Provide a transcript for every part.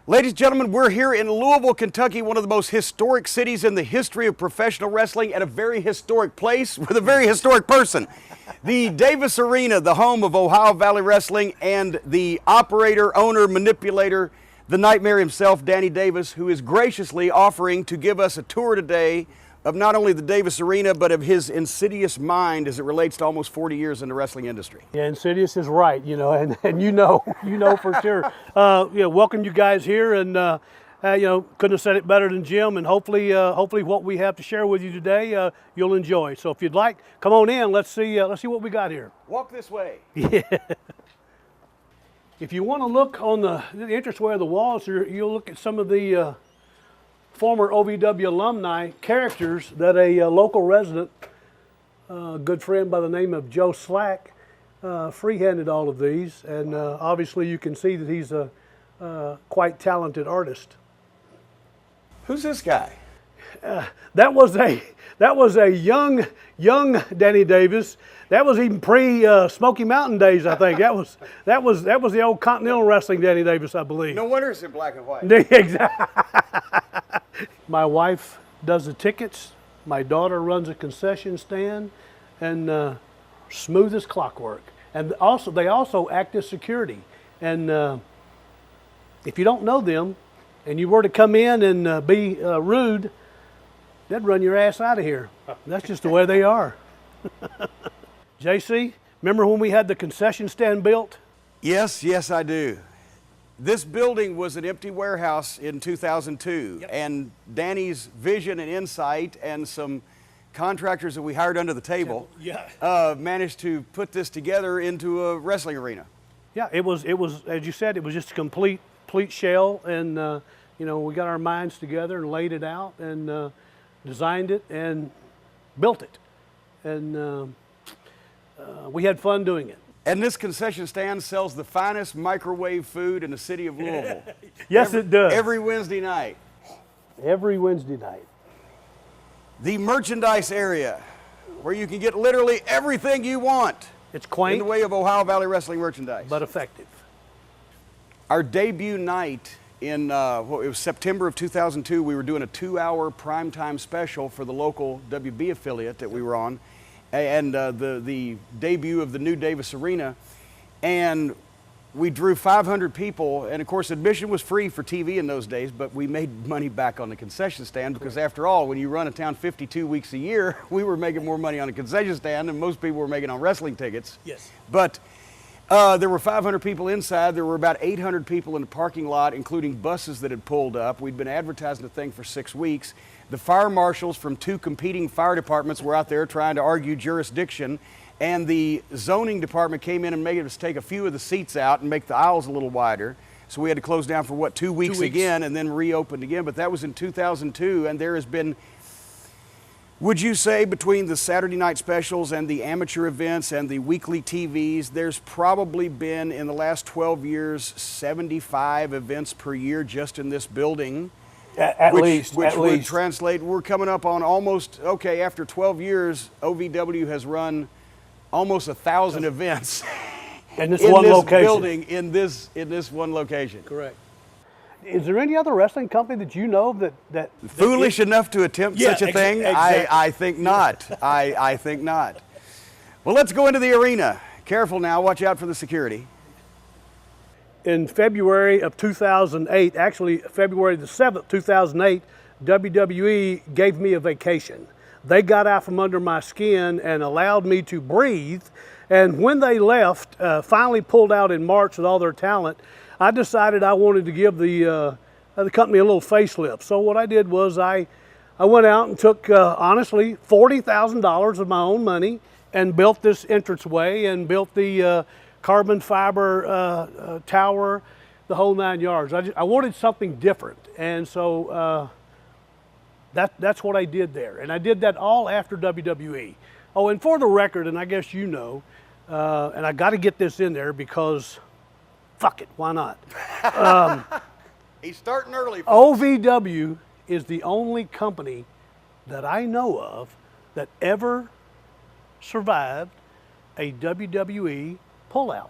Ladies and gentlemen, we're here in Louisville, Kentucky, one of the most historic cities in the history of professional wrestling, at a very historic place with a very historic person. The Davis Arena, the home of Ohio Valley Wrestling, and the operator, owner, manipulator, the nightmare himself, Danny Davis, who is graciously offering to give us a tour today of not only the Davis Arena, but of his insidious mind as it relates to almost 40 years in the wrestling industry. Yeah, insidious is right, and you know for sure. Welcome you guys here, and couldn't have said it better than Jim. And hopefully what we have to share with you today, you'll enjoy. So if you'd like, come on in. Let's see what we got here. Walk this way. Yeah. If you want to look on the entranceway of the walls, you'll look at some of the former OVW alumni characters that a local resident, a good friend by the name of Joe Slack, free-handed all of these, and obviously you can see that he's a quite talented artist. Who's this guy? That was a young Danny Davis. That was even pre Smoky Mountain days, I think. That was the old Continental wrestling Danny Davis, I believe. No wonder it's in black and white. Exactly. My wife does the tickets. My daughter runs a concession stand, and smooth as clockwork. And they also act as security. And if you don't know them, and you were to come in and be rude, they'd run your ass out of here. That's just the way they are. JC, remember when we had the concession stand built? Yes, I do. This building was an empty warehouse in 2002, yep. And Danny's vision and insight and some contractors that we hired under the table managed to put this together into a wrestling arena. Yeah, it was as you said, it was just a complete shell, and we got our minds together and laid it out and designed it and built it, and we had fun doing it. And this concession stand sells the finest microwave food in the city of Louisville. Yes, it does. Every Wednesday night. Every Wednesday night. The merchandise area, where you can get literally everything you want. It's quaint. In the way of Ohio Valley Wrestling merchandise. But effective. Our debut night in, it was September of 2002, we were doing a 2-hour primetime special for the local WB affiliate that we were on. And the debut of the new Davis Arena, and we drew 500 people, and of course admission was free for TV in those days, but we made money back on the concession stand, because after all, when you run a town 52 weeks a year, we were making more money on the concession stand than most people were making on wrestling tickets. Yes. But there were 500 people inside. There were about 800 people in the parking lot, including buses that had pulled up. We'd been advertising the thing for 6 weeks. The fire marshals from 2 competing fire departments were out there trying to argue jurisdiction, and the zoning department came in and made us take a few of the seats out and make the aisles a little wider. So we had to close down for, 2 weeks again, and then reopened again. But that was in 2002, and there has been, would you say, between the Saturday night specials and the amateur events and the weekly TVs, there's probably been, in the last 12 years, 75 events per year just in this building. At least. Which would translate, we're coming up on almost, after 12 years, OVW has run almost 1,000 events in this one location. Building, in this one location. Correct. Is there any other wrestling company that you know that foolish enough to attempt such a thing? Exactly. I think not. I think not. Well, let's go into the arena. Careful now, watch out for the security. In February of 2008, actually February the 7th, 2008, WWE gave me a vacation. They got out from under my skin and allowed me to breathe. And when they left, finally pulled out in March with all their talent, I decided I wanted to give the company a little facelift. So what I did was I went out and took, honestly, $40,000 of my own money and built this entranceway and built the carbon fiber tower, the whole 9 yards. I wanted something different, and so that's what I did there. And I did that all after WWE. Oh, and for the record, and I guess you know, and I got to get this in there because, fuck it, why not? He's starting early. OVW is the only company that I know of that ever survived a WWE pullout.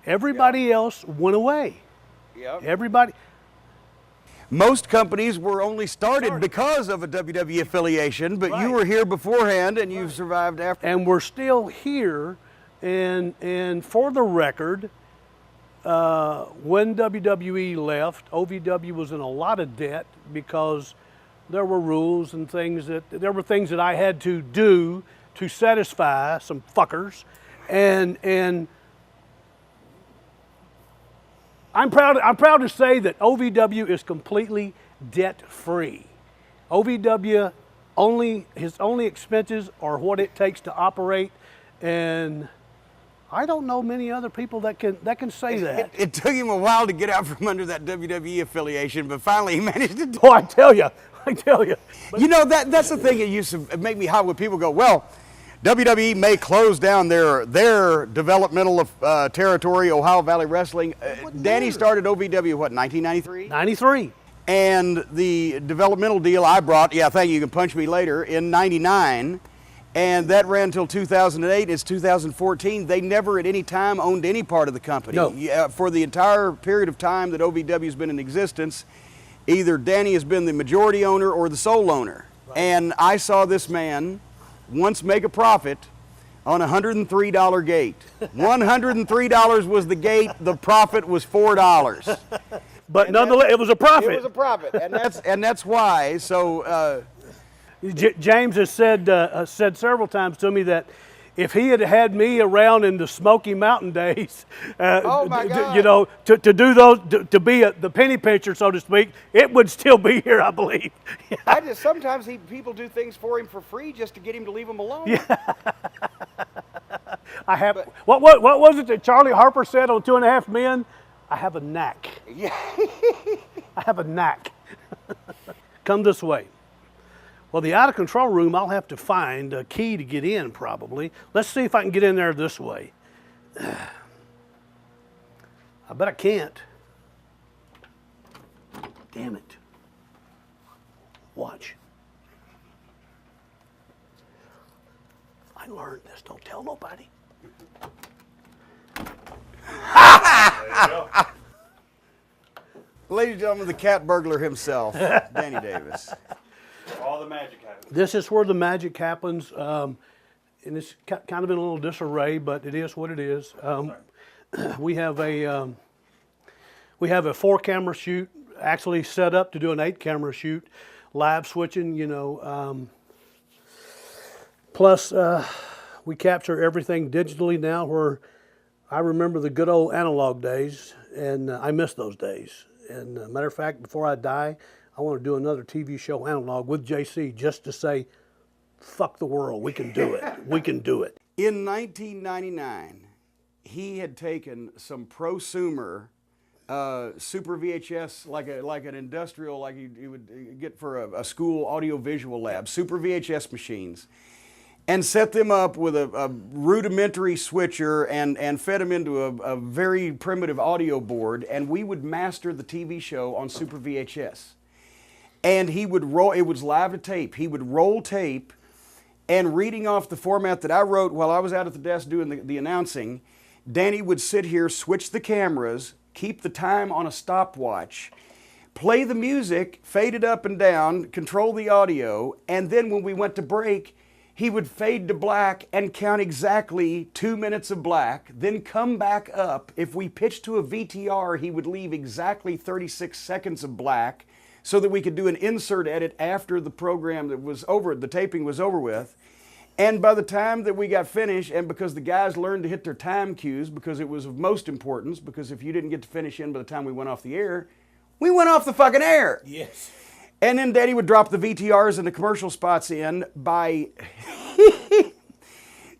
Everybody else went away. Yep. Everybody. Most companies were only started because of a WWE affiliation, but you were here beforehand and you've survived after. And we're still here. And for the record, when WWE left, OVW was in a lot of debt because there were rules and things that I had to do to satisfy some fuckers. And I'm proud to say that OVW is completely debt-free. OVW his only expenses are what it takes to operate, and I don't know many other people that can say that. It took him a while to get out from under that WWE affiliation, but finally he managed to do it. Oh, I tell you. You know, that's the thing that used to make me hot when people go, well, WWE may close down their developmental territory, Ohio Valley Wrestling. Danny started OVW, what, 1993? 93. And the developmental deal I brought, thank you, you can punch me later, in 99. And that ran until 2008. It's 2014. They never at any time owned any part of the company. No. For the entire period of time that OVW has been in existence, either Danny has been the majority owner or the sole owner. Right. And I saw this man once make a profit on a $103 gate. $103 was the gate. The profit was $4. But nonetheless, it was a profit. It was a profit, and that's why. So James has said several times to me that if he had had me around in the Smoky Mountain days, oh my God. You know, to do those, to be the penny pincher, so to speak, it would still be here, I believe. Sometimes people do things for him for free just to get him to leave them alone. Yeah. What was it that Charlie Harper said on 2.5 Men? I have a knack. Yeah. I have a knack. Come this way. Well, the out of control room, I'll have to find a key to get in probably. Let's see if I can get in there this way. I bet I can't. Damn it. Watch. I learned this. Don't tell nobody. Ladies and gentlemen, the cat burglar himself, Danny Davis. All the magic happens. This is where the magic happens, and it's kind of in a little disarray, but it is what it is. We have a 4-camera shoot, actually set up to do an 8-camera shoot, live switching, you know. Plus, we capture everything digitally now, where I remember the good old analog days, and I miss those days. And matter of fact, before I die, I want to do another TV show analog with JC just to say, fuck the world, we can do it. We can do it. In 1999, he had taken some prosumer super VHS, like an industrial, like you would get for a school audiovisual lab, super VHS machines, and set them up with a rudimentary switcher and fed them into a very primitive audio board, and we would master the TV show on super VHS. And he would roll, it was live to tape, he would roll tape, and reading off the format that I wrote while I was out at the desk doing the announcing, Danny would sit here, switch the cameras, keep the time on a stopwatch, play the music, fade it up and down, control the audio, and then when we went to break, he would fade to black and count exactly 2 minutes of black, then come back up. If we pitched to a VTR, he would leave exactly 36 seconds of black, so that we could do an insert edit after the program that was over, the taping was over with. And by the time that we got finished, and because the guys learned to hit their time cues, because it was of most importance, because if you didn't get to finish in by the time we went off the air, we went off the fucking air. Yes. And then Daddy would drop the VTRs and the commercial spots in by...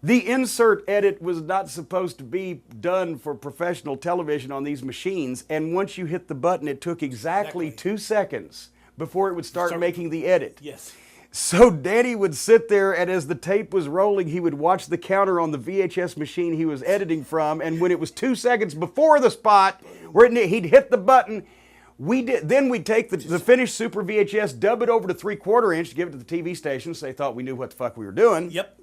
The insert edit was not supposed to be done for professional television on these machines, and once you hit the button, it took exactly 2 seconds before it would start making the edit. Yes. So Danny would sit there, and as the tape was rolling, he would watch the counter on the VHS machine he was editing from, and when it was 2 seconds before the spot where he'd hit the button, then we'd take the finished Super VHS, dub it over to 3/4 inch to give it to the TV stations so they thought we knew what the fuck we were doing. Yep.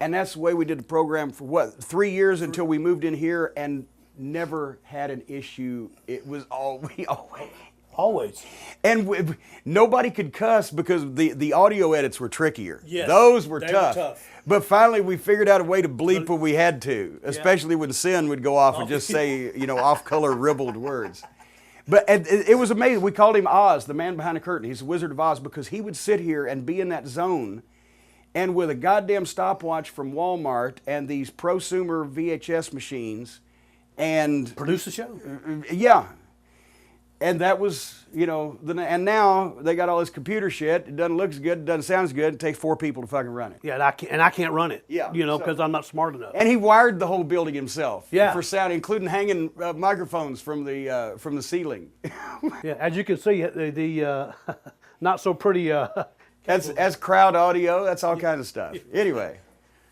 And that's the way we did the program for 3 years until we moved in here, and never had an issue. It was we always. Always. And nobody could cuss because the audio edits were trickier. Yes, Those were they tough. were tough. But finally, we figured out a way to bleep when we had to, especially when Sin would go off and just say, off-color, ribbled words. But it was amazing. We called him Oz, the man behind the curtain. He's the Wizard of Oz because he would sit here and be in that zone, and with a goddamn stopwatch from Walmart and these prosumer VHS machines, and Produce the show. yeah. And that was, and now they got all this computer shit. It doesn't look as good, it doesn't sound as good. It takes 4 people to fucking run it. Yeah, and I can't run it. Yeah, because I'm not smart enough. And he wired the whole building himself. Yeah. For sound, including hanging microphones from the ceiling. Yeah, as you can see, the not so pretty. That's crowd audio. That's all kinds of stuff. Anyway.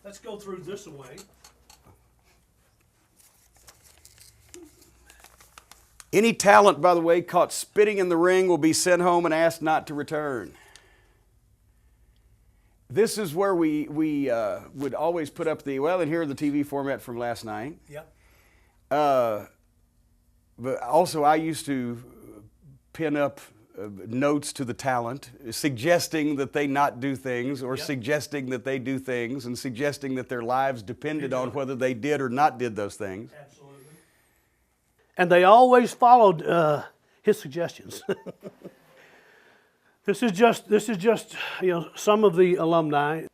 Let's go through this way. Any talent, by the way, caught spitting in the ring will be sent home and asked not to return. This is where we would always put up and here are the TV format from last night. Yep. But also I used to pin up notes to the talent, suggesting that they not do things or suggesting that they do things and suggesting that their lives depended on whether they did or not did those things. Absolutely. And they always followed his suggestions. This is just some of the alumni.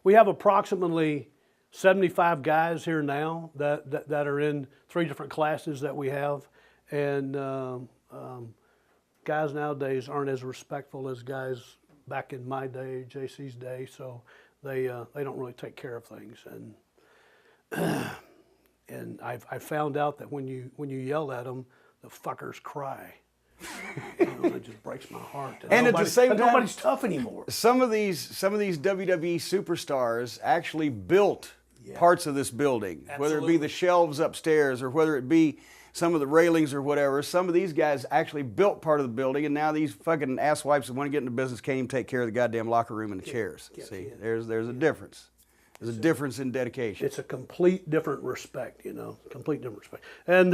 We have approximately 75 guys here now that are in 3 different classes that we have, and guys nowadays aren't as respectful as guys back in my day, JC's day. So they don't really take care of things, and I found out that when you yell at them, the fuckers cry. It just breaks my heart. And at the same time, nobody's tough anymore. Some of these WWE superstars actually built parts of this building, whether it be the shelves upstairs or whether it be some of the railings or whatever. Some of these guys actually built part of the building, and now these fucking asswipes that want to get into business can't even take care of the goddamn locker room and the chairs. See, there's a difference. There's a difference in dedication. It's a complete different respect, complete different respect. And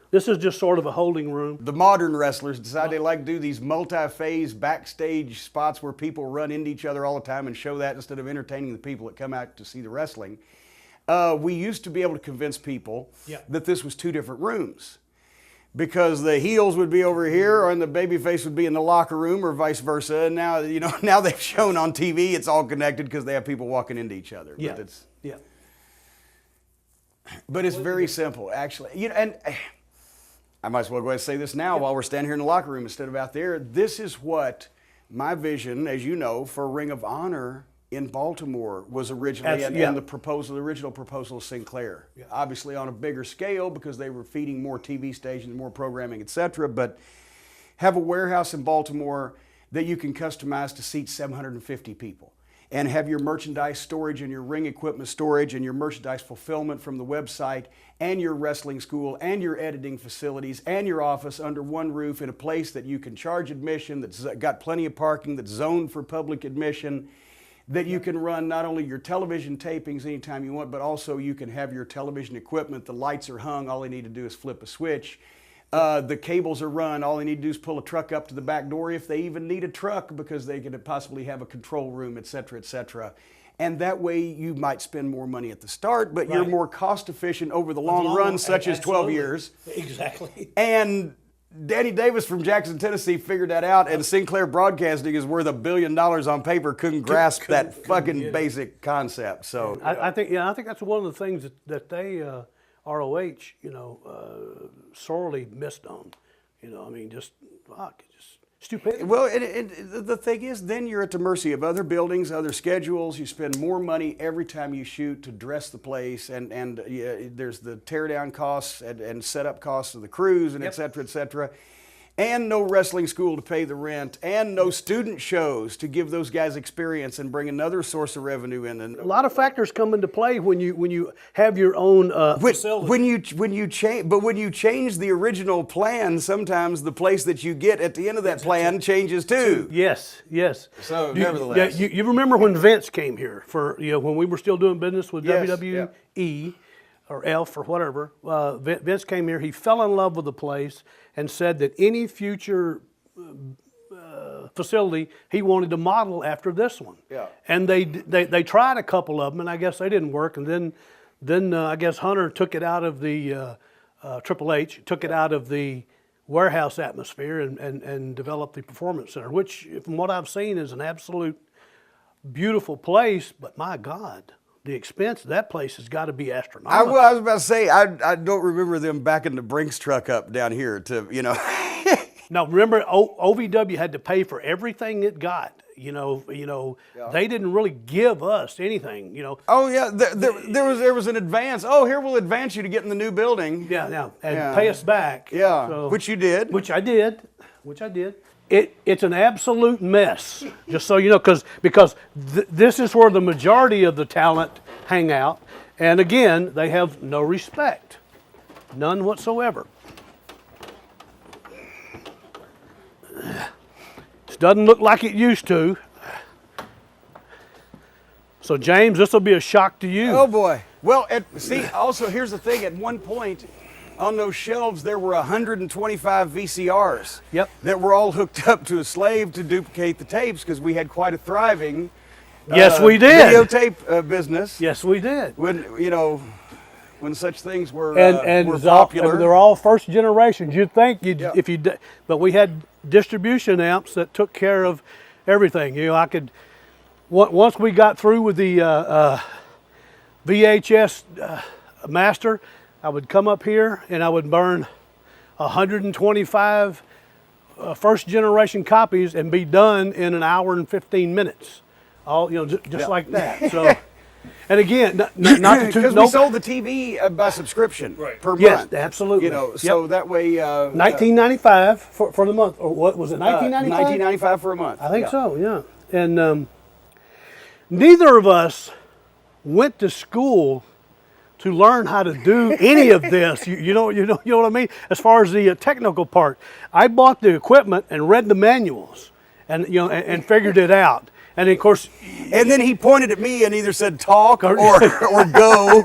this is just sort of a holding room. The modern wrestlers decide they like to do these multi-phase backstage spots where people run into each other all the time and show that instead of entertaining the people that come out to see the wrestling. We used to be able to convince people that this was 2 different rooms, because the heels would be over here and the babyface would be in the locker room or vice versa. And now, now they've shown on TV it's all connected because they have people walking into each other. Yeah. But it's very simple, actually. And I might as well go ahead and say this now while we're standing here in the locker room instead of out there. This is what my vision, as you know, for Ring of Honor in Baltimore was originally, and the original proposal of Sinclair. Yeah. Obviously on a bigger scale because they were feeding more TV stations, more programming, etc. But have a warehouse in Baltimore that you can customize to seat 750 people. And have your merchandise storage and your ring equipment storage and your merchandise fulfillment from the website and your wrestling school and your editing facilities and your office under one roof in a place that you can charge admission, that's got plenty of parking, that's zoned for public admission, that you can run not only your television tapings anytime you want, but also you can have your television equipment. The lights are hung. All they need to do is flip a switch. The cables are run. All they need to do is pull a truck up to the back door if they even need a truck, because they could possibly have a control room, et cetera, et cetera. And that way you might spend more money at the start, but you're more cost efficient over the long run, such as 12 years. Exactly. And Danny Davis from Jackson, Tennessee figured that out, and Sinclair Broadcasting is worth $1 billion on paper. Couldn't grasp that fucking basic concept. So I think that's one of the things that they ROH sorely missed on. Just stupidity. Well, the thing is, then you're at the mercy of other buildings, other schedules. You spend more money every time you shoot to dress the place, and there's the teardown costs and setup costs of the crews, and et cetera, et cetera. And no wrestling school to pay the rent, and no student shows to give those guys experience and bring another source of revenue in. And a lot of factors come into play when you have your own facility. When you change the original plan, sometimes the place that you get at the end of that plan changes too. Yes. So nevertheless, you remember when Vince came here for when we were still doing business with WWE. or Elf or whatever, Vince came here. He fell in love with the place and said that any future facility he wanted to model after this one. Yeah. And they tried a couple of them, and I guess they didn't work. And then I guess Hunter took it out of the Triple H, took it out of the warehouse atmosphere and developed the Performance Center, which, from what I've seen, is an absolute beautiful place. But my God, the expense of that place has got to be astronomical. I was about to say, I don't remember them backing the Brinks truck up down here to, Now remember, OVW had to pay for everything it got. They didn't really give us anything. Oh yeah, there was an advance. Oh, here we'll advance you to get in the new building. Yeah, and pay us back. Yeah, So, which you did. Which I did. It's an absolute mess. Just so you know, because this is where the majority of the talent hang out, and again, they have no respect, none whatsoever. It doesn't look like it used to. So James, this will be a shock to you. Oh boy. Well, see, also here's the thing. At one point, on those shelves, there were 125 VCRs. Yep. That were all hooked up to a slave to duplicate the tapes because we had quite a thriving. Yes, we did. Videotape business. Yes, we did. When such things were were popular. They're all first generations. You'd think Yeah. but we had distribution amps that took care of everything. Once we got through with the VHS master, I would come up here and I would burn 125 first generation copies and be done in an hour and 15 minutes. All just like that. So. And again, not to because we sold the TV by subscription per month. Yes, absolutely. So that way. $19.95 for the month, or what was it? $19.95. $19.95 for a month. I think so. Yeah. And neither of us went to school to learn how to do any of this. You know what I mean? As far as the technical part, I bought the equipment and read the manuals, and and figured it out. And of course, and then he pointed at me and either said talk or go,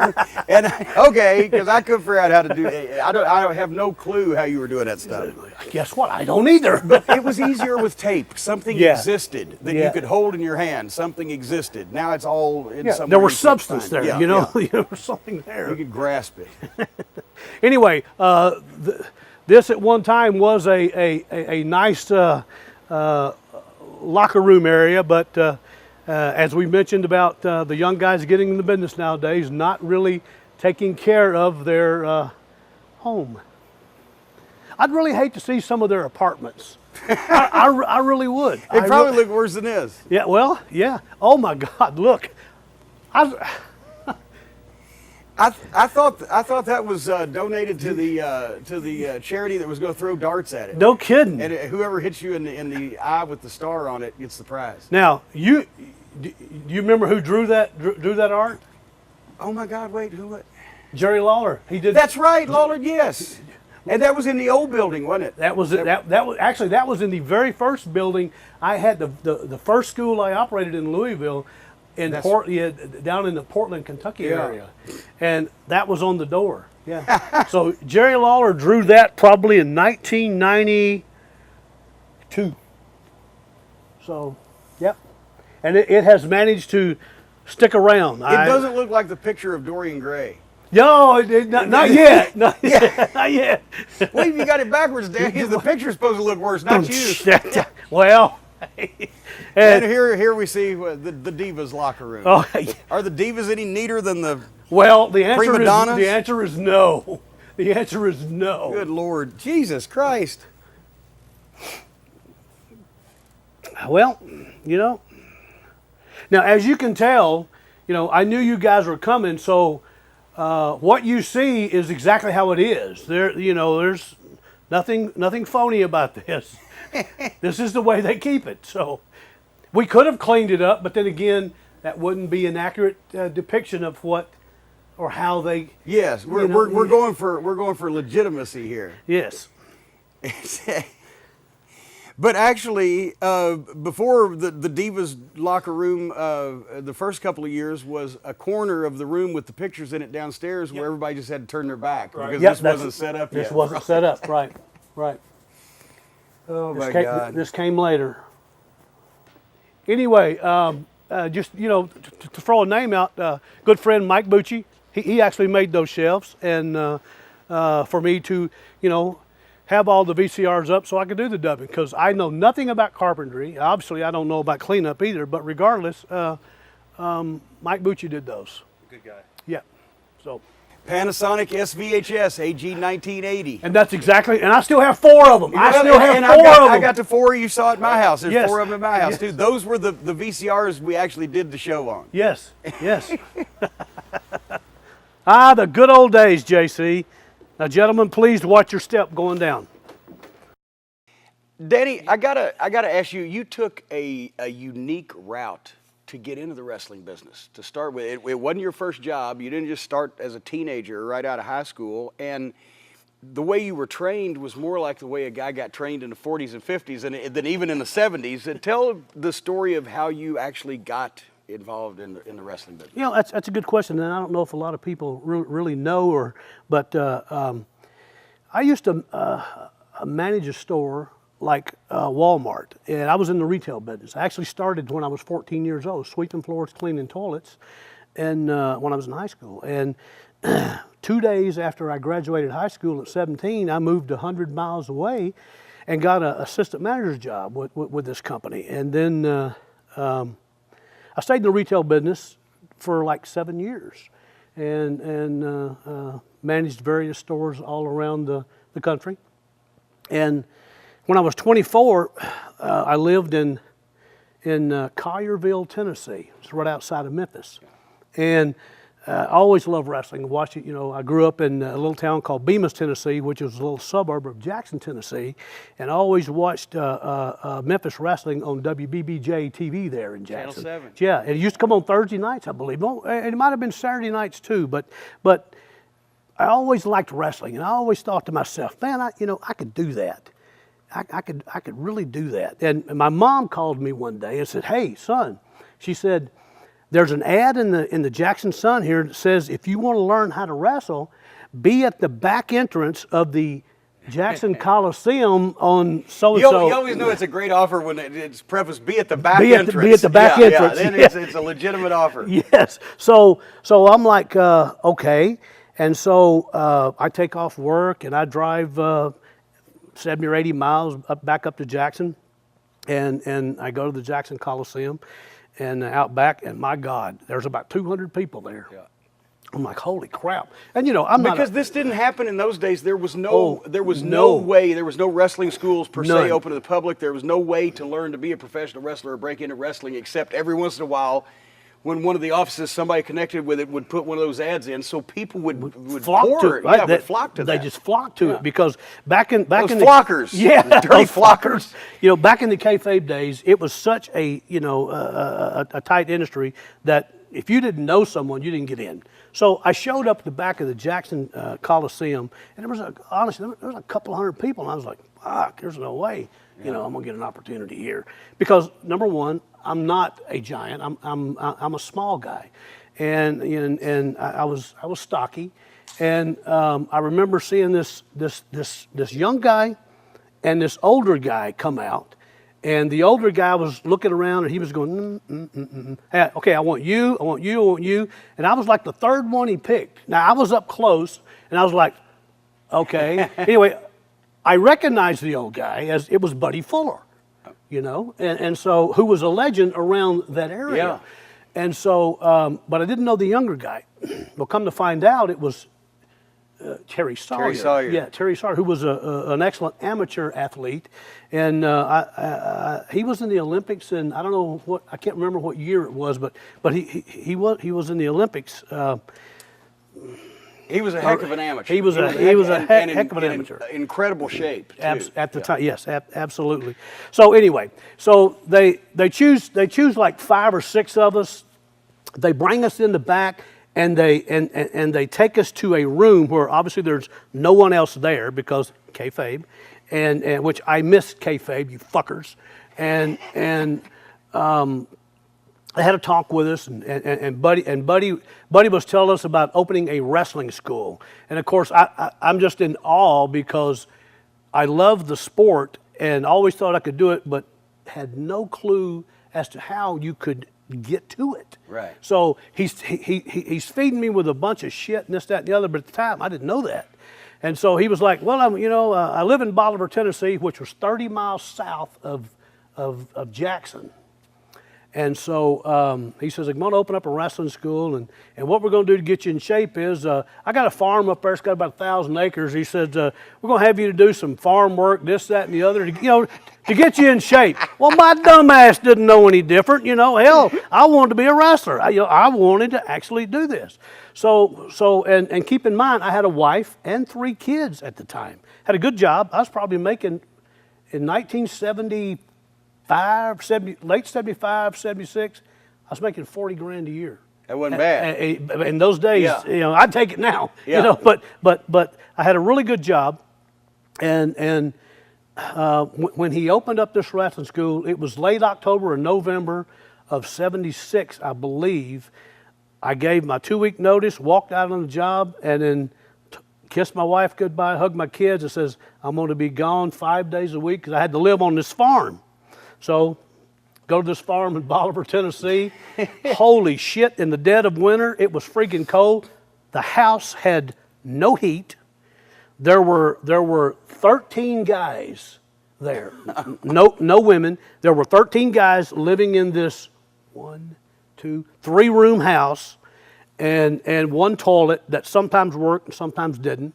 and okay, because I couldn't figure out how to do it. I have no clue how you were doing that stuff. Guess what? I don't either. But it was easier with tape. Something Yeah. existed that Yeah. you could hold in your hand. Something existed. Now it's all in some. There was substance there. Yeah, there was something there. You could grasp it. Anyway, this at one time was a nice locker room area, but as we mentioned about the young guys getting in the business nowadays, not really taking care of their home. I'd really hate to see some of their apartments. I really would. It probably looked worse than this. Yeah, well, yeah. Oh my God, look. I thought that was donated to the charity that was going to throw darts at it. No kidding. And whoever hits you in the eye with the star on it gets the prize. Now, do you remember who drew that art? Oh my God! Wait, who? What? Jerry Lawler. He did. That's right, Lawler. Yes. And that was in the old building, wasn't it? That was actually in the very first building. I had the first school I operated in Louisville. Down in the Portland, Kentucky area, and that was on the door. Yeah. So Jerry Lawler drew that probably in 1992. So, yep. And it has managed to stick around. It doesn't look like the picture of Dorian Gray. No, not yet. Not yet. Not yet. Well, you got it backwards, Danny. The picture's supposed to look worse, not you. Well. And here we see the Divas locker room. Oh, are the Divas any neater than the the answer is no. The answer is no. Good Lord. Jesus Christ. Well, now as you can tell, I knew you guys were coming, so what you see is exactly how it is. There's nothing phony about this. This is the way they keep it. So we could have cleaned it up, but then again, that wouldn't be an accurate depiction of what or how they. Yes, we're going for legitimacy here. Yes. But actually, before the Divas locker room, the first couple of years was a corner of the room with the pictures in it downstairs where everybody just had to turn their back because Yep, this wasn't set up yet. This wasn't set up, right, right. Oh, my God. This came later. Anyway, just, you know, to throw a name out, good friend Mike Bucci, he actually made those shelves, and for me to, you know, have all the VCRs up so I could do the dubbing, because I know nothing about carpentry. Obviously, I don't know about cleanup either, but regardless, Mike Bucci did those. Good guy. Yeah, so. Panasonic SVHS AG 1980. And that's exactly, and I still have 4 of them. I got the 4 you saw at my house. There's Yes. 4 of them at my house, Yes. too. Those were the VCRs we actually did the show on. Yes, yes. The good old days, JC. Now, gentlemen, please watch your step going down. Danny, I gotta ask you. You took a unique route to get into the wrestling business. To start with, it wasn't your first job. You didn't just start as a teenager right out of high school, and the way you were trained was more like the way a guy got trained in the 40s and 50s, and then even in the 70s. And tell the story of how you actually got involved in the wrestling business. You know, that's a good question, and I don't know if a lot of people really know, but I used to manage a store like Walmart, and I was in the retail business. I actually started when I was 14 years old, sweeping floors, cleaning toilets, and when I was in high school. And 2 days after I graduated high school at 17, I moved 100 miles away and got an assistant manager's job with this company. And then I stayed in the retail business for like 7 years, and managed various stores all around the country. And when I was 24, I lived in Collierville, Tennessee. It's right outside of Memphis. And I always loved wrestling. Watched it, you know. I grew up in a little town called Bemis, Tennessee, which is a little suburb of Jackson, Tennessee, and I always watched Memphis wrestling on WBBJ TV there in Jackson. Channel 7. Yeah, it used to come on Thursday nights, I believe. Well, it might have been Saturday nights too, but I always liked wrestling, and I always thought to myself, man, I could do that. I could really do that. And my mom called me one day and said, "Hey, son," she said, "there's an ad in the Jackson Sun here that says if you want to learn how to wrestle, be at the back entrance of the Jackson Coliseum on so-and-so." You always know it's a great offer when it's prefaced, be at the back entrance. Be at the back entrance. Yeah, then it's a legitimate offer. Yes. So I'm like, okay. And so I take off work and I drive 70 or 80 miles back up to Jackson, and I go to the Jackson Coliseum and out back, and my God, there's about 200 people there. Yeah. I'm like, holy crap! And you know, because this didn't happen in those days. There was no way. There was no wrestling schools per se open to the public. There was no way to learn to be a professional wrestler or break into wrestling, except every once in a while, when one of the offices, somebody connected with it, would put one of those ads in, so people would flock to it. Right? Yeah, would flock to that. They just flocked to it because back in those the flockers, dirty flockers. You know, back in the kayfabe days, it was such a a tight industry that if you didn't know someone, you didn't get in. So I showed up at the back of the Jackson Coliseum, and there was a couple of hundred people, and I was like, fuck, there's no way, I'm gonna get an opportunity here, because number one, I'm not a giant. I'm a small guy, and I was stocky, and I remember seeing this young guy and this older guy come out, and the older guy was looking around and he was going, okay, I want you, and I was like the third one he picked. Now I was up close and I was like, okay. Anyway, I recognized the old guy as it was Buddy Fuller. And so who was a legend around that area. Yeah. And so, but I didn't know the younger guy. Well, come to find out, it was Terry Sawyer. Terry Sawyer. Yeah, Terry Sawyer, who was an excellent amateur athlete. And he was in the Olympics, and I don't know I can't remember what year it was, but he was in the Olympics. He was a heck of an amateur. He was a heck of an amateur. Incredible shape, too. At the time, yes, absolutely. So anyway, they choose like 5 or 6 of us. They bring us in the back, and they take us to a room where obviously there's no one else there because kayfabe, and which I miss kayfabe, you fuckers, and they had a talk with us, and Buddy was telling us about opening a wrestling school, and of course I'm just in awe because I love the sport and always thought I could do it, but had no clue as to how you could get to it. Right. So he's feeding me with a bunch of shit and this, that, and the other, but at the time I didn't know that. And so he was like, well, I live in Bolivar, Tennessee, which was 30 miles south of Jackson. And so he says, I'm going to open up a wrestling school, and what we're going to do to get you in shape is, I got a farm up there, it's got about 1,000 acres. He said, we're going to have you to do some farm work, this, that, and the other, to get you in shape. Well, my dumb ass didn't know any different, hell, I wanted to be a wrestler. I wanted to actually do this. So keep in mind, I had a wife and 3 kids at the time. Had a good job. I was probably making, in 1970, late 75, 76, I was making 40 grand a year. That wasn't bad. In those days, Yeah. I'd take it now. Yeah. But I had a really good job, and when he opened up this wrestling school, it was late October or November of 76, I believe. I gave my 2-week notice, walked out on the job, and then kissed my wife goodbye, hugged my kids, and says, I'm going to be gone 5 days a week because I had to live on this farm. So, go to this farm in Bolivar, Tennessee. Holy shit, in the dead of winter, it was freaking cold. The house had no heat. There were 13 guys there. No women. There were 13 guys living in this 3-room house, and one toilet that sometimes worked and sometimes didn't.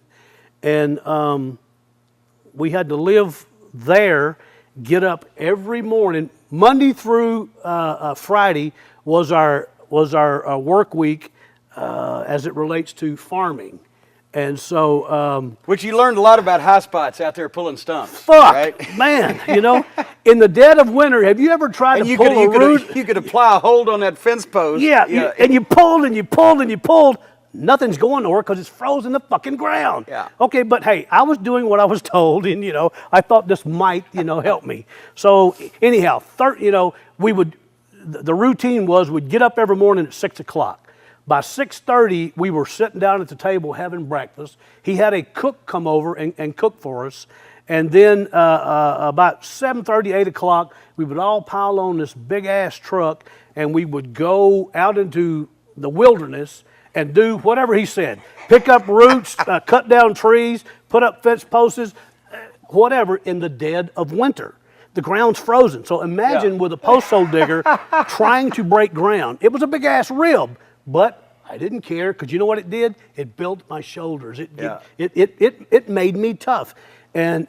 And we had to live there. Get up every morning. Monday through Friday was our work week as it relates to farming, and so which you learned a lot about high spots out there pulling stumps. fuck, right? man, in the dead of winter, have you ever tried And to pull a root? you could apply a hold on that fence post. Yeah, and you pulled and you pulled and you pulled. Nothing's going nowhere because it's frozen the fucking ground. Yeah. Okay, but hey, I was doing what I was told, and I thought this might, help me. So anyhow, the routine was we'd get up every morning at 6 o'clock. By 6:30, we were sitting down at the table having breakfast. He had a cook come over and cook for us, and then about 7:30, 8 o'clock, we would all pile on this big ass truck, and we would go out into the wilderness and do whatever he said. Pick up roots, cut down trees, put up fence posts, whatever, in the dead of winter. The ground's frozen. So imagine with a post hole digger trying to break ground. It was a big ass rib, but I didn't care because you know what it did? It built my shoulders. It made me tough. And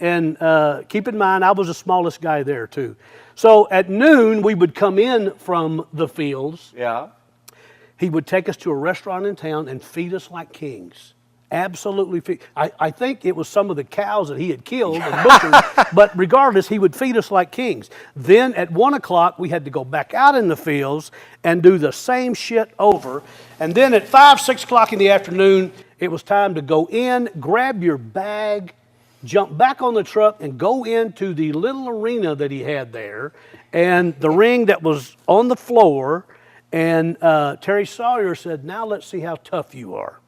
keep in mind, I was the smallest guy there too. So at noon, we would come in from the fields. Yeah. He would take us to a restaurant in town and feed us like kings. Absolutely feed. I think it was some of the cows that he had killed and butchered, but regardless, he would feed us like kings. Then at 1 o'clock, we had to go back out in the fields and do the same shit over. And then at 5, 6 o'clock in the afternoon, it was time to go in, grab your bag, jump back on the truck, and go into the little arena that he had there, and the ring that was on the floor. And Terry Sawyer said, now let's see how tough you are.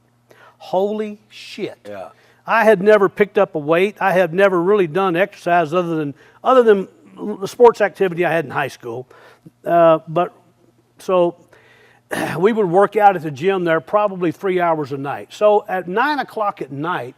Holy shit. Yeah. I had never picked up a weight. I have never really done exercise other than the sports activity I had in high school. But so we would work out at the gym there probably 3 hours a night. So at 9 o'clock at night,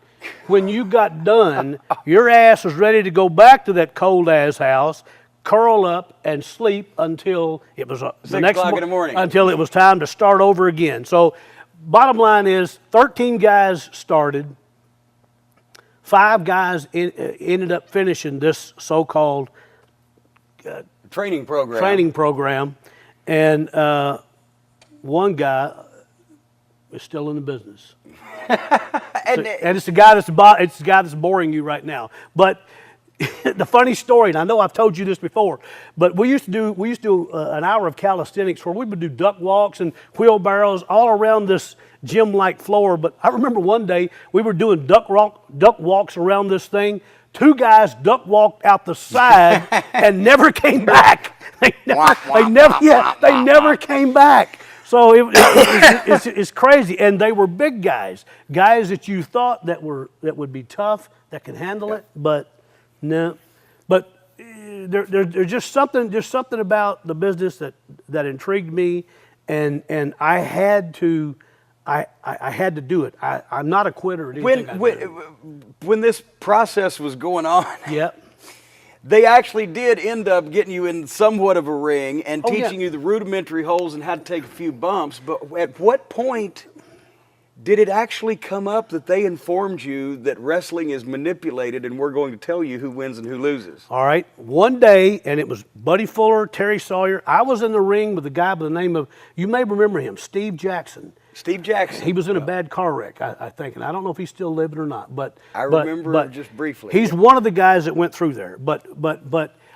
when you got done, your ass was ready to go back to that cold ass house, curl up and sleep until it was the next 6 o'clock in the morning. Until it was time to start over again. So bottom line is 13 guys started. 5 guys ended up finishing this so-called training program. And one guy is still in the business. and it's the guy that's boring you right now. But the funny story, and I know I've told you this before, but we used to do an hour of calisthenics where we would do duck walks and wheelbarrows all around this gym-like floor. But I remember one day we were doing duck walks around this thing. 2 guys duck walked out the side and never came back. They never came back. So it's crazy, and they were big guys that you thought that would be tough, that could handle it, but no. But there's just something about the business that intrigued me, and I had to do it. I'm not a quitter at anything. When this process was going on, yep. They actually did end up getting you in somewhat of a ring and teaching you the rudimentary holes and how to take a few bumps. But at what point did it actually come up that they informed you that wrestling is manipulated and we're going to tell you who wins and who loses? All right. One day, and it was Buddy Fuller, Terry Sawyer. I was in the ring with a guy by the name of, you may remember him, Steve Jackson. Steve Jackson. He was in a bad car wreck, I think, and I don't know if he's still living or not. But I remember just briefly. He's one of the guys that went through there. But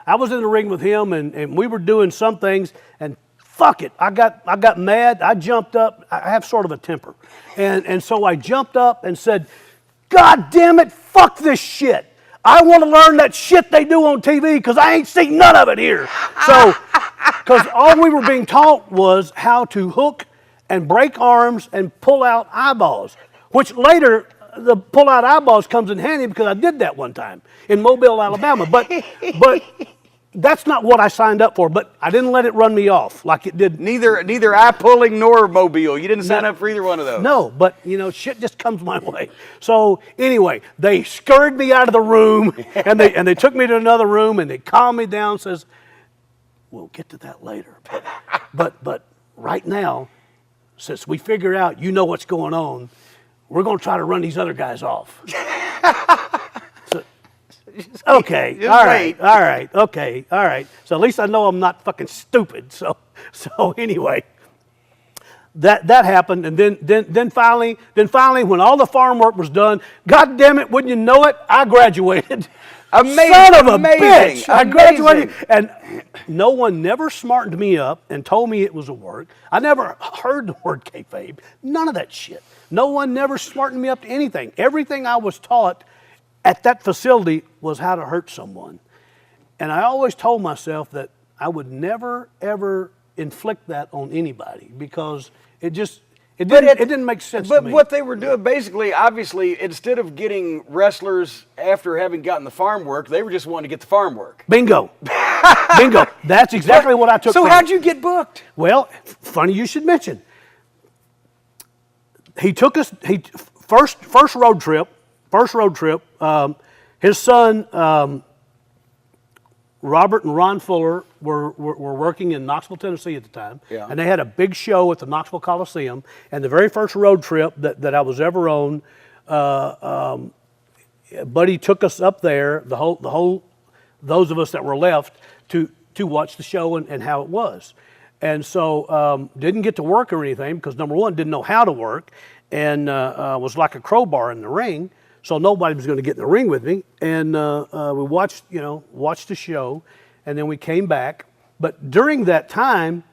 I was in the ring with him, and we were doing some things, and fuck it, I got mad. I jumped up. I have sort of a temper, and so I jumped up and said, "God damn it, fuck this shit. I want to learn that shit they do on TV because I ain't seen none of it here." So, because all we were being taught was how to hook and break arms and pull out eyeballs, which later the pull out eyeballs comes in handy because I did that one time in Mobile, Alabama. But that's not what I signed up for. But I didn't let it run me off like it did. Neither eye pulling nor Mobile. You didn't sign up for either one of those. No, but shit just comes my way. So anyway, they scurried me out of the room and they took me to another room and they calmed me down. Says, "We'll get to that later, but right now, since we figure out you know what's going on, we're going to try to run these other guys off." So, okay, all right, okay, all right. So at least I know I'm not fucking stupid. So anyway, that happened, and then finally, when all the farm work was done, God damn it, wouldn't you know it, I graduated. Amazing, Son of a amazing, bitch! I graduated, amazing. and no one never smartened me up and told me it was a work. I never heard the word kayfabe. None of that shit. No one never smartened me up to anything. Everything I was taught at that facility was how to hurt someone. And I always told myself that I would never, ever inflict that on anybody because it didn't make sense to me. But what they were doing, basically, obviously, instead of getting wrestlers after having gotten the farm work, they were just wanting to get the farm work. Bingo. Bingo. That's exactly what I took So from how'd it. you get booked? Well, funny you should mention. He took us, first road trip, his son, Robert and Ron Fuller were working in Knoxville, Tennessee at the time, and they had a big show at the Knoxville Coliseum. And the very first road trip that I was ever on, Buddy took us up there, the whole, those of us that were left to watch the show and how it was. And so didn't get to work or anything because number one, didn't know how to work, and was like a crowbar in the ring. So nobody was going to get in the ring with me, and we watched the show, and then we came back. But during that time,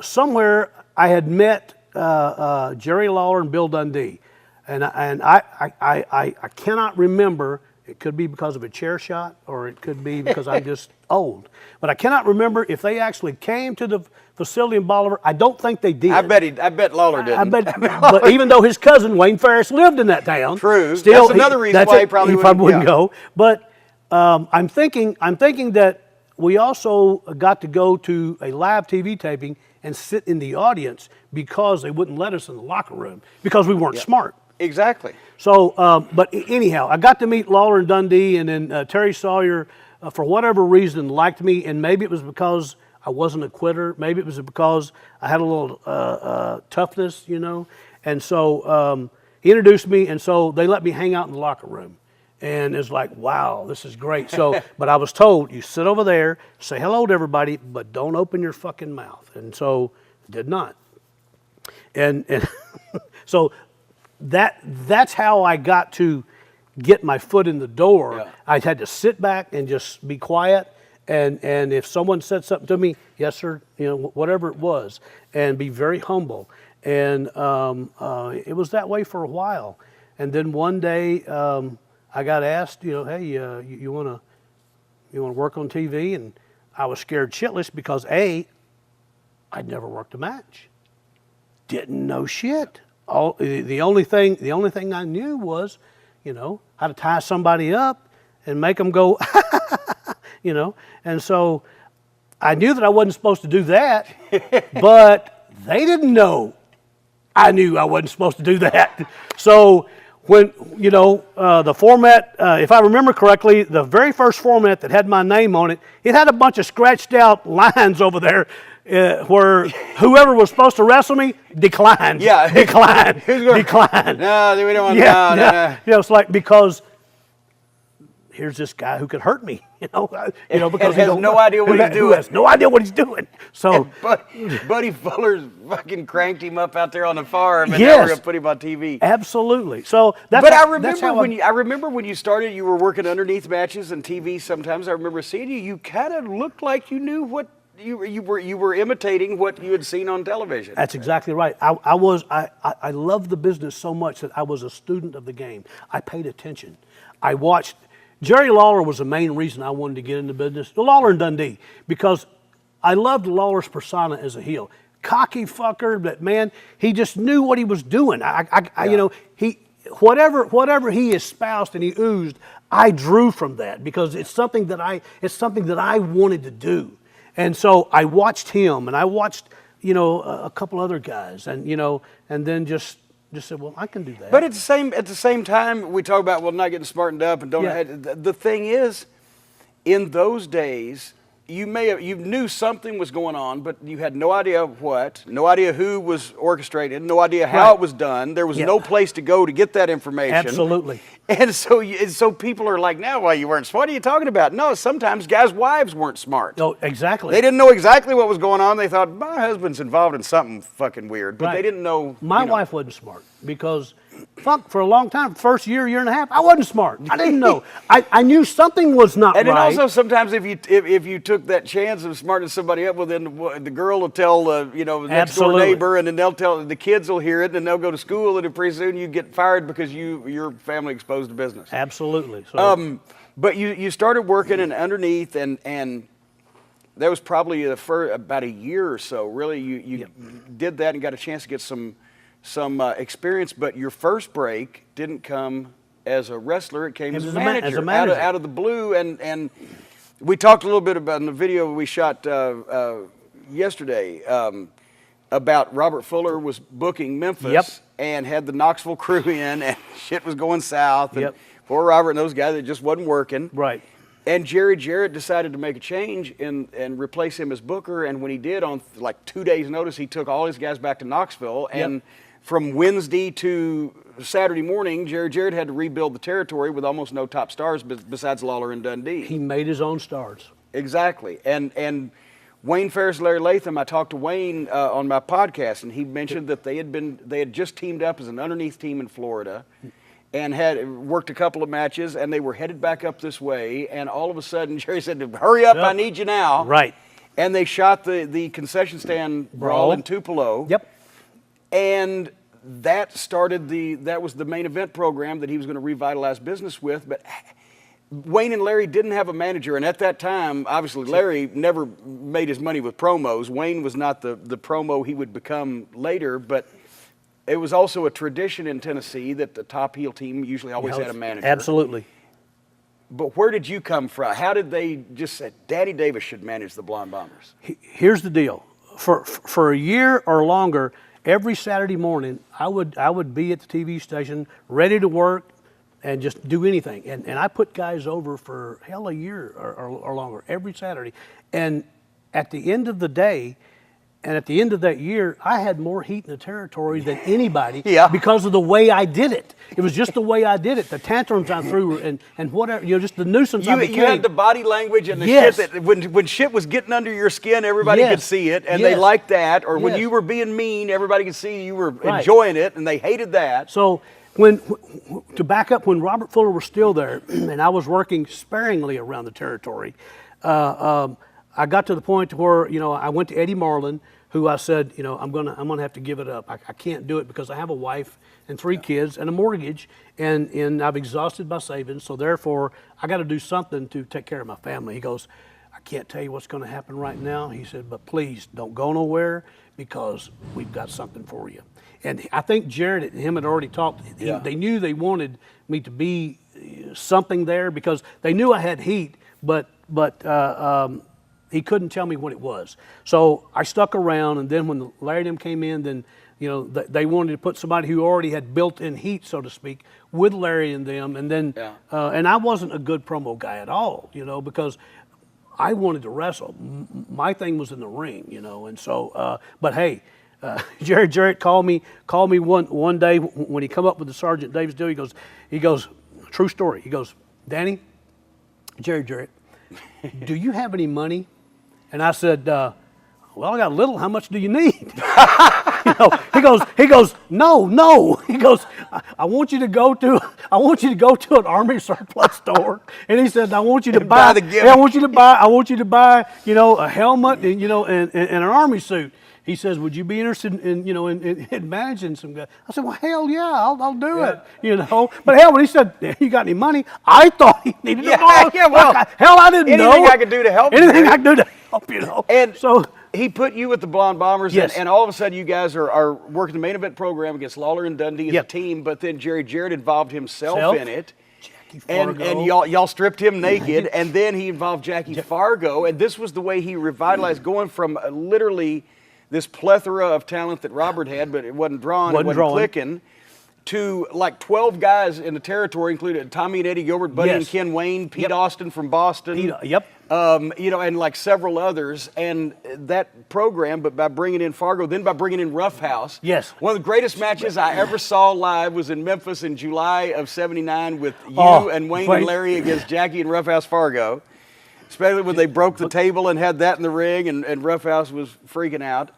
somewhere I had met Jerry Lawler and Bill Dundee, and I cannot remember. It could be because of a chair shot, or it could be because I'm just old. But I cannot remember if they actually came to the facility in Bolivar. I don't think they did. I bet Lawler didn't. But even though his cousin Wayne Ferris lived in that town, true. Still, that's another reason why he probably wouldn't go. But I'm thinking that we also got to go to a live TV taping and sit in the audience because they wouldn't let us in the locker room because we weren't smart. Exactly. So, but anyhow, I got to meet Lawler and Dundee, and then Terry Sawyer, for whatever reason, liked me, and maybe it was because I wasn't a quitter. Maybe it was because I had a little toughness, And so he introduced me, and so they let me hang out in the locker room. And it's like, wow, this is great. So, but I was told, you sit over there, say hello to everybody, but don't open your fucking mouth. And so, did not. And so that's how I got to get my foot in the door. Yeah. I had to sit back and just be quiet. And if someone said something to me, yes, sir, whatever it was, and be very humble. And it was that way for a while. And then one day I got asked, hey, you want to work on TV? And I was scared shitless because I'd never worked a match. Didn't know shit. The only thing I knew was, how to tie somebody up and make them go, And so I knew that I wasn't supposed to do that, but they didn't know I knew I wasn't supposed to do that. So when, the format, if I remember correctly, the very first format that had my name on it, it had a bunch of scratched out lines over there where whoever was supposed to wrestle me declined. Yeah. Declined. Declined. No, we don't want no. It's like, because here's this guy who could hurt me, because he has no idea what he's doing. Who has no idea what he's doing. So, Buddy Fuller's fucking cranked him up out there on the farm, and yes, now we're gonna put him on TV. Absolutely. So that's. But I I remember when you started, you were working underneath matches and TV. Sometimes I remember seeing you. You kind of looked like you knew what you were imitating what you had seen on television. That's exactly right. I loved the business so much that I was a student of the game. I paid attention. I watched. Jerry Lawler was the main reason I wanted to get into business. Lawler and Dundee, because I loved Lawler's persona as a heel. Cocky fucker, but man, he just knew what he was doing. Whatever he espoused and he oozed, I drew from that because it's something that I wanted to do. And so I watched him, and I watched a couple other guys, and then just said, well, I can do that. But at the same time, we talk about not getting smartened up and don't. Yeah. The thing is, in those days, you knew something was going on, but you had no idea what, no idea who was orchestrated, no idea how it was done. There was no place to go to get that information. Absolutely. And so people are like, now, you weren't smart. What are you talking about? No, sometimes guys' wives weren't smart. No, exactly. They didn't know exactly what was going on. They thought, my husband's involved in something fucking weird, but they didn't know. My wife wasn't smart because, for a long time, first year and a half, I wasn't smart. I didn't know. I knew something was not right. And then also sometimes if you took that chance of smarting somebody up, well, then the girl will tell the next door neighbor, and then they'll tell the kids will hear it, and then they'll go to school, and pretty soon you get fired because your family exposed to business. Absolutely. So, but you started working in underneath, and that was probably about a year or so. Really, you did that and got a chance to get some experience. But your first break didn't come as a wrestler; it came as a manager. Out of the blue. And we talked a little bit about in the video we shot yesterday about Robert Fuller was booking Memphis and had the Knoxville crew in, and shit was going south. And poor Robert and those guys, it just wasn't working. Right. And Jerry Jarrett decided to make a change and replace him as booker. And when he did, on 2 days' notice, he took all his guys back to Knoxville. And from Wednesday to Saturday morning, Jerry Jarrett had to rebuild the territory with almost no top stars besides Lawler and Dundee. He made his own stars. Exactly. And Wayne Ferris, Larry Latham, I talked to Wayne on my podcast, and he mentioned that they had just teamed up as an underneath team in Florida and had worked a couple of matches, and they were headed back up this way, and all of a sudden Jerry said, hurry up, I need you now. Right. And they shot the concession stand brawl in Tupelo. Yep. And that was the main event program that he was going to revitalize business with, but Wayne and Larry didn't have a manager, and at that time, obviously, Larry never made his money with promos. Wayne was not the promo he would become later, but it was also a tradition in Tennessee that the top heel team usually always had a manager. Absolutely. But where did you come from? How did they just say, Daddy Davis should manage the Blonde Bombers? Here's the deal. For a year or longer, every Saturday morning, I would be at the TV station, ready to work, and just do anything. And I put guys over for a year or longer, every Saturday. And at the end of the day, and at the end of that year, I had more heat in the territory than anybody because of the way I did it. It was just the way I did it, the tantrums I threw and whatever, just the nuisance I became. You had the body language and the shit that when shit was getting under your skin, everybody could see it, and they liked that. Or when you were being mean, everybody could see you were enjoying it, and they hated that. So to back up, when Robert Fuller was still there, and I was working sparingly around the territory, I got to the point where I went to Eddie Marlin, who I said, you know, I'm gonna have to give it up. I can't do it because I have a wife and 3 kids and a mortgage, and I've exhausted my savings. So therefore, I got to do something to take care of my family. He goes, I can't tell you what's going to happen right now. He said, but please don't go nowhere because we've got something for you. And I think Jared and him had already talked. They knew they wanted me to be something there because they knew I had heat, but he couldn't tell me what it was. So I stuck around, and then when Larry and them came in, then you know they wanted to put somebody who already had built-in heat, so to speak, with Larry and them, and then and I wasn't a good promo guy at all, you know, because I wanted to wrestle. My thing was in the ring, you know, and so but hey. Jarrett called me one day when he come up with the Sergeant Davis deal. He goes, true story. He goes, Danny, Jarrett, do you have any money? And I said, well, I got a little. How much do you need? You know, he goes, no. He goes, I want you to go to an Army surplus store, and he said, I want you to buy the gimmick. I want you to buy, you know, a helmet and you know and an Army suit. He says, would you be interested in managing some guys? I said, well, hell yeah, I'll do it, you know. But hell, when he said, you got any money? I thought he needed the money. Yeah, well, hell, I didn't know. Anything I could do to help. Anything I could do to help, you know. And so he put you with the Blonde Bombers, and all of a sudden you guys are working the main event program against Lawler and Dundee as a team, but then Jarrett involved himself in it. And y'all stripped him naked, and then he involved Jackie Fargo, and this was the way he revitalized, going from literally this plethora of talent that Robert had, but it wasn't drawn, it wasn't clicking, to like 12 guys in the territory, including Tommy and Eddie Gilbert, Buddy and Ken Wayne, Pete Austin from Boston, you know, and like several others, and that program, but by bringing in Fargo, then by bringing in Roughhouse. One of the greatest matches I ever saw live was in Memphis in July of '79 with you and Wayne and Larry against Jackie and Roughhouse Fargo. Especially when they broke the table and had that in the ring, and Roughhouse was freaking out.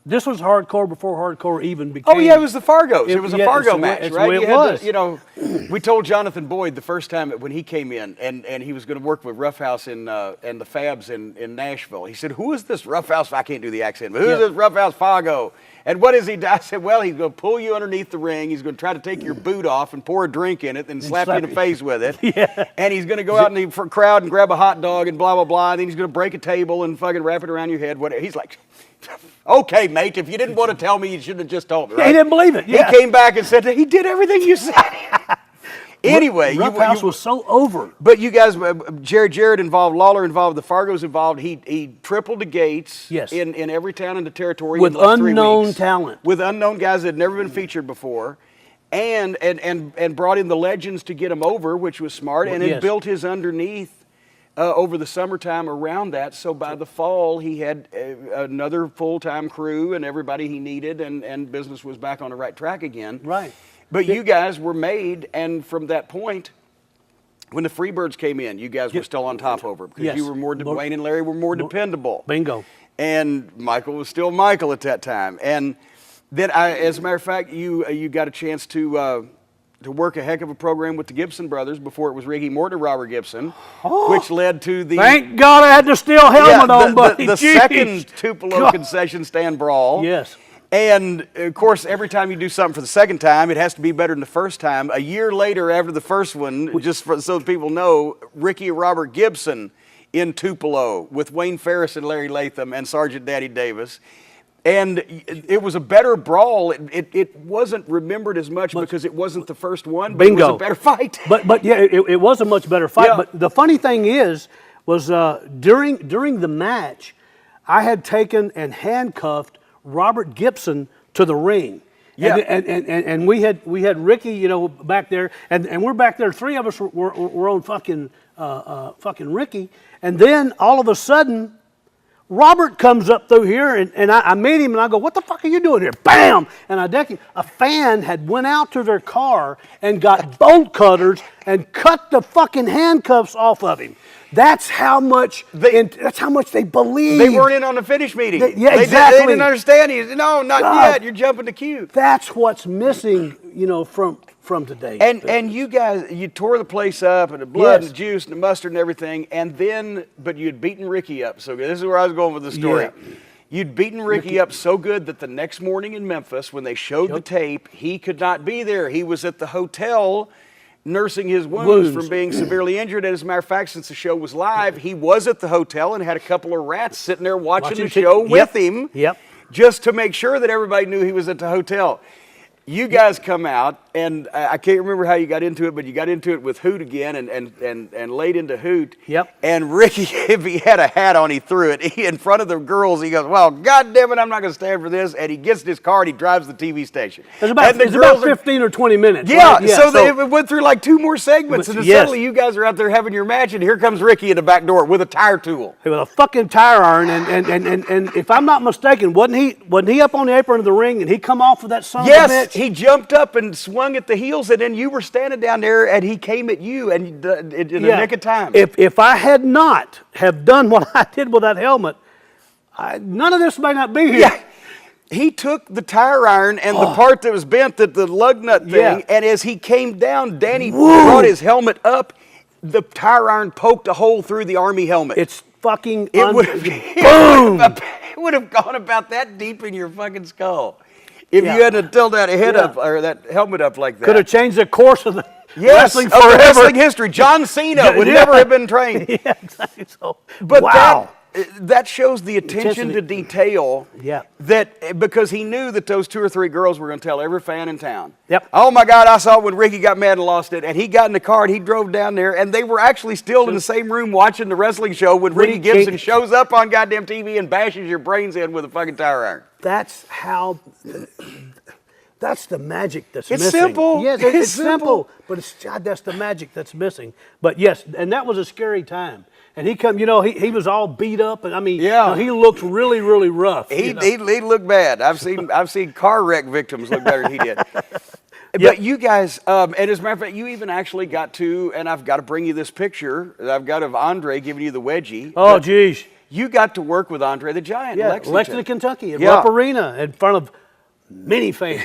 This was hardcore before hardcore even became. Oh yeah, it was the Fargos. It was a Fargo match, right? It was. You know, we told Jonathan Boyd the first time when he came in, and he was going to work with Roughhouse and the Fabs in Nashville. He said, "Who is this Roughhouse?" I can't do the accent, but who is this Roughhouse Fargo? And what is he? I said, "Well, he's going to pull you underneath the ring. He's going to try to take your boot off and pour a drink in it, and slap you in the face with it. And he's going to go out in the crowd and grab a hot dog and blah blah blah. And then he's going to break a table and fucking wrap it around your head. Whatever." He's like, "Okay, mate, if you didn't want to tell me, you should have just told me." Right? He didn't believe it. He came back and said he did everything you said. Anyway, Roughhouse was so over. But you guys, Jarrett involved, Lawler involved, the Fargos involved. He tripled the gates in every town in the territory with in like unknown 3 weeks, talent, with unknown guys that had never been featured before, and brought in the legends to get him over, which was smart, and it built his underneath over the summertime around that. So by the fall, he had another full-time crew and everybody he needed, and business was back on the right track again. Right. But you guys were made, and from that point, when the Freebirds came in, you guys were still on top over because you were more, Wayne and Larry were more dependable. Bingo. And Michael was still Michael at that time. And then, as a matter of fact, you got a chance to work a heck of a program with the Gibson brothers before it was Ricky Morton and Robert Gibson, which led to the... Thank God I had the steel helmet on, buddy. The second Tupelo concession stand brawl. Yes. And, of course, every time you do something for the second time, it has to be better than the first time. A year later, after the first one, just so people know, Ricky and Robert Gibson in Tupelo with Wayne Ferris and Larry Latham and Sergeant Daddy Davis. And it was a better brawl. It wasn't remembered as much because it wasn't the first one, but it was a better fight. But yeah, it was a much better fight. Yeah. But the funny thing was during the match, I had taken and handcuffed Robert Gibson to the ring. Yeah. And we had Ricky, you know, back there, and we're back there. 3 of us were on fucking Ricky, and then all of a sudden, Robert comes up through here, and I meet him, and I go, "What the fuck are you doing here?" Bam! And I deck him. A fan had went out to their car and got bolt cutters and cut the fucking handcuffs off of him. That's how much they believed. They weren't in on the finish meeting. Exactly. They didn't understand. No, not yet. You're jumping the queue. That's what's missing, you know, from today. And you guys, you tore the place up, and the blood and the juice and the mustard and everything, and then, but you had beaten Ricky up. So this is where I was going with the story. Yeah. You'd beaten Ricky up so good that the next morning in Memphis, when they showed the tape, he could not be there. He was at the hotel nursing his wounds from being severely injured. And as a matter of fact, since the show was live, he was at the hotel and had a couple of rats sitting there watching the show with him just to make sure that everybody knew he was at the hotel. You guys come out, and I can't remember how you got into it, but you got into it with Hoot again and laid into Hoot. And Ricky, if he had a hat on, he threw it. In front of the girls, he goes, well, God damn it, I'm not going to stand for this. And he gets in his car and he drives the TV station. It's about 15 or 20 minutes. Yeah, right? So it went through like 2 more segments. And then suddenly you guys are out there having your match, and here comes Ricky in the back door with a tire tool. With a fucking tire iron. And if I'm not mistaken, wasn't he up on the apron of the ring and he come off of that son of a bitch? He jumped up and swung at the heels, and then you were standing down there, and he came at you and in the nick of time. If I had not have done what I did with that helmet, none of this may not be here. Yeah. He took the tire iron and the part that was bent, the lug nut thing, and as he came down, Danny brought his helmet up. The tire iron poked a hole through the Army helmet. It's fucking boom! It would have gone about that deep in your fucking skull. If you hadn't tilted that head up or that helmet up like that. Could have changed the course of the wrestling forever. Of wrestling history. John Cena would never have been trained. Yeah, exactly. So, but that shows the attention to detail that because he knew that those 2 or 3 girls were going to tell every fan in town. Oh my God, I saw when Ricky got mad and lost it, and he got in the car and he drove down there, and they were actually still in the same room watching the wrestling show when Ricky Gibson shows up on goddamn TV and bashes your brains in with a fucking tire iron. That's the magic that's missing. It's simple. Yes, it's simple, but that's the magic that's missing. But yes, and that was a scary time. And he was all beat up, and I mean, he looked really, really rough. He looked bad. I've seen car wreck victims look better than he did. But you guys, and as a matter of fact, you even actually got to, and I've got to bring you this picture that I've got of Andre giving you the wedgie. Oh, geez. You got to work with Andre the Giant in Lexington, Kentucky, at Rupp Arena, in front of many fans,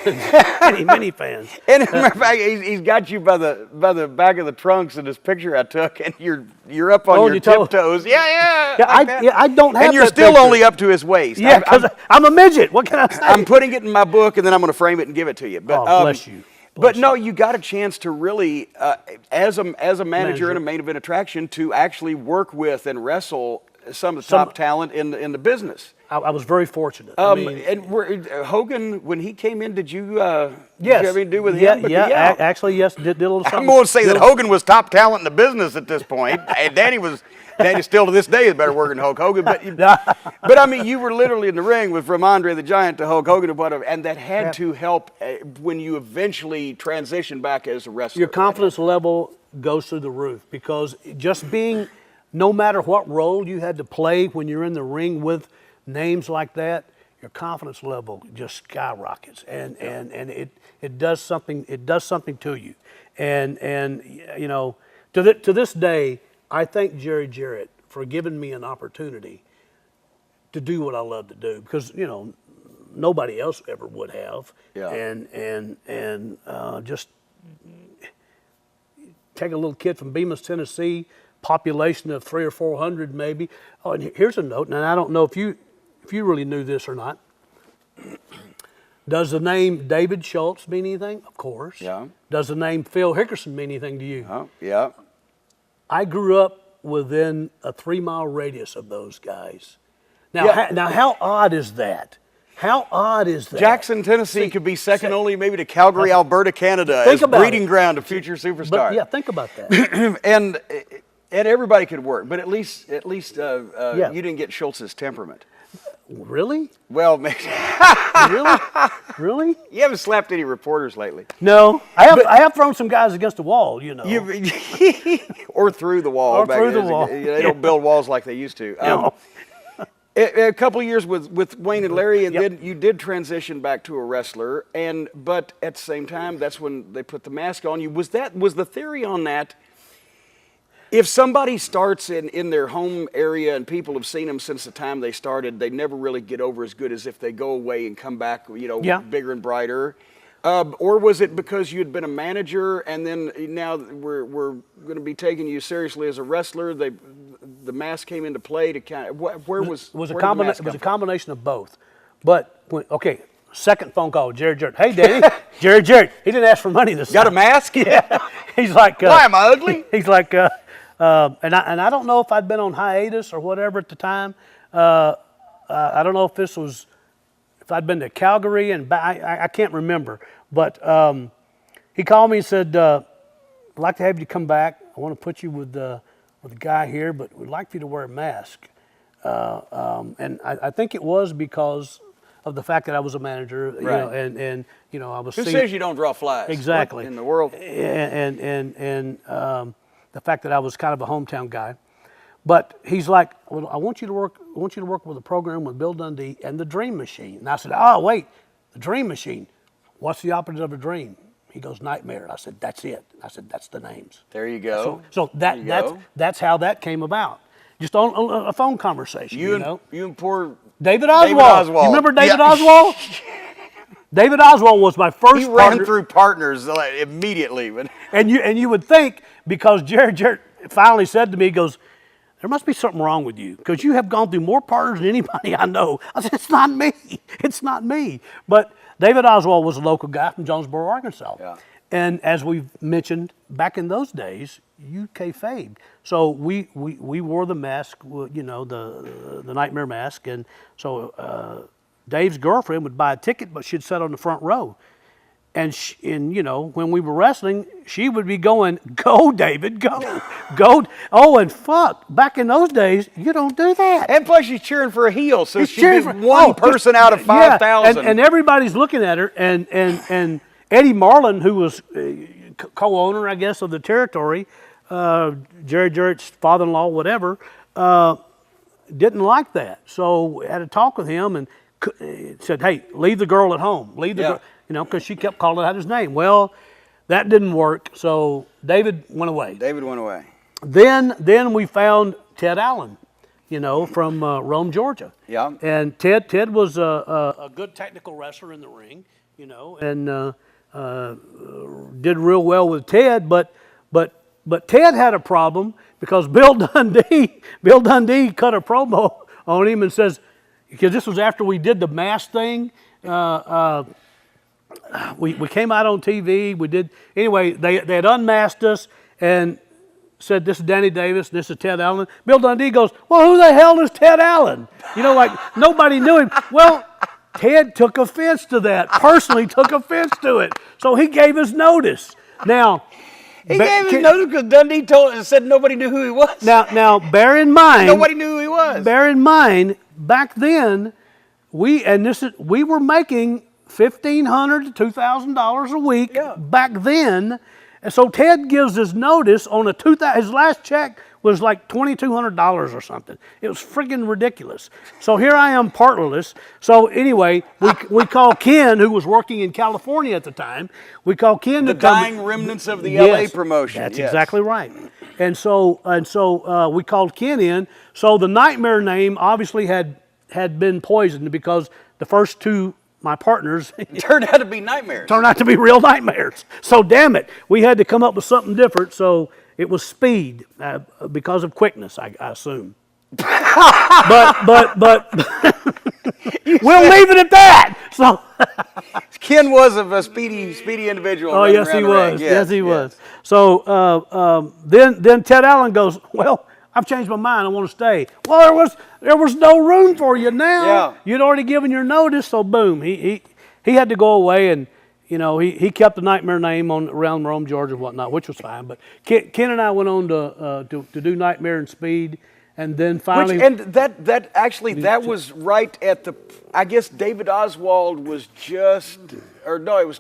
many fans. And as a matter of fact, he's got you by the back of the trunks in this picture I took, and you're up on your tiptoes. I don't have. And you're still picture. Only up to his waist. Yeah, because I'm a midget. What can I say? I'm putting it in my book, and then I'm going to frame it and give it to you. But, bless you. But no, you got a chance to really, as a manager and a main event attraction, to actually work with and wrestle some of the top talent in the business. I was very fortunate. And Hogan, when he came in, did you have anything to do with him? Actually, yes, did a little something. I'm going to say that Hogan was top talent in the business at this point. And Danny still to this day is better working than Hulk Hogan. But I mean, you were literally in the ring from Andre the Giant to Hulk Hogan and whatever, and that had to help when you eventually transitioned back as a wrestler. Your confidence level goes through the roof because just being, no matter what role you had to play when you're in the ring with names like that, your confidence level just skyrockets, and it does something. It does something to you, and you know, to this day, I thank Jerry Jarrett for giving me an opportunity to do what I love to do, because nobody else ever would have, and just take a little kid from Bemis, Tennessee, population of 300 or 400 maybe. Oh, and here's a note, and I don't know if you really knew this or not. Does the name David Schultz mean anything? Of course. Yeah. Does the name Phil Hickerson mean anything to you? Oh, yeah. I grew up within a 3-mile radius of those guys. Now, now how odd is that? How odd is that? Jackson, Tennessee could be second only maybe to Calgary, Alberta, Canada as breeding ground of future superstars. But, think about that. and everybody could work, but at least you didn't get Schultz's temperament. Really? Well, maybe. Really? You haven't slapped any reporters lately. No, I have thrown some guys against the wall, or through the wall. Or through the wall. They don't build walls like they used to. A couple of years with Wayne and Larry, and then you did transition back to a wrestler. But at the same time, that's when they put the mask on you. Was the theory on that? If somebody starts in their home area and people have seen them since the time they started, they never really get over as good as if they go away and come back, bigger and brighter. Or was it because you had been a manager and then now we're going to be taking you seriously as a wrestler? the mask came into play to kind of where was It was a where did the mask it was a come from? combination of both. But okay, second phone call, Jared Jarrett. Hey, Danny, Jared Jarrett. He didn't ask for money this Got a time. mask? Yeah. He's like, Why am I ugly? He's like, and I don't know if I'd been on hiatus or whatever at the time. I don't know if I'd been to Calgary and back. I can't remember. But he called me and said, I'd like to have you come back. I want to put you with a guy here, but we'd like for you to wear a mask. And I think it was because of the fact that I was a manager, you Right. know, and you know, I was. Who says you don't draw flies? Exactly. What in the world? And the fact that I was kind of a hometown guy. But he's like, well, I want you to work with a program with Bill Dundee and the Dream Machine. And I said, oh, wait, the Dream Machine. What's the opposite of a dream? He goes, nightmare. I said, that's it. I said, that's the names. There you go. So that's how that came about. Just on a phone conversation, you know. You and poor David Oswald. Oswald. You remember David Yeah. Oswald? David Oswald was my first He partner. ran through partners like, immediately. But And you would think, because Jared finally said to me, he goes, there must be something wrong with you because you have gone through more partners than anybody I know. I said, it's not me. It's not me. But David Oswald was a local guy from Jonesboro, Arkansas. Yeah. And as we've mentioned, back in those days, you kayfabed. So we wore the mask, you know, the nightmare mask. And so Dave's girlfriend would buy a ticket, but she'd sit on the front row. And you know, when we were wrestling, she would be going, go, David, go, go. Oh, and fuck, back in those days, you don't do that. and plus she's cheering for a heel, so He's she'd cheering be for- one oh, person out of yeah, 5,000. and everybody's looking at her, and Eddie Marlin, who was co-owner, I guess, of the territory, Jerry Jarrett's father-in-law, whatever, didn't like that. So I had a talk with him and said, hey, leave the girl at home. Leave the girl, you know, because she kept calling out his name. Well, that didn't work, so David went away. David went away. Then we found Ted Allen, you know, from Rome, Georgia. Yeah. And Ted was a good technical wrestler in the ring, you know, and did real well with Ted. But Ted had a problem because Bill Dundee cut a promo on him and says, because this was after we did the mask thing. We came out on TV. We did anyway. They had unmasked us and said, "This is Danny Davis. This is Ted Allen." Bill Dundee goes, "Well, who the hell is Ted Allen?" You know, like nobody knew him. Well, Ted took offense to that. Personally, took offense to it. So he gave us notice. Now, He gave us notice because Dundee said nobody knew who he was. Now, bear in mind. Nobody knew who he was. Bear in mind, back then, we were making $1,500 to $2,000 a week back then. And so Ted gives his notice on his last check was like $2,200 or something. It was freaking ridiculous. So here I am partnerless. So anyway, we call Ken, who was working in California at the time. We call Ken The to come. dying remnants of the LA promotion. That's yes. exactly right. And so we called Ken in. So the Nightmare name obviously had been poisoned because the first two, my partners, Turned out to be nightmares. turned out to be real nightmares. So damn it, we had to come up with something different. So it was Speed because of quickness, I assume. but we'll leave it at that. So Ken was a speedy individual. oh running yes he around the was. ring. Yes he was. So then Ted Allen goes, well, I've changed my mind. I want to stay. Well, there was no room for you now. Yeah. You'd already given your notice, so boom, he had to go away, and you know he kept the Nightmare name around Rome, Georgia, and whatnot, which was fine. But Ken and I went on to do Nightmare and Speed, and then finally. That was right at the. I guess David Oswald was just, or no, it was.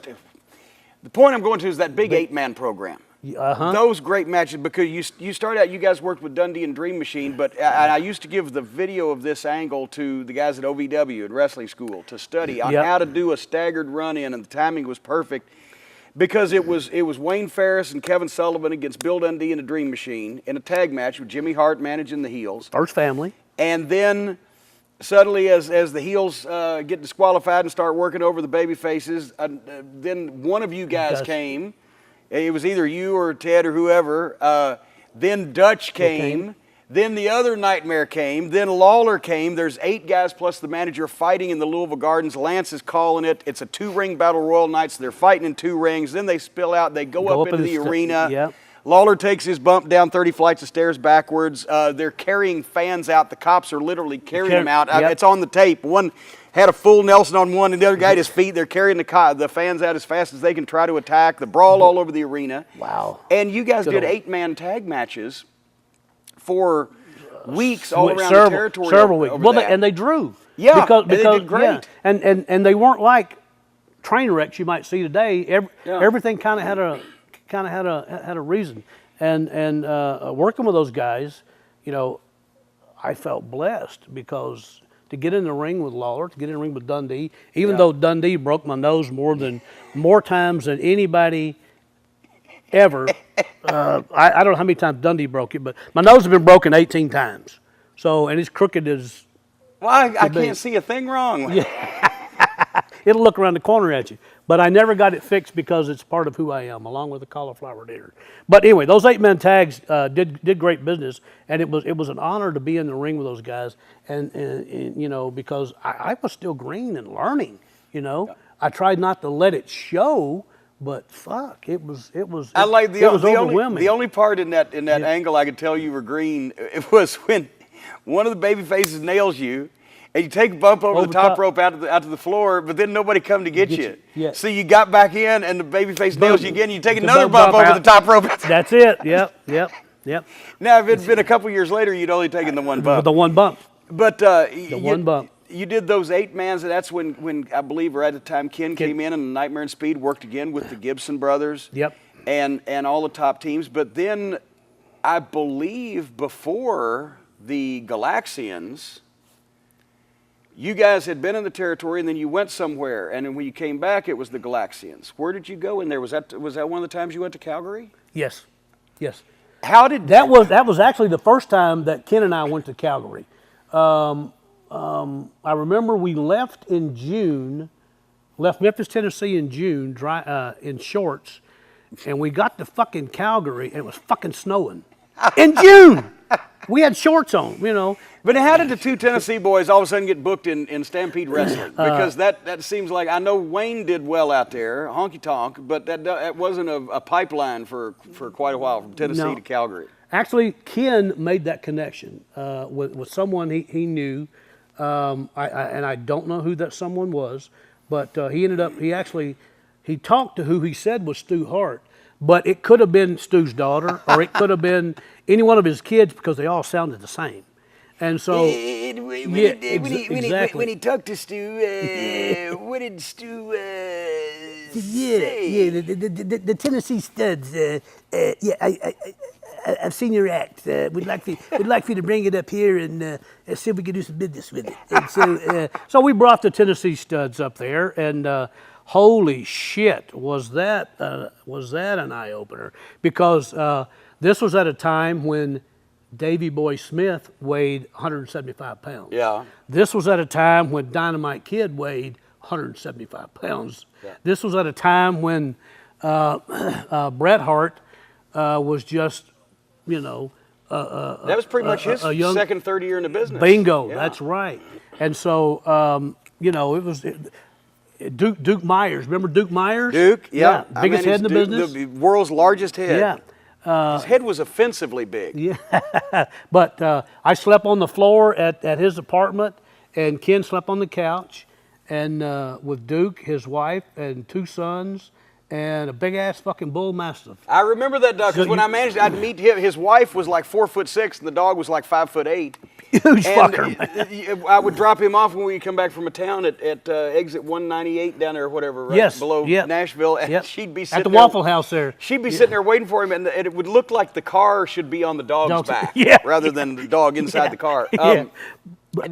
The point I'm going to is that big 8-man program. Those great matches, because you started out, you guys worked with Dundee and Dream Machine, but I used to give the video of this angle to the guys at OVW at wrestling school to study on how to do a staggered run-in, and the timing was perfect because it was Wayne Ferris and Kevin Sullivan against Bill Dundee and the Dream Machine in a tag match with Jimmy Hart managing the heels. First family. And then suddenly, as the heels get disqualified and start working over the baby faces, then one of you guys came. It was either you or Ted or whoever. Then Dutch came. Then the other nightmare came. Then Lawler came. There's 8 guys plus the manager fighting in the Louisville Gardens. Lance is calling it. It's a 2-ring battle royal night, so they're fighting in 2 rings. Then they spill out. They go up into the arena. Yep. Lawler takes his bump down 30 flights of stairs backwards. They're carrying fans out. The cops are literally carrying them out. Yep. It's on the tape. One had a full Nelson on one, and the other guy at his feet. They're carrying the fans out as fast as they can try to attack. The brawl all over the arena. Wow. And you guys did 8-man tag matches for weeks all around the territory. Several weeks. Well, and they drew. Yeah, because they did great. Yeah. And they weren't like train wrecks you might see today. Everything kind of had a reason. And working with those guys, you know, I felt blessed because to get in the ring with Lawler, to get in the ring with Dundee, even though Dundee broke my nose more times than anybody ever. I don't know how many times Dundee broke it, but my nose has been broken 18 times. So, and it's crooked as... Well, I can't see a thing wrong. Yeah. It'll look around the corner at you. But I never got it fixed because it's part of who I am, along with the cauliflower dinner. But anyway, those 8-man tags did great business, and it was an honor to be in the ring with those guys, and you know, because I was still green and learning, you know. Yeah. I tried not to let it show, but fuck, it was overwhelming. The only part in that angle I could tell you were green, it was when one of the baby faces nails you, and you take a bump over the top rope out to the floor, but then nobody come to get you. Yeah. So you got back in, and the babyface nails you again. You take another bump over the top rope. That's it. Yep. Now, if it had been a couple years later, you'd only taken the one bump. The one bump. But one bump. You did those 8-mans, and that's when I believe, right at the time, Ken came in, and Nightmare and Speed worked again with the Gibson brothers. Yep. And all the top teams. But then, I believe before the Galaxians, you guys had been in the territory, and then you went somewhere, and then when you came back, it was the Galaxians. Where did you go in there? Was that one of the times you went to Calgary? Yes. How did that was actually the first time that Ken and I went to Calgary. I remember we left Memphis, Tennessee in June, in shorts, and we got to fucking Calgary, and it was fucking snowing in June. We had shorts on, you know. But how did the 2 Tennessee boys all of a sudden get booked in Stampede Wrestling? Because that seems like, I know Wayne did well out there, honky tonk, but that wasn't a pipeline for quite a while from Tennessee to Calgary. Actually, Ken made that connection with someone he knew, and I don't know who that someone was, but he talked to who he said was Stu Hart, but it could have been Stu's daughter, or it could have been any one of his kids, because they all sounded the same. And so, when he talked to Stu, what did Stu say? The Tennessee Studs. I've seen your act. We'd like for you to bring it up here and see if we can do some business with it. And so we brought the Tennessee Studs up there, and holy shit, was that an eye opener? Because this was at a time when Davey Boy Smith weighed 175 pounds. Yeah. This was at a time when Dynamite Kid weighed 175 pounds. Yeah. This was at a time when Bret Hart was just, you know, that was pretty much his second, third year in the business. Bingo, yeah. That's right. And so, you know, it was Duke Myers. Remember Duke Myers? Duke, yeah. Biggest head in the business. The world's largest head. Yeah. His head was offensively big. Yeah. But I slept on the floor at his apartment, and Ken slept on the couch, and with Duke, his wife, and 2 sons, and a big-ass fucking bull mastiff. I remember that dog, because when I managed, I'd meet him. His wife was like 4'6", and the dog was like 5'8". Huge fucker. I would drop him off when we come back from a town at exit 198 down there or whatever, right? Yes, below Nashville. And she'd be sitting at the Waffle House there. She'd be sitting there waiting for him, and it would look like the car should be on the dog's back rather than the dog inside the car.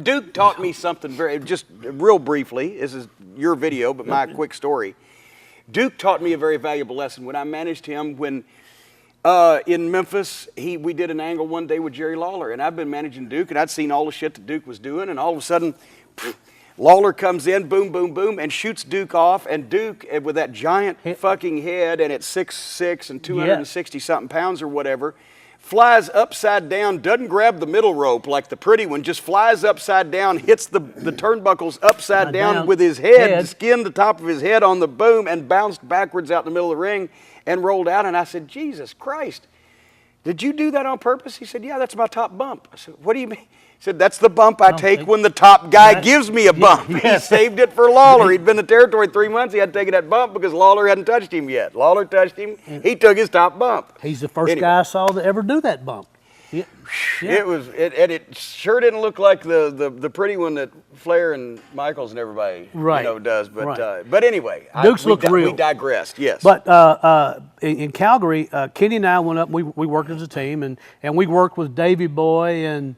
Duke taught me something just real briefly. This is your video, but my quick story. Duke taught me a very valuable lesson. When I managed him, when in Memphis, we did an angle one day with Jerry Lawler, and I've been managing Duke, and I'd seen all the shit that Duke was doing, and all of a sudden, Lawler comes in, boom, boom, boom, and shoots Duke off, and Duke, with that giant fucking head, and at 6'6" and 260-something pounds or whatever, flies upside down, doesn't grab the middle rope like the pretty one, just flies upside down, hits the turnbuckles upside down with his head, skinned the top of his head on the boom, and bounced backwards out in the middle of the ring and rolled out. And I said, Jesus Christ, did you do that on purpose? He said, yeah, that's my top bump. I said, what do you mean? He said, that's the bump I take when the top guy gives me a bump. He saved it for Lawler. He'd been in the territory 3 months. He had taken that bump because Lawler hadn't touched him yet. Lawler touched him. He took his top bump. He's the first guy I saw to ever do that bump. It sure didn't look like the pretty one that Flair and Michaels and everybody does. But anyway, Dukes look real. We digressed. Yes. But in Calgary, Kenny and I went up. We worked as a team, and we worked with Davey Boy and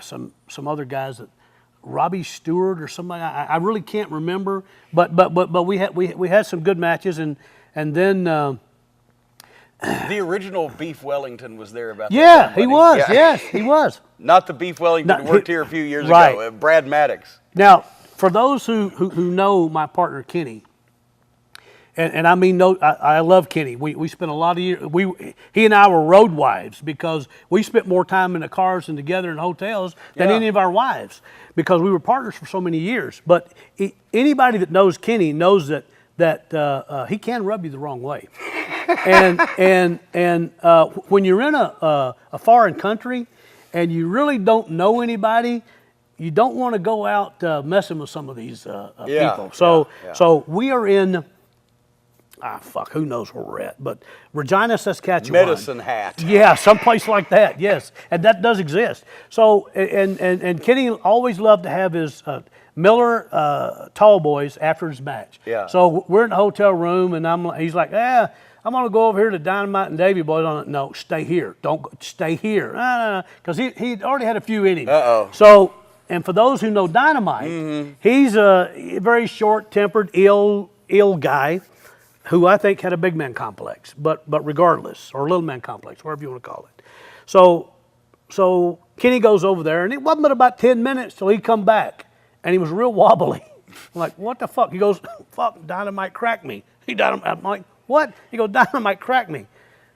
some other guys that Robbie Stewart or somebody. I really can't remember. But we had some good matches, and then. The original Beef Wellington was there about that time, he was. Yeah. Yes, he was. Not the Beef Wellington who worked here a few years ago, Brad Maddox. Now, for those who know my partner Kenny, and I mean, I love Kenny. We spent a lot of years. He and I were road wives because we spent more time in the cars and together in hotels than any of our wives because we were partners for so many years. But anybody that knows Kenny knows that he can rub you the wrong way. And when you're in a foreign country and you really don't know anybody, you don't want to go out messing with some of these people. So we are in, who knows where we're at, but Regina, Saskatchewan. Medicine Hat. Yeah, someplace like that, yes. And that does exist. So, and Kenny always loved to have his Miller tall boys after his match. Yeah. So we're in the hotel room, and he's like, I'm going to go over here to Dynamite and Davey Boy. No, stay here. Don't stay here. No. Because he'd already had a few in him. Uh-oh. So, and for those who know Dynamite, he's a very short-tempered, ill guy who I think had a big man complex, but regardless, or a little man complex, whatever you want to call it. So Kenny goes over there, and it wasn't but about 10 minutes till he'd come back, and he was real wobbly. I'm like, what the fuck? He goes, fuck, Dynamite cracked me. I'm like, what? He goes, Dynamite cracked me.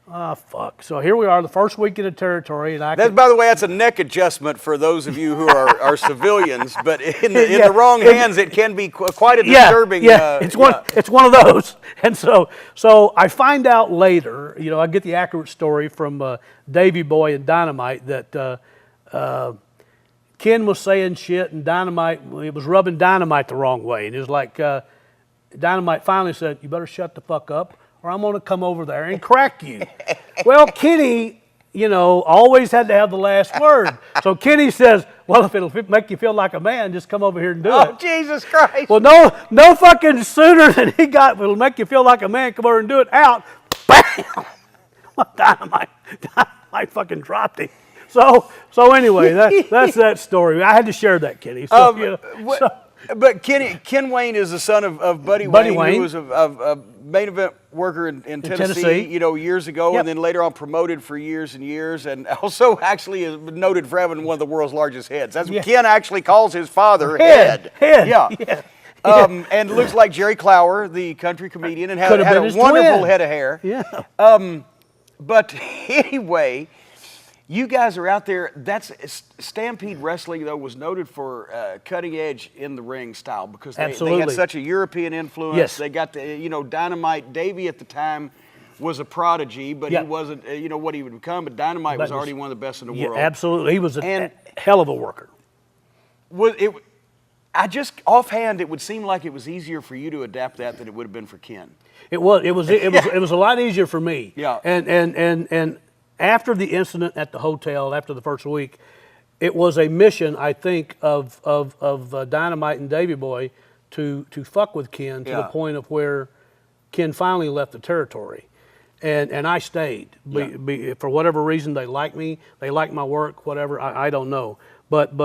Oh, fuck. So here we are, the first week in the territory. And by the way, that's a neck adjustment for those of you who are civilians, but in the wrong hands, it can be quite a disturbing. It's one of those. And so I find out later, I get the accurate story from Davey Boy and Dynamite that Ken was saying shit and Dynamite, it was rubbing Dynamite the wrong way. And it was like, Dynamite finally said, you better shut the fuck up, or I'm going to come over there and crack you. Well, Kenny, always had to have the last word. So Kenny says, well, if it'll make you feel like a man, just come over here and do it. Oh, Jesus Christ. Well, no fucking sooner than he got, it'll make you feel like a man, come over and do it, out, bam! Dynamite fucking dropped him. So anyway, that's that story. I had to share that, Kenny. But Ken Wayne is the son of Buddy Wayne, who was a main event worker in Tennessee, years ago, and then later on promoted for years and years, and also actually is noted for having one of the world's largest heads. That's what Ken actually calls his father, Head. Yeah. And looks like Jerry Clower, the country comedian, and had a wonderful head of hair. Yeah. But anyway, you guys are out there. Stampede Wrestling, though, was noted for cutting edge in the ring style because they had such a European influence. Yes. They got Dynamite. Davey at the time was a prodigy, but he wasn't, what he would become. But Dynamite was already one of the best in the world. Absolutely. He was a hell of a worker. Offhand, it would seem like it was easier for you to adapt that than it would have been for Ken. It was a lot easier for me. Yeah. And after the incident at the hotel, after the first week, it was a mission, I think, of Dynamite and Davey Boy to fuck with Ken to the point of where Ken finally left the territory. And I stayed. For whatever reason, they liked me. They liked my work, whatever. I don't know. But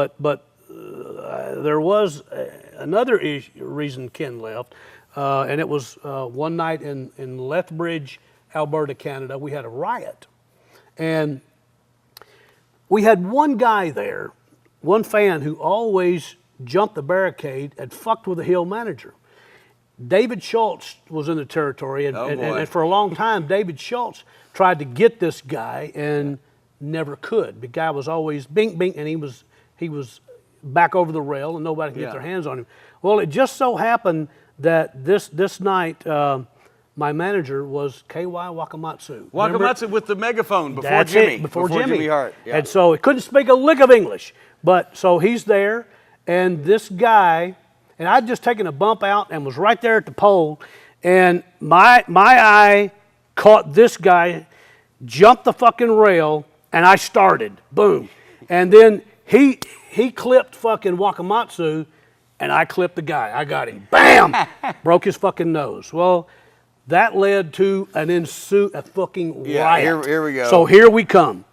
there was another reason Ken left, and it was one night in Lethbridge, Alberta, Canada. We had a riot. And we had one guy there, one fan who always jumped the barricade and fucked with the heel manager. David Schultz was in the territory, and, Oh, and, boy. and for a long time, David Schultz tried to get this guy and never could. The guy was always bink, bink, and he was back over the rail, and nobody could get their hands on him. Well, it just so happened that this night, my manager was K.Y. Wakamatsu. Wakamatsu with the megaphone before That's Jimmy. it, before Jimmy Hart. Yeah. And so he couldn't speak a lick of English. But so he's there, and this guy, and I'd just taken a bump out and was right there at the pole, and my eye caught this guy, jumped the fucking rail, and I started. Boom. And then he clipped fucking Wakamatsu, and I clipped the guy. I got him. Bam! Broke his fucking nose. Well, that led to a fucking riot. Here we go. So here we come.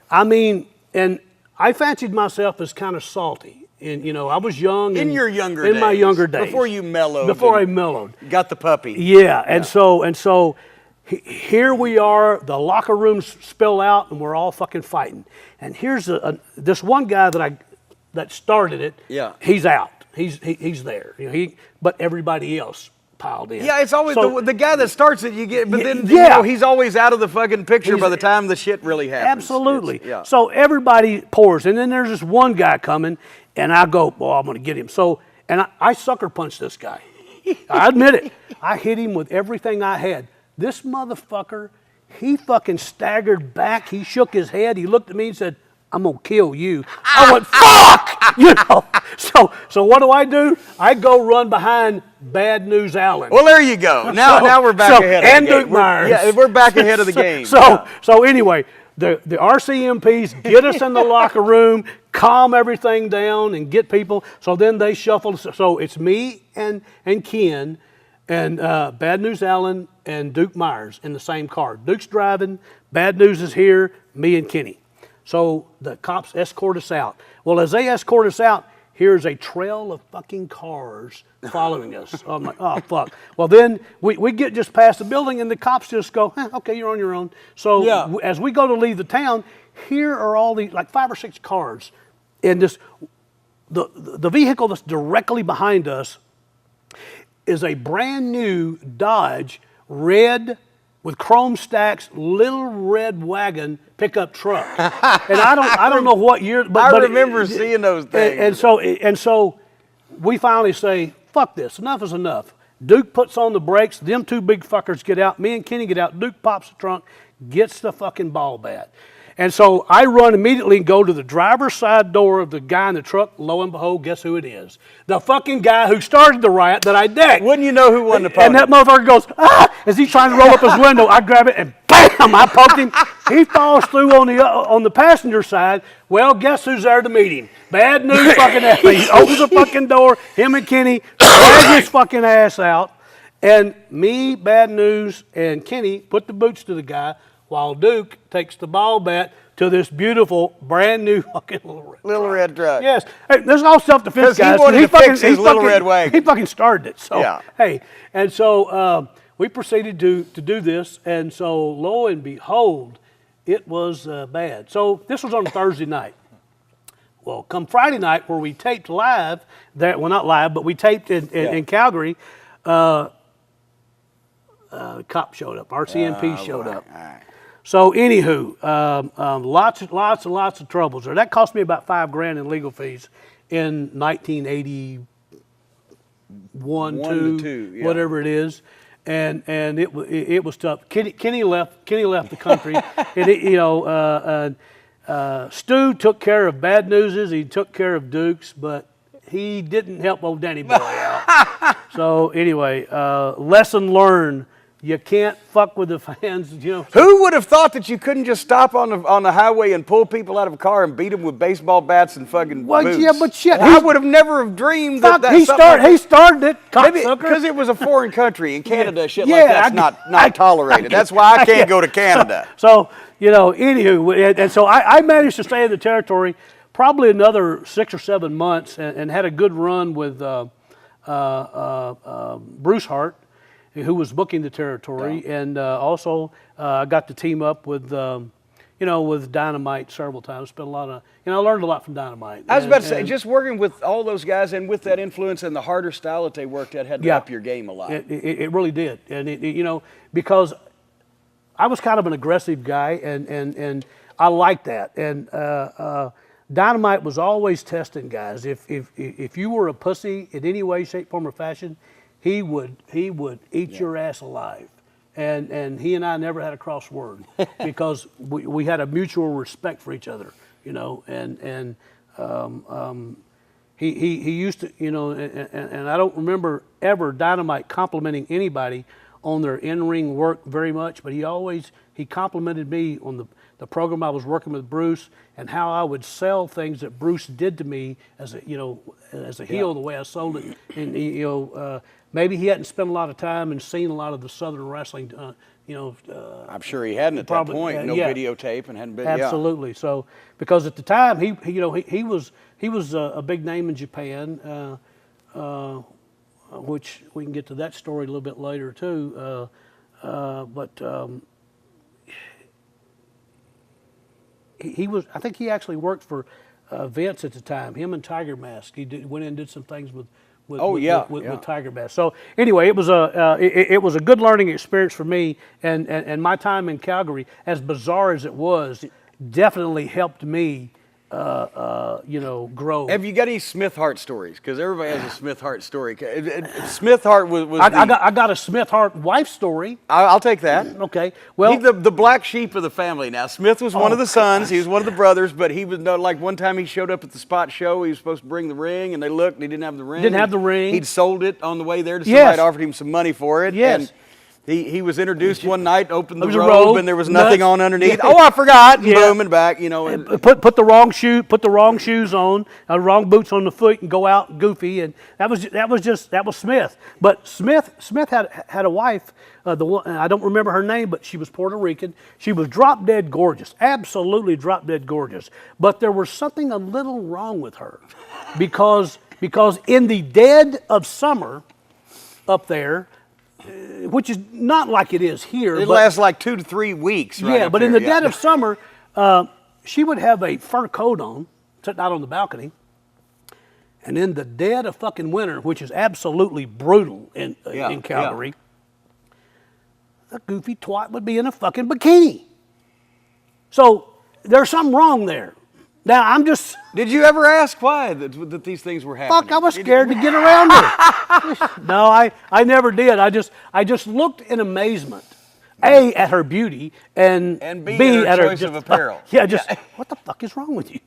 I mean, and I fancied myself as kind of salty. And, you know, I was young. In your younger days. In my younger days. Before you mellowed. Before I mellowed. Got the puppy. Yeah, and so here we are, the locker rooms spill out, and we're all fucking fighting. And here's this one guy that started it. Yeah. He's out. He's there. You know, but everybody else piled in. Yeah, it's always the guy that starts it. You get, but then yeah. you know, he's always out of the fucking picture by the time the shit really happens. Absolutely. Yeah. So everybody pours, and then there's this one guy coming, and I go, "Well, I'm going to get him." So, and I sucker punched this guy. I admit it. I hit him with everything I had. This motherfucker, he fucking staggered back. He shook his head. He looked at me and said, "I'm gonna kill you." I went, "Fuck!" You know. So what do? I go run behind Bad News Allen. Well, there you go. Now we're back ahead of the game. And Duke Myers. Yeah, we're back ahead of the game. So anyway, the RCMPs get us in the locker room, calm everything down, and get people. So then they shuffle. So it's me and Ken and Bad News Allen and Duke Myers in the same car. Duke's driving. Bad News is here. Me and Kenny. So the cops escort us out. Well, as they escort us out, here's a trail of fucking cars following us. I'm like, oh, fuck. Well, then we get just past the building, and the cops just go, okay, you're on your own. So as we go to leave the town, here are all these, like 5 or 6 cars. And the vehicle that's directly behind us is a brand new Dodge, red, with chrome stacks, little red wagon pickup truck. And I don't know what year, but I remember seeing those things. And so we finally say, fuck this, enough is enough. Duke puts on the brakes, them 2 big fuckers get out, me and Kenny get out, Duke pops the trunk, gets the fucking ball bat. And so I run immediately and go to the driver's side door of the guy in the truck. Lo and behold, guess who it is? The fucking guy who started the riot that I decked. Wouldn't you know who won the pony? And that motherfucker goes, ah! As he's trying to roll up his window, I grab it and bam! I poked him. He falls through on the passenger side. Well, guess who's there to meet him? Bad News fucking ass. He opens the fucking door. Him and Kenny drag his fucking ass out. And me, Bad News, and Kenny put the boots to the guy, while Duke takes the ball bat to this beautiful, brand new fucking little red truck. Yes. Hey, there's all self-defense, guys. He wanted to fix his little red wagon. He fucking started it. So, yeah. Hey, and so we proceeded to do this, and so lo and behold, it was bad. So this was on a Thursday night. Well, come Friday night, where we taped live, well, not live, but we taped in Calgary, cop showed up, RCMP showed up. All right. So anywho, lots of troubles there. That cost me about $5,000 in legal fees in 1981, two, whatever it is, and it was tough. Kenny left the country, and Stu took care of Bad News's. He took care of Duke's, but he didn't help old Danny Boy out. So anyway, lesson learned. You can't fuck with the fans, you know. Who would have thought that you couldn't just stop on the highway and pull people out of a car and beat them with baseball bats and fucking boots? Yeah, but shit. I would have never have dreamed that. He started it, maybe cocksucker. because it was a foreign country. In Canada, shit Yeah, like that's not tolerated. That's why I can't go to Canada. So anywho, and so I managed to stay in the territory probably another 6 or 7 months, and had a good run with Bruce Hart, who was booking the territory, and also I got to team up with, with Dynamite several times. Spent a lot of, I learned a lot from Dynamite. I was about to say, just working with all those guys and with that influence and the harder style that they worked at had to up your game a lot. It really did, and because I was kind of an aggressive guy, and I liked that. And Dynamite was always testing guys. If you were a pussy in any way, shape, form, or fashion, he would eat your ass alive. And he and I never had a cross word because we had a mutual respect for each other, and he used to, and I don't remember ever Dynamite complimenting anybody on their in-ring work very much, but he complimented me on the program I was working with Bruce and how I would sell things that Bruce did to me as a heel, the way I sold it, and maybe he hadn't spent a lot of time and seen a lot of the Southern wrestling, I'm sure he hadn't at that point. No videotape and hadn't been. Absolutely. Yeah. So because at the time he was a big name in Japan, which we can get to that story a little bit later too. He was. I think he actually worked for Vince at the time. Him and Tiger Mask. Went in and did some things with Tiger Mask. So anyway, it was a good learning experience for me, and my time in Calgary, as bizarre as it was, definitely helped me grow. Have you got any Smith Hart stories? Because everybody has a Smith Hart story. Smith Hart was I got a Smith Hart wife story. I'll take that. Okay. Well, he's the black sheep of the family now. Smith was one of the sons. He was one of the brothers, but he was like one time he showed up at the spot show. He was supposed to bring the ring, and they looked, and he didn't have the ring. Didn't have the ring. He'd sold it on the way there to somebody. Yes. Offered him some money for it. Yes. And he was introduced one night, opened the robe, and there was nothing on underneath. Yeah. Oh, I forgot! And boom, and back. Put the wrong shoes on, wrong boots on the foot, and go out goofy. And that was Smith. But Smith had a wife. The one, I don't remember her name, but she was Puerto Rican. She was drop dead gorgeous, absolutely drop dead gorgeous. But there was something a little wrong with her, because in the dead of summer, up there. Which is not like it is here. It lasts like 2 to 3 weeks, right? Yeah, but in the dead of summer, she would have a fur coat on, sitting out on the balcony. And in the dead of fucking winter, which is absolutely brutal in Calgary, a goofy twat would be in a fucking bikini. So there's something wrong there. Now, I'm just... Did you ever ask why that these things were happening? Fuck, I was scared to get around her. No, I never did. I just looked in amazement, A, at her beauty, and B at her choice of apparel. What the fuck is wrong with you?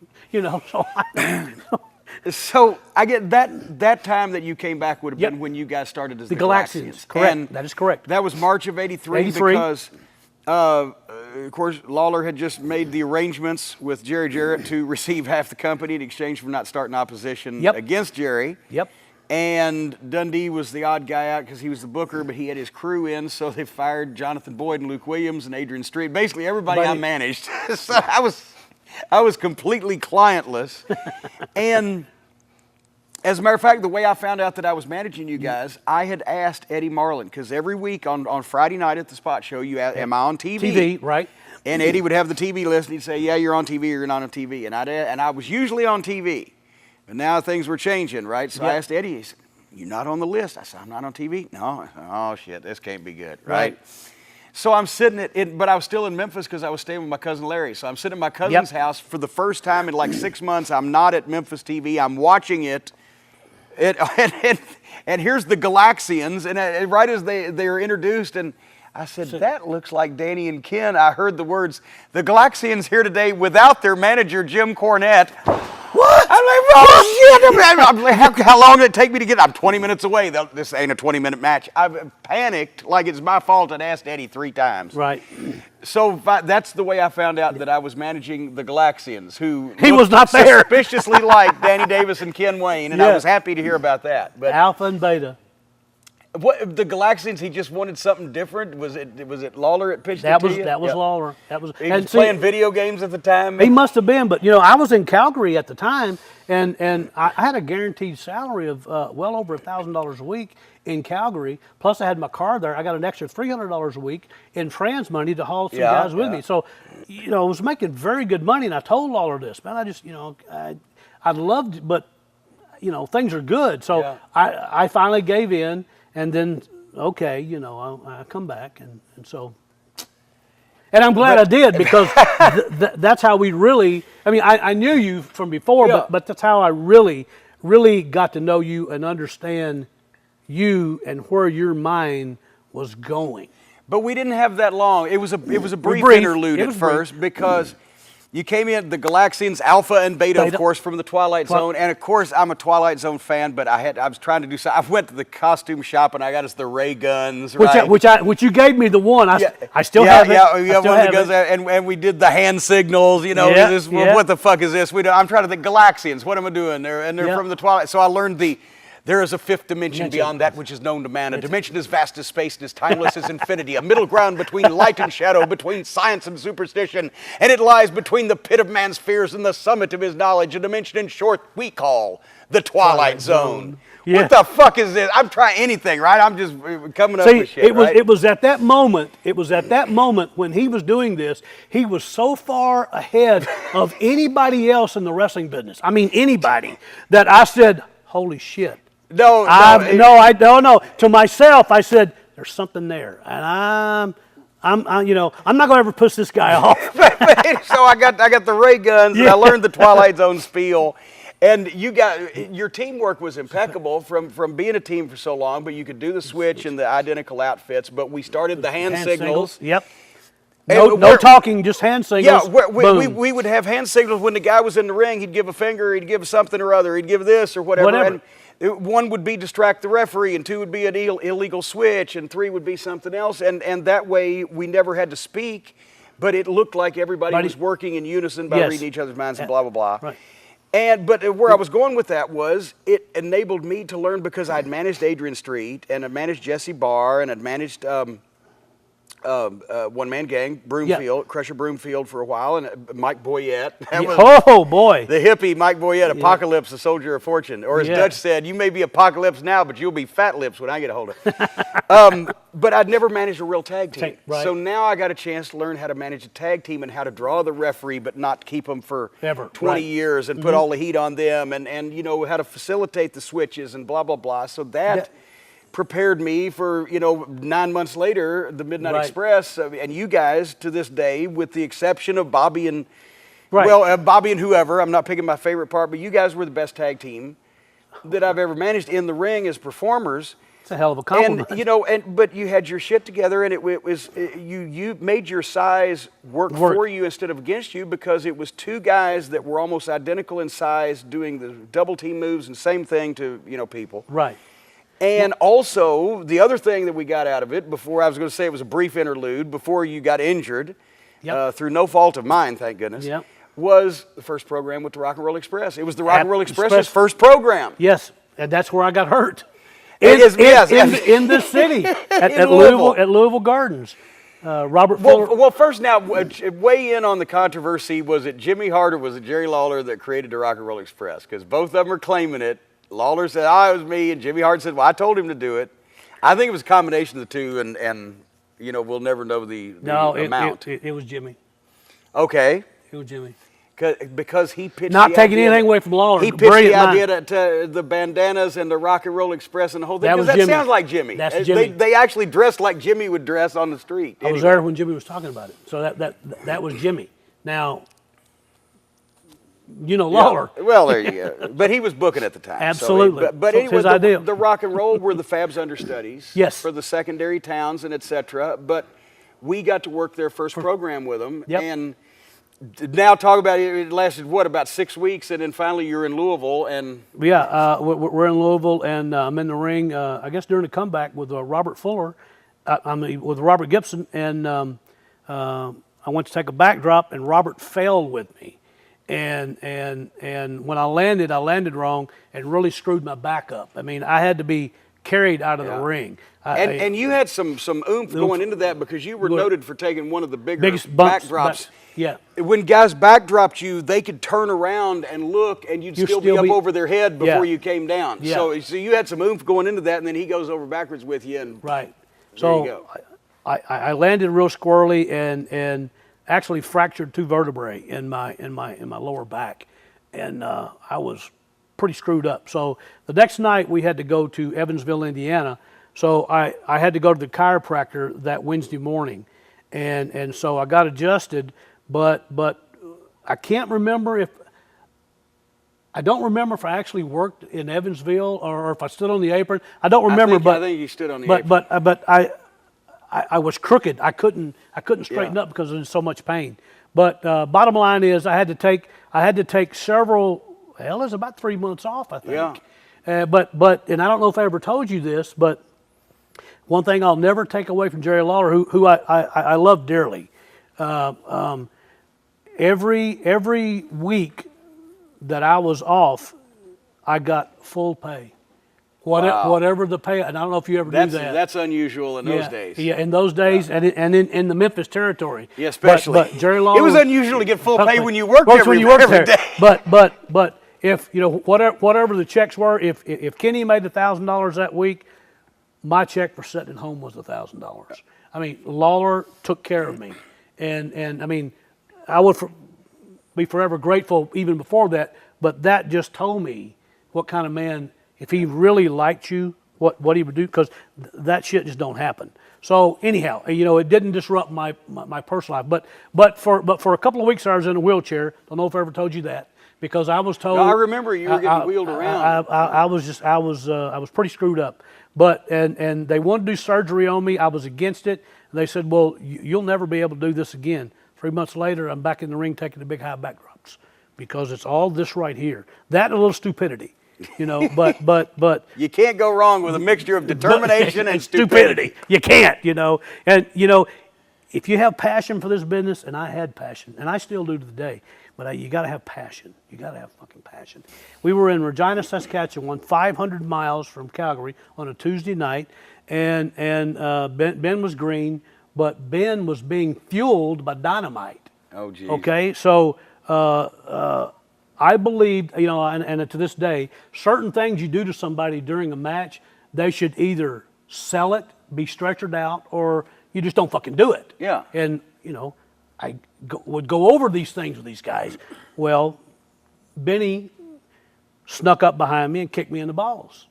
So I get that time that you came back would have been when you guys started as the Galaxians. Correct. And that is correct. That was March of '83 because... of course, Lawler had just made the arrangements with Jerry Jarrett to receive half the company in exchange for not starting opposition against Jerry. Yep. And Dundee was the odd guy out because he was the booker, but he had his crew in, so they fired Jonathan Boyd and Luke Williams and Adrian Street. Basically, everybody I managed. So I was completely clientless. And as a matter of fact, the way I found out that I was managing you guys, I had asked Eddie Marlin, because every week on Friday night at the spot show, you ask, am I on TV? TV, right. And Eddie would have the TV list, and he'd say, yeah, you're on TV or you're not on TV. And I was usually on TV. But now things were changing, right? So I asked Eddie, he said, you're not on the list. I said, I'm not on TV? No. Oh, shit, this can't be good, right? So I'm sitting but I was still in Memphis because I was staying with my cousin Larry. So I'm sitting at my cousin's house for the first time in like 6 months. I'm not at Memphis TV. I'm watching it. And here's the Galaxians, and right as they were introduced, and I said, that looks like Danny and Ken. I heard the words, the Galaxians here today without their manager, Jim Cornette. What? I'm like, oh, shit. I'm like, how long did it take me to get? I'm 20 minutes away. This ain't a 20-minute match. I've panicked like it's my fault and asked Eddie 3 times. Right. So that's the way I found out that I was managing the Galaxians, who he was not there. Suspiciously like Danny Davis and Ken Wayne, and I was happy to hear about that. But Alpha and Beta. What the Galaxians? He just wanted something different. Was it Lawler that pitched it to you? That was Yep. Lawler. That was. He was playing video games at the time. He must have been, but I was in Calgary at the time, and I had a guaranteed salary of well over $1,000 a week in Calgary. Plus, I had my car there. I got an extra $300 a week in trans money to haul some guys with me. So, I was making very good money, and I told Lawler this, man. I just, I loved, but things are good. So I finally gave in. And then, okay, I come back, and so, and I'm glad I did, because that's how we really. I mean, I knew you from before, but that's how I really got to know you and understand you and where your mind was going. But we didn't have that long. It was a brief interlude at first, because you came in the Galaxians, Alpha and Beta, of course, from the Twilight Zone, and of course I'm a Twilight Zone fan. But I was trying to do something. I went to the costume shop and I got us the ray guns, right? Which you gave me the one. I still have it. Yeah, we got one of the guns, and we did the hand signals. What the fuck is this? I'm trying to think Galaxians. What am I doing? They're from the Twilight. So I learned there is a fifth dimension beyond that which is known to man, a dimension as vast as space and as timeless as infinity, a middle ground between light and shadow, between science and superstition, and it lies between the pit of man's fears and the summit of his knowledge, a dimension in short we call the Twilight Zone. Yeah. What the fuck is this? I'm trying anything, right? I'm just coming up with shit, it was at that moment, when he was doing this, he was so far ahead of anybody else in the wrestling business. I mean, anybody, that I said, holy shit. I don't know. To myself, I said, "There's something there," and I'm not going to ever push this guy off. So I got the ray guns, and I learned the Twilight Zone spiel, and your teamwork was impeccable from being a team for so long. But you could do the switch and the identical outfits. But we started the hand signals. Yep. No talking, just hand signals. Yeah, we would have hand signals when the guy was in the ring. He'd give a finger, he'd give something or other, he'd give this or whatever. And one would be distract the referee, and two would be an illegal switch, and three would be something else. And that way we never had to speak, but it looked like everybody was working in unison by reading each other's minds and blah, blah, blah. Right. But where I was going with that was it enabled me to learn, because I'd managed Adrian Street, and I'd managed Jesse Barr, and I'd managed One Man Gang, Broomfield, Crusher Broomfield for a while, and Mike Boyette. Oh, boy. The hippie Mike Boyette, Apocalypse, a soldier of fortune. Or as Dutch said, you may be Apocalypse now, but you'll be Fat Lips when I get a hold of it. But I'd never managed a real tag team. So now I got a chance to learn how to manage a tag team and how to draw the referee, but not keep them for 20 years and put all the heat on them, and how to facilitate the switches and blah, blah, blah. So that prepared me for 9 months later, the Midnight Express, and you guys to this day, with the exception of Bobby and Bobby and whoever. I'm not picking my favorite part, but you guys were the best tag team that I've ever managed in the ring as performers. It's a hell of a compliment. And but you had your shit together, and it was you made your size work for you instead of against you, because it was two guys that were almost identical in size doing the double team moves and same thing to people. Right. And also, the other thing that we got out of it, before I was going to say it was a brief interlude, before you got injured, through no fault of mine, thank goodness, was the first program with the Rock and Roll Express. It was the Rock and Roll Express's first program. Yes, and that's where I got hurt. In this city, at Louisville Gardens. Robert Fuller. Well, first now, weigh in on the controversy. Was it Jimmy Hart or was it Jerry Lawler that created the Rock and Roll Express? Because both of them are claiming it. Lawler said, it was me, and Jimmy Hart said, well, I told him to do it. I think it was a combination of the two, and we'll never know the amount. It was Jimmy. Okay. It was Jimmy. Because he pitched Not taking anything away from Lawler. He pitched the idea to the bandanas and the Rock and Roll Express and the whole thing. That sounds like Jimmy. That's Jimmy. They actually dressed like Jimmy would dress on the street. I was there when Jimmy was talking about it. So that was Jimmy. Now, Lawler. Yeah. Well, there you go. But he was booking at the time. Absolutely. So but anyway, the Rock and Roll were the Fab's understudies. Yes. For the secondary towns and etc. But we got to work their first program with them. Yep. And now talk about it lasted, about 6 weeks, and then finally you're in Louisville. And we're in Louisville, and I'm in the ring, I guess during the comeback with Robert Fuller, with Robert Gibson, and I went to take a backdrop, and Robert failed with me. And when I landed wrong and really screwed my back up. I mean, I had to be carried out of the ring. And you had some oomph going into that because you were noted for taking one of the biggest bumps, backdrops. Yeah. When guys backdropped you, they could turn around and look, and you'd still be up over their head before you came down. Yeah. So you had some oomph going into that, and then he goes over backwards with you. And right. There you go. I landed real squirrely and actually fractured 2 vertebrae in my lower back, and I was pretty screwed up. So the next night we had to go to Evansville, Indiana. So I had to go to the chiropractor that Wednesday morning, and so I got adjusted. But I can't remember if I actually worked in Evansville or if I stood on the apron. I don't remember. I think you stood on the apron. But I was crooked. I couldn't straighten up because there was so much pain. But bottom line is I had to take several. Well, it was about 3 months off, I think. Yeah. But and I don't know if I ever told you this, but one thing I'll never take away from Jerry Lawler, who I love dearly. Every week that I was off, I got full pay. Whatever the pay, and I don't know if you ever do that. That's unusual in those days. Yeah, in those days, and in the Memphis territory. Yeah, especially. But Jerry Lawler, it was unusual to get full pay when you worked every there. day. But if whatever the checks were, if Kenny made $1,000 that week, my check for sitting at home was $1,000. I mean, Lawler took care of me, and I mean, I would be forever grateful even before that. But that just told me what kind of man, if he really liked you, what he would do, because that shit just don't happen. So anyhow, it didn't disrupt my personal life. But for a couple of weeks I was in a wheelchair. Don't know if I ever told you that, because I was told. No, I remember you were getting wheeled around. I was pretty screwed up. But and they wanted to do surgery on me. I was against it. And they said, well, you'll never be able to do this again. 3 months later, I'm back in the ring taking the big high backdrops because it's all this right here. That and a little stupidity, but you can't go wrong with a mixture of determination and stupidity. You can't, and if you have passion for this business, and I had passion, and I still do to the day, but you got to have passion. You got to have fucking passion. We were in Regina, Saskatchewan, 500 miles from Calgary on a Tuesday night, and Ben was green, but Ben was being fueled by dynamite. Oh, geez. Okay, so I believe, and to this day, certain things you do to somebody during a match, they should either sell it, be stretchered out, or you just don't fucking do it. Yeah. And, I would go over these things with these guys. Well, Benny snuck up behind me and kicked me in the balls.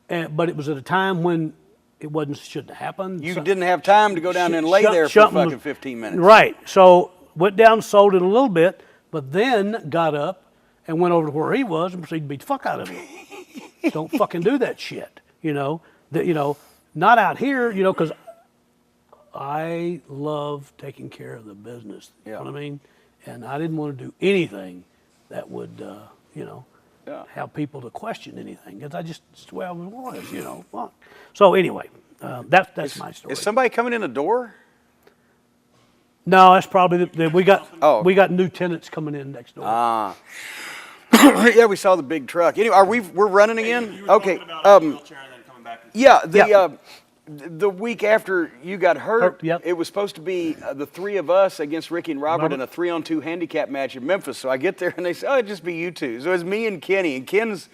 But it was at a time when it shouldn't have happened. You didn't have time to go down and lay there for fucking 15 minutes. Right. So went down, sold it a little bit, but then got up and went over to where he was and proceeded to beat the fuck out of him. Don't fucking do that shit. Not out here, because I love taking care of the business. You know what I mean? And I didn't want to do anything that would, have people to question anything. Because it's the way I was, Fuck. So anyway, that's my story. Is somebody coming in the door? No, that's probably we got. Oh. We got new tenants coming in next door. Yeah, we saw the big truck. Anyway, we're running again? Okay. The week after you got hurt, Yep. it was supposed to be the three of us against Ricky and Robert in a 3-on-2 handicap match in Memphis. So I get there and they say, it'd just be you two. So it's me and Kenny. And Ken's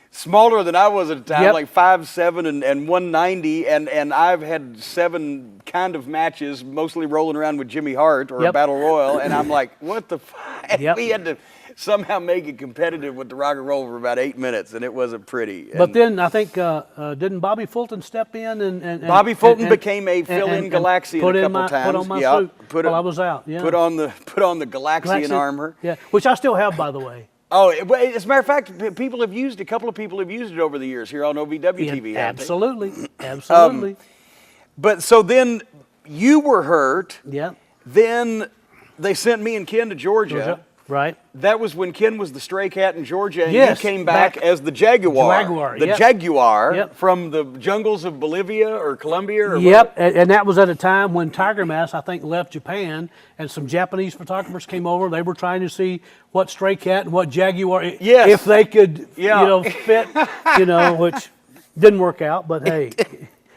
smaller than I was at the time, like 5'7" and 190. And I've had 7 kind of matches, mostly rolling around with Jimmy Hart or a Battle Royal. And I'm like, what the fuck? We had to somehow make it competitive with the rock and roll for about 8 minutes, and it wasn't pretty. But then I think, didn't Bobby Fulton step in? And Bobby Fulton became a fill-in Galaxian a couple times. Put on my suit while I was out. Yeah. Put on the Galaxian armor. Yeah, which I still have, by the way. Oh, as a matter of fact, a couple of people have used it over the years here on OVW TV. Absolutely. But so then you were hurt. Yeah. Then they sent me and Ken to Georgia. Right. That was when Ken was the stray cat in Georgia, and you came back as the Jaguar. Jaguar from the jungles of Bolivia or Colombia. Or and that was at a time when Tiger Mask, I think, left Japan, and some Japanese photographers came over. They were trying to see what stray cat and what Jaguar, if they could, fit, which Didn't work out, but hey,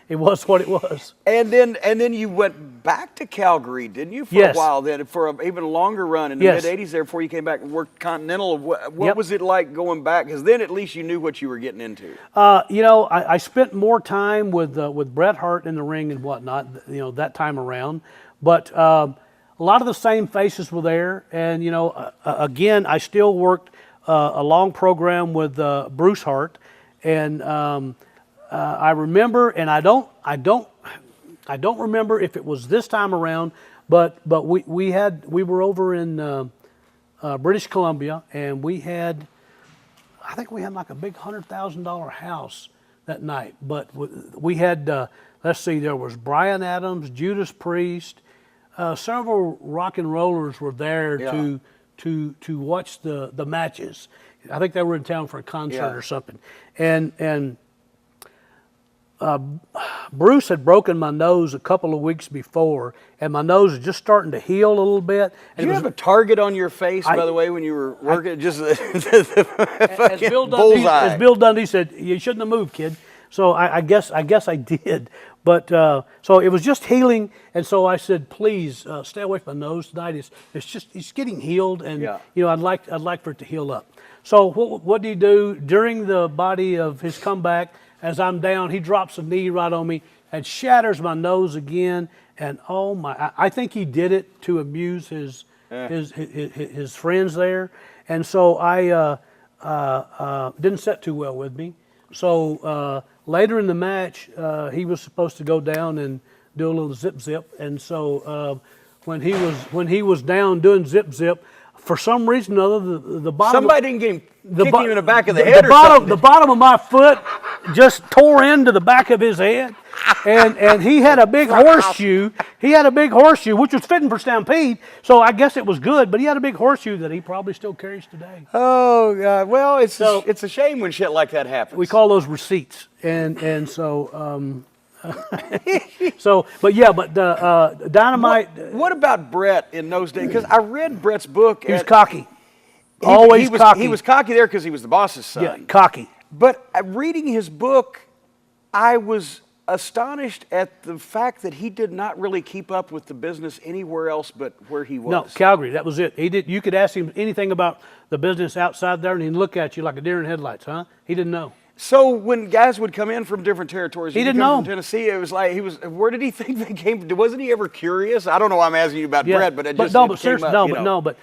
it was what it was. And then you went back to Calgary, didn't you, for Yes. a while then, for an even longer run in the Yes. mid-'80s there before you came back and worked Continental. What Yep. was it like going back? Because then at least you knew what you were getting into. I spent more time with Bret Hart in the ring and whatnot, that time around. But a lot of the same faces were there. And, again, I still worked a long program with Bruce Hart. And I remember, and I don't remember if it was this time around, but we were over in British Columbia, and I think we had like a big $100,000 house that night. But we had, let's see, there was Bryan Adams, Judas Priest, several rock and rollers were there to watch the matches. I think they were in town for a concert or something, and Bruce had broken my nose a couple of weeks before, and my nose was just starting to heal a little bit. Did you have a target on your face, by the way, when you were working? Just the as bullseye. Bill Dundee said, you shouldn't have moved, kid. So I guess I did. But so it was just healing, and so I said, please stay away from my nose tonight. It's getting healed, and I'd like for it to heal up. So what do you do during the body of his comeback? As I'm down, he drops a knee right on me and shatters my nose again. And oh my! I think he did it to amuse his friends there. And so I didn't set too well with me. So later in the match, he was supposed to go down and do a little zip. And so when he was down doing zip, for some reason or other, the bottom. Somebody didn't get him, kick him in the back of the head or something. The bottom of my foot just tore into the back of his head, and he had a big horseshoe. He had a big horseshoe, which was fitting for Stampede, so I guess it was good. But he had a big horseshoe that he probably still carries today. Oh God! Well, it's a shame when shit like that happens. We call those receipts, and so. But Dynamite. What about Bret in those days? Because I read Bret's book. He was cocky. Always cocky. He was cocky there because he was the boss's son. Yeah, cocky. But reading his book, I was astonished at the fact that he did not really keep up with the business anywhere else but where he was. No, Calgary. That was it. He did. You could ask him anything about the business outside there, and he'd look at you like a deer in headlights. Huh? He didn't know. So when guys would come in from different territories, he didn't know. From Tennessee, it was like where did he think they came from? Wasn't he ever curious? I don't know why I'm asking you about Bret, but it just came up, but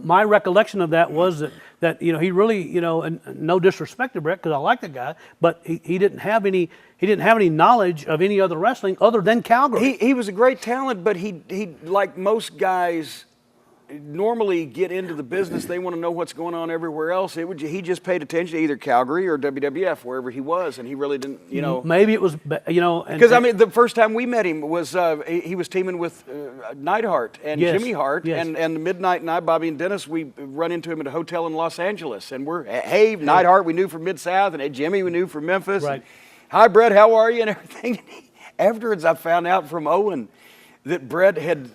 my recollection of that was that he really, and no disrespect to Bret because I like the guy, but he didn't have any knowledge of any other wrestling other than Calgary. He was a great talent, but he like most guys normally get into the business, they want to know what's going on everywhere else. He just paid attention to either Calgary or WWF, wherever he was, and he really didn't, Maybe it was, Because, the first time we met him was, he was teaming with Neidhart and Jimmy Hart, and the Midnight Night, Bobby and Dennis, we run into him at a hotel in Los Angeles, and hey, Neidhart we knew from Mid-South, and hey, Jimmy we knew from Memphis. Right. And, hi, Bret, how are you, and everything. Afterwards, I found out from Owen that Bret had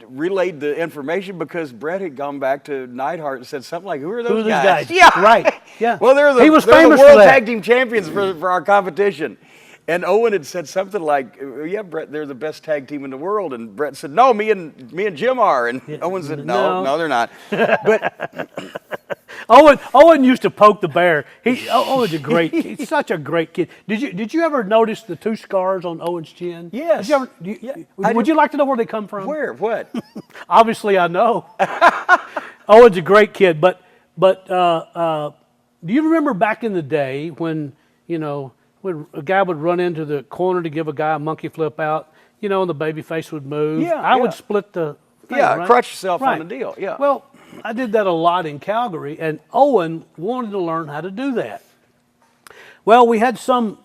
relayed the information because Bret had gone back to Neidhart and said something like, "Who are those guys?" Yeah, right. Yeah. Well, they're he was they're famous the World for that. Tag Team Champions for our competition. And Owen had said something like, "Yeah, Bret, they're the best tag team in the world." And Bret said, "No, me and Jim are." And Owen said, "No, they're not." But Owen used to poke the bear. Owen's a great kid. He's such a great kid. Did you ever notice the two scars on Owen's chin? Yes. Would you like to know where they come from? Where? What? Obviously, I know. Owen's a great kid, but do you remember back in the day when when a guy would run into the corner to give a guy a monkey flip out, and the baby face would move? I would split the thing, right? Crutch yourself on the deal. Yeah. Well, I did that a lot in Calgary, and Owen wanted to learn how to do that. Well, we had some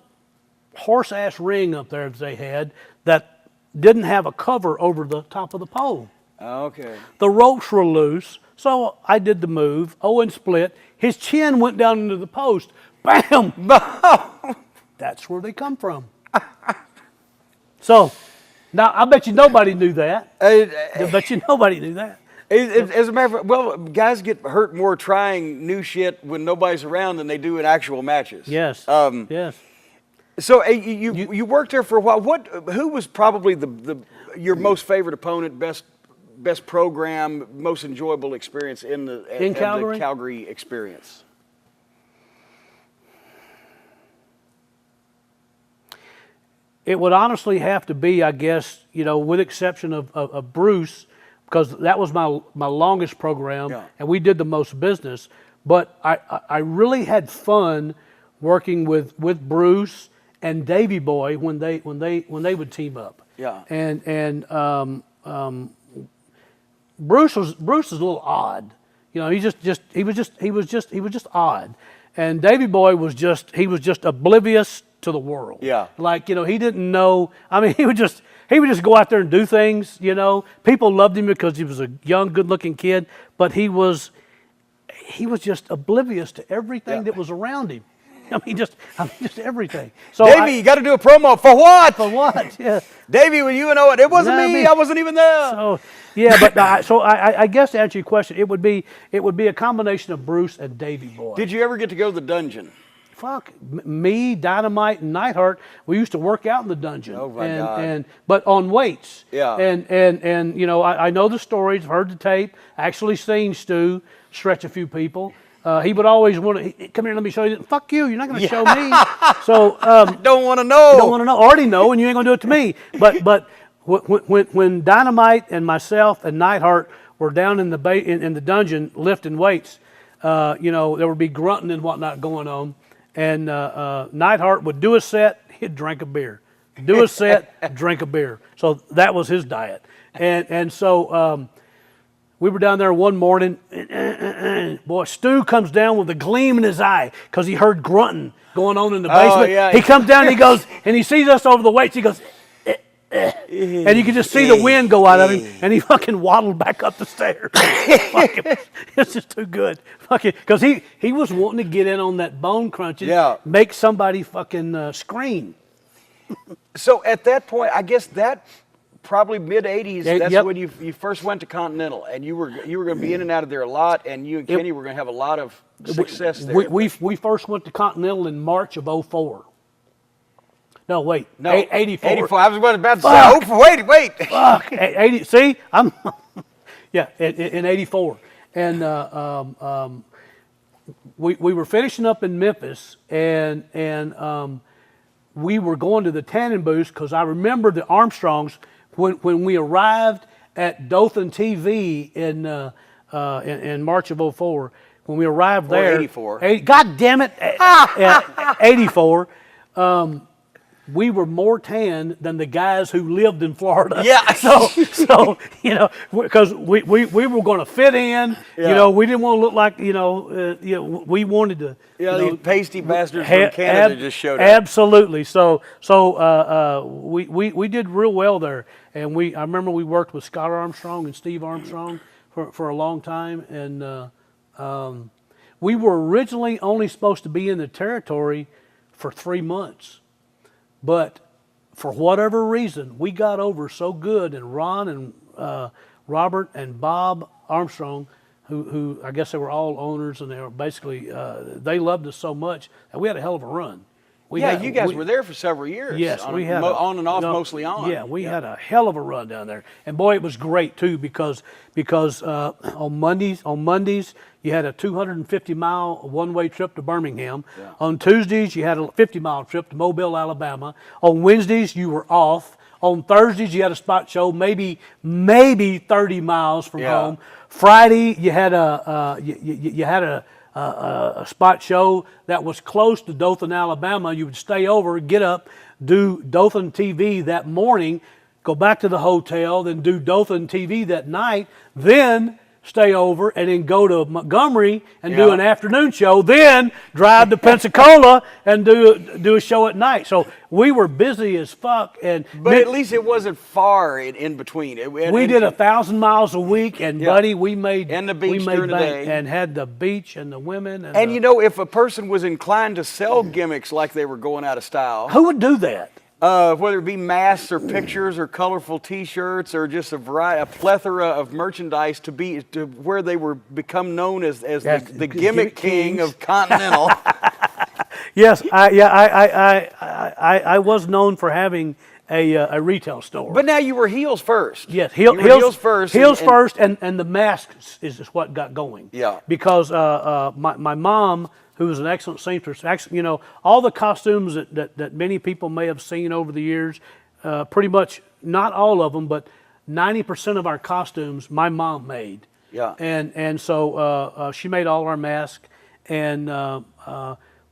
horse-ass ring up there that they had that didn't have a cover over the top of the pole. Okay. The ropes were loose, so I did the move. Owen split. His chin went down into the post. Bam! That's where they come from. So, now I bet you nobody knew that. I bet you nobody knew that. As a matter of fact, well, guys get hurt more trying new shit when nobody's around than they do in actual matches. Yes. Yes. So you worked there for a while. Who was probably your most favorite opponent, best program, most enjoyable experience in Calgary? The Calgary experience? It would honestly have to be, I guess, with exception of Bruce, because that was my longest program, and we did the most business. But I really had fun working with Bruce and Davey Boy when they would team up. Yeah. And Bruce was a little odd. He was just odd. And Davey Boy was just oblivious to the world. Yeah. Like, he didn't know. I mean, he would just go out there and do things, People loved him because he was a young, good-looking kid, but he was just oblivious to everything that was around him. I mean, just everything. So Davey, you got to do a promo for what? For what? Yeah. Davey, well, you know it. It wasn't me. I wasn't even there. So yeah, but I guess to answer your question, it would be a combination of Bruce and Davey Boy. Did you ever get to go to the dungeon? Fuck me, Dynamite, and Neidhart. We used to work out in the dungeon. Oh my God! But on weights. Yeah. And I know the stories. I've heard the tape. Actually seen Stu stretch a few people. He would always want to come here. Let me show you. Fuck you! You're not going to show me. So don't want to know. Don't want to know. Already know, and you ain't going to do it to me. But when Dynamite and myself and Neidhart were down in the dungeon lifting weights, there would be grunting and whatnot going on. And Neidhart would do a set, he'd drink a beer. Do a set, drink a beer. So that was his diet. And so we were down there one morning. Boy, Stu comes down with a gleam in his eye because he heard grunting going on in the basement. Oh, yeah. He comes down and he goes, and he sees us over the weights. He goes, and you could just see the wind go out of him, and he fucking waddled back up the stairs. It's just too good. Because he was wanting to get in on that bone crunching, make somebody fucking scream. So at that point, I guess that probably mid-'80s, that's when you first went to Continental, and you were going to be in and out of there a lot, and you and Kenny were going to have a lot of success there. We first went to Continental in March of 2004. No, wait. No, 84. 84. I was about to say, wait. Fuck. 80. See, I'm. Yeah, in 84, and we were finishing up in Memphis, and we were going to the tanning booth because I remember the Armstrongs when we arrived at Dothan TV in March of 2004. When we arrived there, 84. God damn it, 84. We were more tan than the guys who lived in Florida. Yeah. So because we were going to fit in. Yeah. We didn't want to look like we wanted to. Yeah, these pasty bastards from Canada just showed up. Absolutely. So we did real well there, and I remember we worked with Scott Armstrong and Steve Armstrong for a long time, and we were originally only supposed to be in the territory for 3 months. But for whatever reason, we got over so good, and Ron and Robert and Bob Armstrong, who I guess they were all owners, and they were basically, they loved us so much that we had a hell of a run. You guys were there for several years. Yes, we had on and off, mostly on. Yeah, we had a hell of a run down there, and boy, it was great too because on Mondays you had a 250-mile one-way trip to Birmingham. Yeah. On Tuesdays you had a 50-mile trip to Mobile, Alabama. On Wednesdays you were off. On Thursdays you had a spot show, maybe 30 miles from home. Friday you had a spot show that was close to Dothan, Alabama. You would stay over, get up, do Dothan TV that morning, go back to the hotel, then do Dothan TV that night, then stay over, and then go to Montgomery and do an afternoon show, then drive to Pensacola and do a show at night. So we were busy as fuck. But at least it wasn't far in between. We did 1,000 miles a week, and buddy, we made and the beach during the day, and had the beach and the women. And if a person was inclined to sell gimmicks like they were going out of style, who would do that? Whether it be masks or pictures or colorful T-shirts or just a plethora of merchandise to where they were become known as the gimmick king of Continental. Yes, I was known for having a retail store. But now you were heels first. Yes, You were heels first. Heels first, and the masks is what got going. Yeah. Because my mom, who was an excellent seamstress, actually, all the costumes that many people may have seen over the years, pretty much, not all of them, but 90% of our costumes my mom made. Yeah. And so she made all our masks, and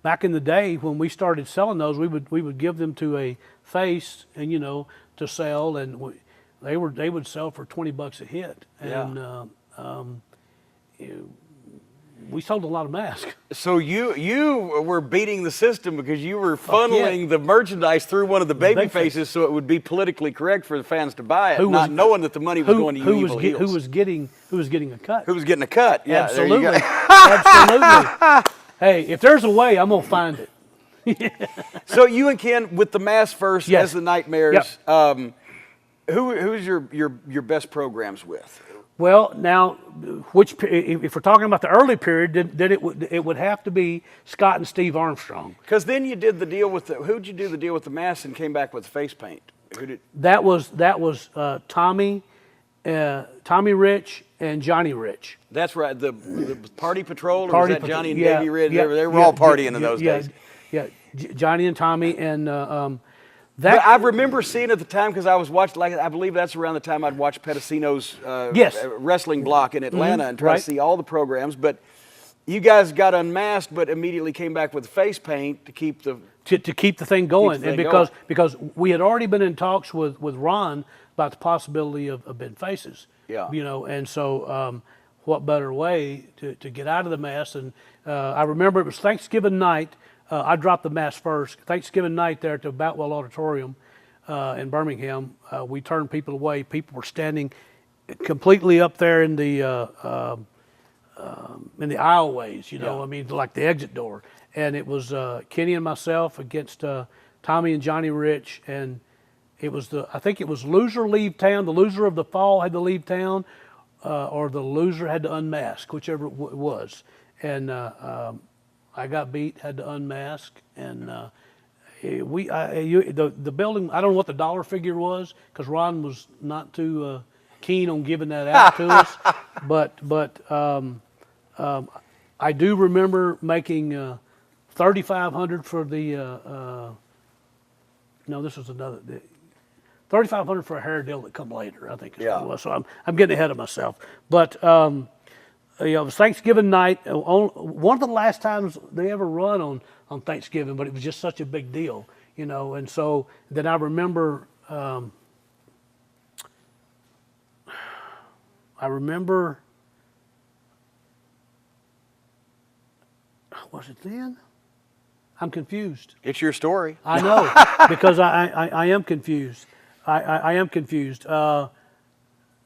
back in the day when we started selling those, we would give them to a face and to sell, and they would sell for $20 a hit, and we sold a lot of masks. So you were beating the system because you were funneling the merchandise through one of the baby faces, so it would be politically correct for the fans to buy it, knowing that the money was going to you evil heels. Who was getting a cut? Who was getting a cut? Yeah, absolutely, absolutely. Hey, if there's a way, I'm gonna find it. So you and Ken with the mask first as the Nightmares. Yep. Who's your best programs with? Well, now, if we're talking about the early period, then it would have to be Scott and Steve Armstrong. Because then you did the deal with who'd you do the deal with the mask and came back with face paint? Who did? That was Tommy Rich and Johnny Rich. That's right. The Party Patrol, or was that Johnny and Davey Rich? Yeah, they were all partying in those days. Yeah, Johnny and Tommy and. But I remember seeing at the time because I was watching, I believe that's around the time I'd watch Pedicino's wrestling block in Atlanta and try to see all the programs. But you guys got unmasked, but immediately came back with face paint to keep the thing going, because we had already been in talks with Ron about the possibility of Ben Faces. Yeah. And so what better way to get out of the mask? And I remember it was Thanksgiving night. I dropped the mask first. Thanksgiving night there at the Boutwell Auditorium in Birmingham, we turned people away. People were standing completely up there in the aisleways, I mean, like the exit door. And it was Kenny and myself against Tommy and Johnny Rich, and it was I think it was loser leave town. The loser of the fall had to leave town, or the loser had to unmask, whichever it was. And I got beat, had to unmask, and the building. I don't know what the dollar figure was because Ron was not too keen on giving that out to us, but I do remember making $3,500 for the. No, this was another. $3,500 for a hair deal that come later, I think. Is what it was. So I'm getting ahead of myself, but. It was Thanksgiving night. One of the last times they ever run on Thanksgiving, but it was just such a big deal, And so then I remember, was it then? I'm confused. It's your story. I know, because I am confused. I am confused.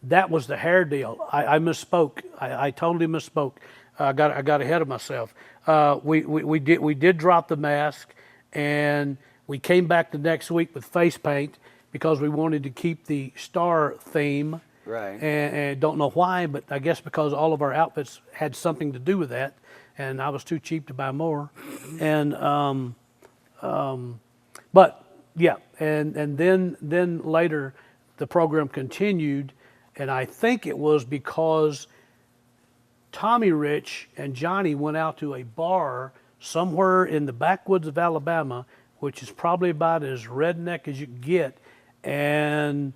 That was the hair deal. I misspoke. I totally misspoke. I got ahead of myself. We did drop the mask, and we came back the next week with face paint because we wanted to keep the star theme. Right. And don't know why, but I guess because all of our outfits had something to do with that, and I was too cheap to buy more. And but yeah, and then later the program continued. And I think it was because Tommy Rich and Johnny went out to a bar somewhere in the backwoods of Alabama, which is probably about as redneck as you can get. And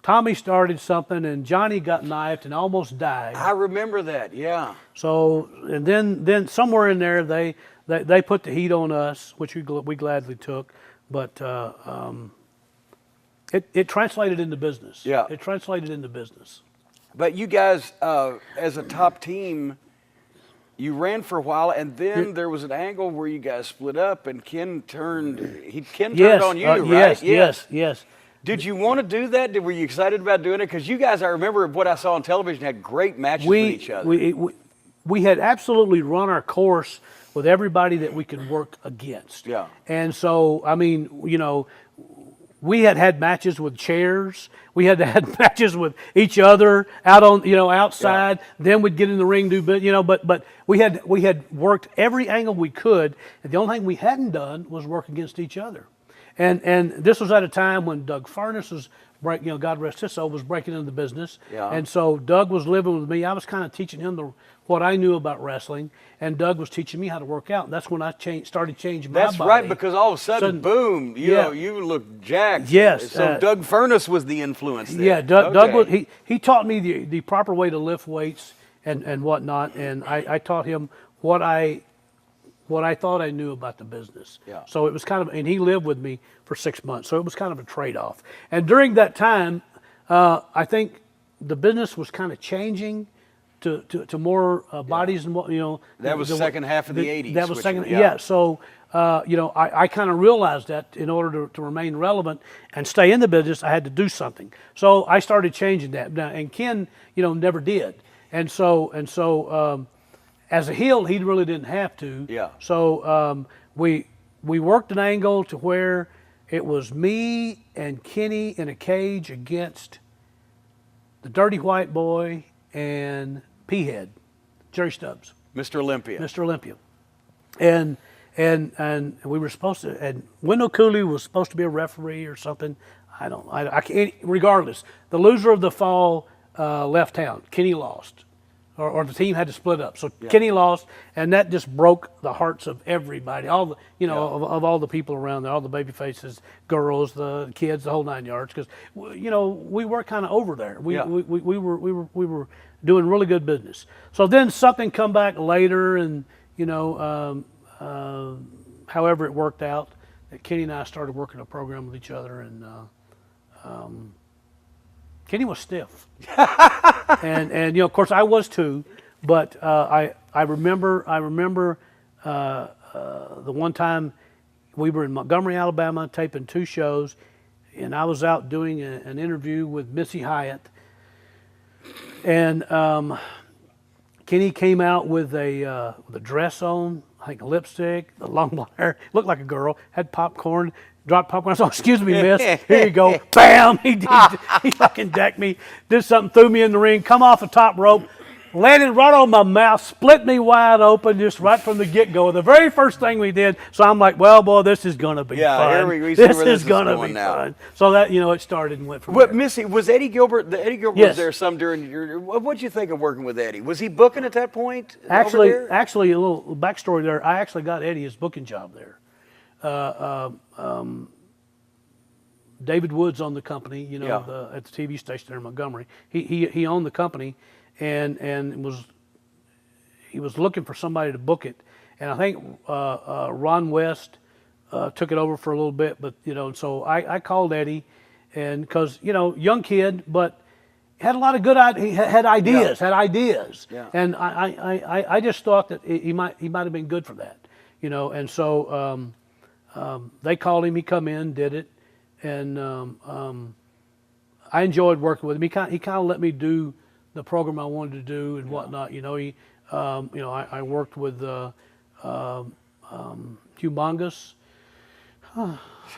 Tommy started something, and Johnny got knifed and almost died. I remember that, yeah. So, and then somewhere in there, they put the heat on us, which we gladly took. But It translated into business. Yeah. It translated into business. But you guys, as a top team, you ran for a while, and then there was an angle where you guys split up, and Ken turned on you, right? Yes. Did you want to do that? Were you excited about doing it? Because you guys, I remember what I saw on television, had great matches with each other. We had absolutely run our course with everybody that we could work against. Yeah. And so, I mean, we had matches with chairs. We had matches with each other out on, outside. Yeah. Then we'd get in the ring, but we had worked every angle we could. And the only thing we hadn't done was work against each other. And this was at a time when Doug Furness was God rest his soul, was breaking into the business. Yeah. And so Doug was living with me. I was kind of teaching him what I knew about wrestling, and Doug was teaching me how to work out. And that's when I started changing my body. That's right, because all of a sudden, boom, you look jacked. Yes. So Doug Furness was the influence there. Yeah, Doug was, he taught me the proper way to lift weights and whatnot, and I taught him what I thought I knew about the business. Yeah. So it was and he lived with me for 6 months. So it was kind of a trade-off. And during that time, I think the business was kind of changing to more bodies and what, That was the second half of the 80s. That was second, yeah. So, I kind of realized that in order to remain relevant and stay in the business, I had to do something. So I started changing that. Now, and Ken, never did. And so, as a heel, he really didn't have to. Yeah. So we worked an angle to where it was me and Kenny in a cage against the Dirty White Boy and P-Head, Jerry Stubbs. Mr. Olympia. Mr. Olympia. And we were supposed to, and Wendell Cooley was supposed to be a referee or something. I can't, regardless. The loser of the fall left town. Kenny lost. Or the team had to split up. So yeah. Kenny lost, and that just broke the hearts of everybody. All the, of all the people around there, all the baby faces, girls, the kids, the whole 9 yards. Because, we were kind of over there. We were doing really good business. So then something come back later, and however it worked out, that Kenny and I started working a program with each other, and Kenny was stiff. and of course I was too, but I remember the one time we were in Montgomery, Alabama, taping 2 shows, and I was out doing an interview with Missy Hyatt, and Kenny came out with a dress on, I think lipstick, the long blonde hair, looked like a girl, had popcorn. Dropped popcorn. I said, "Excuse me, miss. Here you go." Bam! He fucking decked me. Did something, threw me in the ring. Come off the top rope, landed right on my mouth, split me wide open, just right from the get-go. The very first thing we did. So I'm like, "Well, boy, this is gonna be fun. Here we see where this is gonna be now. fun." So that it started and went from But there. Missy, was Eddie Gilbert? Eddie Gilbert Yes. was there some during your. What'd you think of working with Eddie? Was he booking at that point? Actually, over there? actually, a little backstory there. I actually got Eddie his booking job there. David Woods owned the company, at the TV station there in Montgomery. He owned the company, and he was looking for somebody to book it. And I think Ron West took it over for a little bit, but so I called Eddie, and because young kid, but had a lot of good ideas, Yeah. and I just thought that he might have been good for that, and so they called him, he come in, did it. And I enjoyed working with him. He kind of let me do the program I wanted to do and whatnot. I worked with Humongous.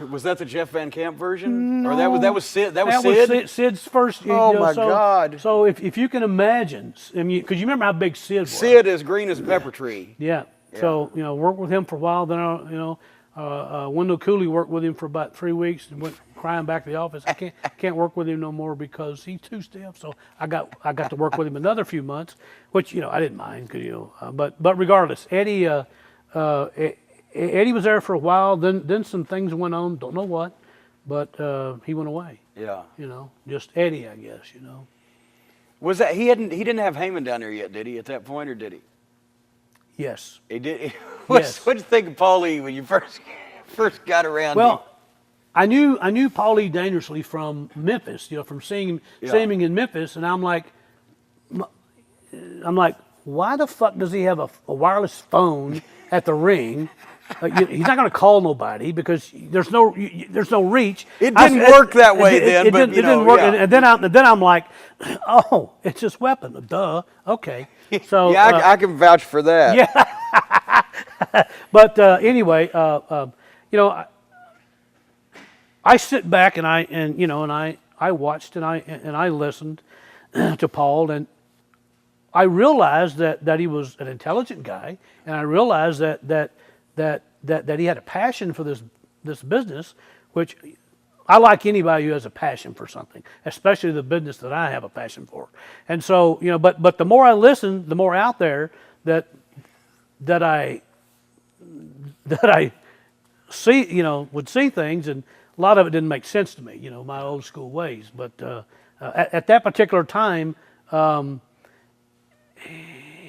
Was that the Jeff Van Camp version, No. or that was Sid? That was Sid. Sid's first. Oh my God! So if you can imagine, because you remember how big Sid was. Sid is green as a pepper tree. Yeah. So worked with him for a while. Then Wendell Cooley worked with him for about 3 weeks and went crying back to the office. I can't work with him no more because he's too stiff. So I got to work with him another few months, which I didn't mind because but regardless, Eddie was there for a while. Then some things went on. Don't know what, but he went away. Yeah. Just Eddie, I guess. Was that he didn't have Heyman down there yet, did he? At that point, or did he? Yes. He did. Yes. What'd you think of Paulie when you first got around? Well, I knew Paulie dangerously from Memphis. from seeing him in Memphis, and I'm like, why the fuck does he have a wireless phone at the ring? He's not going to call nobody because there's no reach. It didn't work that way then. It didn't work. Yeah. And then I'm like, oh, it's his weapon. Duh. Okay. So yeah, I can vouch for that. Yeah. But anyway, I sit back and I watched and I listened to Paul, and I realized that he was an intelligent guy, and I realized that he had a passion for this business, which I like anybody who has a passion for something, especially the business that I have a passion for. And so, but the more I listened, the more out there that I see, would see things, and a lot of it didn't make sense to me, my old school ways. But at that particular time,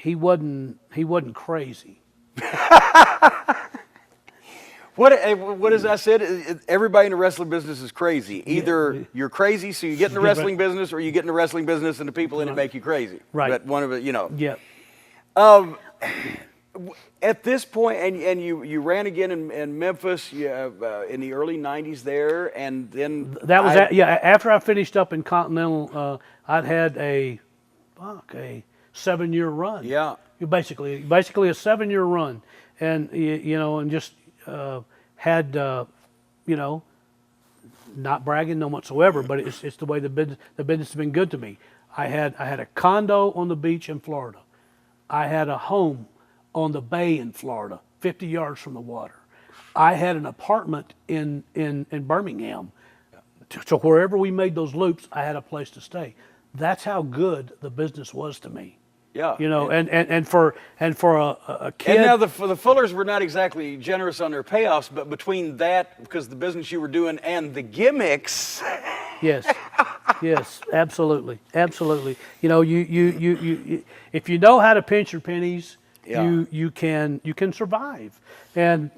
he wasn't crazy. What as I said, everybody in the wrestling business is crazy. Either you're crazy, so you get in the wrestling business, or you get in the wrestling business and the people in it make you crazy. Right. But one of it, Yeah. At this point, and you ran again in Memphis in the early '90s there, and then That was after I finished up in Continental, I'd had a 7-year run. Yeah. Basically a 7-year run, and and just had not bragging no whatsoever, but it's the way the business has been good to me. I had a condo on the beach in Florida. I had a home on the bay in Florida, 50 yards from the water. I had an apartment in Birmingham. So wherever we made those loops, I had a place to stay. That's how good the business was to me. Yeah. And for a kid. And now the Fullers were not exactly generous on their payoffs, but between that, because the business you were doing, and the gimmicks. Yes, absolutely. You if you know how to pinch your pennies, you can survive. And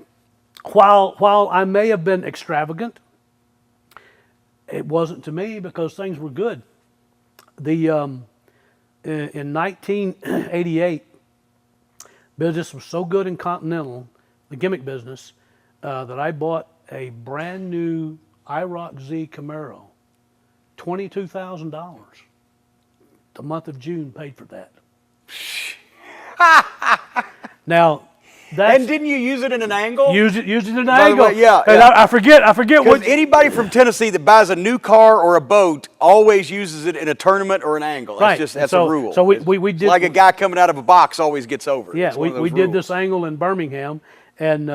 while I may have been extravagant, it wasn't to me, because things were good. In 1988, business was so good in Continental, the gimmick business, that I bought a brand new IROC Z Camaro, $22,000. The month of June paid for that. Now, and didn't you use it in an angle? Use it in an By the angle. way, yeah. And I forget what. Anybody from Tennessee that buys a new car or a boat always uses it in a tournament or an angle. That's Right. a rule. So we did. It's like a guy coming out of a box always gets over. Yeah, we did this angle in Birmingham, and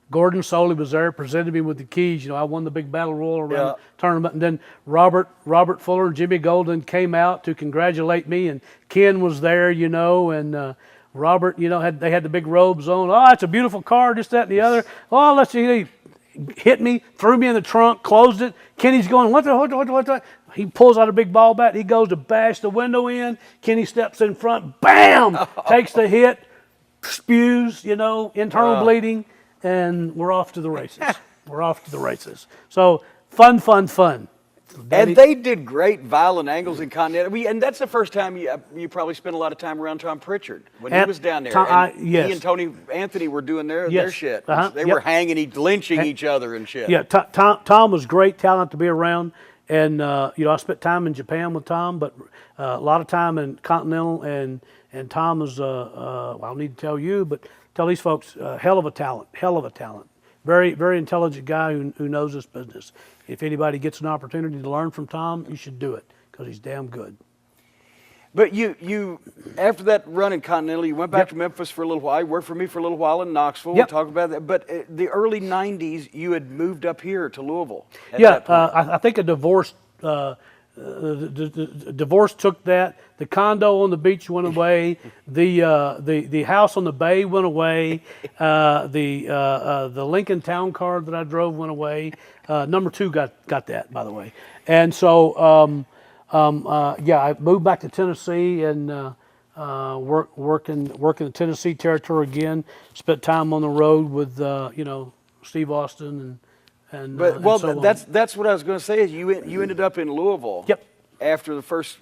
Gordon Soley was there, presented me with the keys. I won the big battle royal around the tournament, and then Robert Fuller and Jimmy Golden came out to congratulate me, and Ken was there, and Robert, they had the big robes on. Oh, it's a beautiful car, this, that, and the other. Oh, let's see. He hit me, threw me in the trunk, closed it. Kenny's going, what the? He pulls out a big ball bat. He goes to bash the window in. Kenny steps in front, bam, takes the hit, spews, internal bleeding, and we're off to the races. So fun. And they did great violent angles in Continental. And that's the first time you probably spent a lot of time around Tom Pritchard when he was down there. He and Tony Anthony were doing their shit. They were hanging, lynching each other and shit. Yeah, Tom was great talent to be around. And, I spent time in Japan with Tom, but a lot of time in Continental. And Tom was, I don't need to tell you, but tell these folks, hell of a talent. Very, very intelligent guy who knows this business. If anybody gets an opportunity to learn from Tom, you should do it, because he's damn good. But you after that run in Continental, you went back to Memphis for a little while. You worked for me for a little while in Knoxville. We'll talk about that. But the early '90s, you had moved up here to Louisville. I think a divorce. The divorce took that. The condo on the beach went away. The house on the bay went away. The Lincoln Town Car that I drove went away. Number 2 got that, by the way. And so I moved back to Tennessee and working the Tennessee territory again. Spent time on the road with Steve Austin and that's what I was going to say. Is you ended up in Louisville. Yep. After the first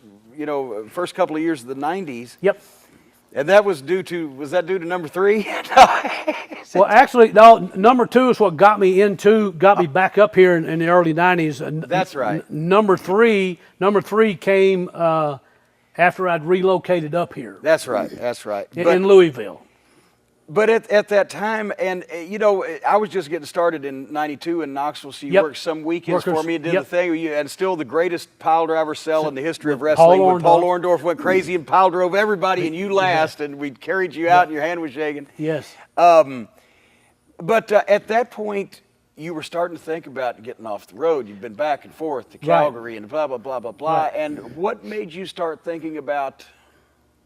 couple of years of the '90s. Yep. And that was due to number 3? Well, actually, no. Number 2 is what got me back up here in the early '90s. That's right. Number three came after I'd relocated up here. That's right. In Louisville. But at that time, and you know, I was just getting started in '92 in Knoxville, so you worked some weekends for me and did the thing. And still the greatest pile driver cell in the history of wrestling. When Paul Orndorff went crazy and pile drove everybody, and you last, and we carried you out, and your hand was shaking. Yes. But at that point, you were starting to think about getting off the road. You've been back and forth to Calgary and blah, blah, blah, blah, blah. Right. And what made you start thinking about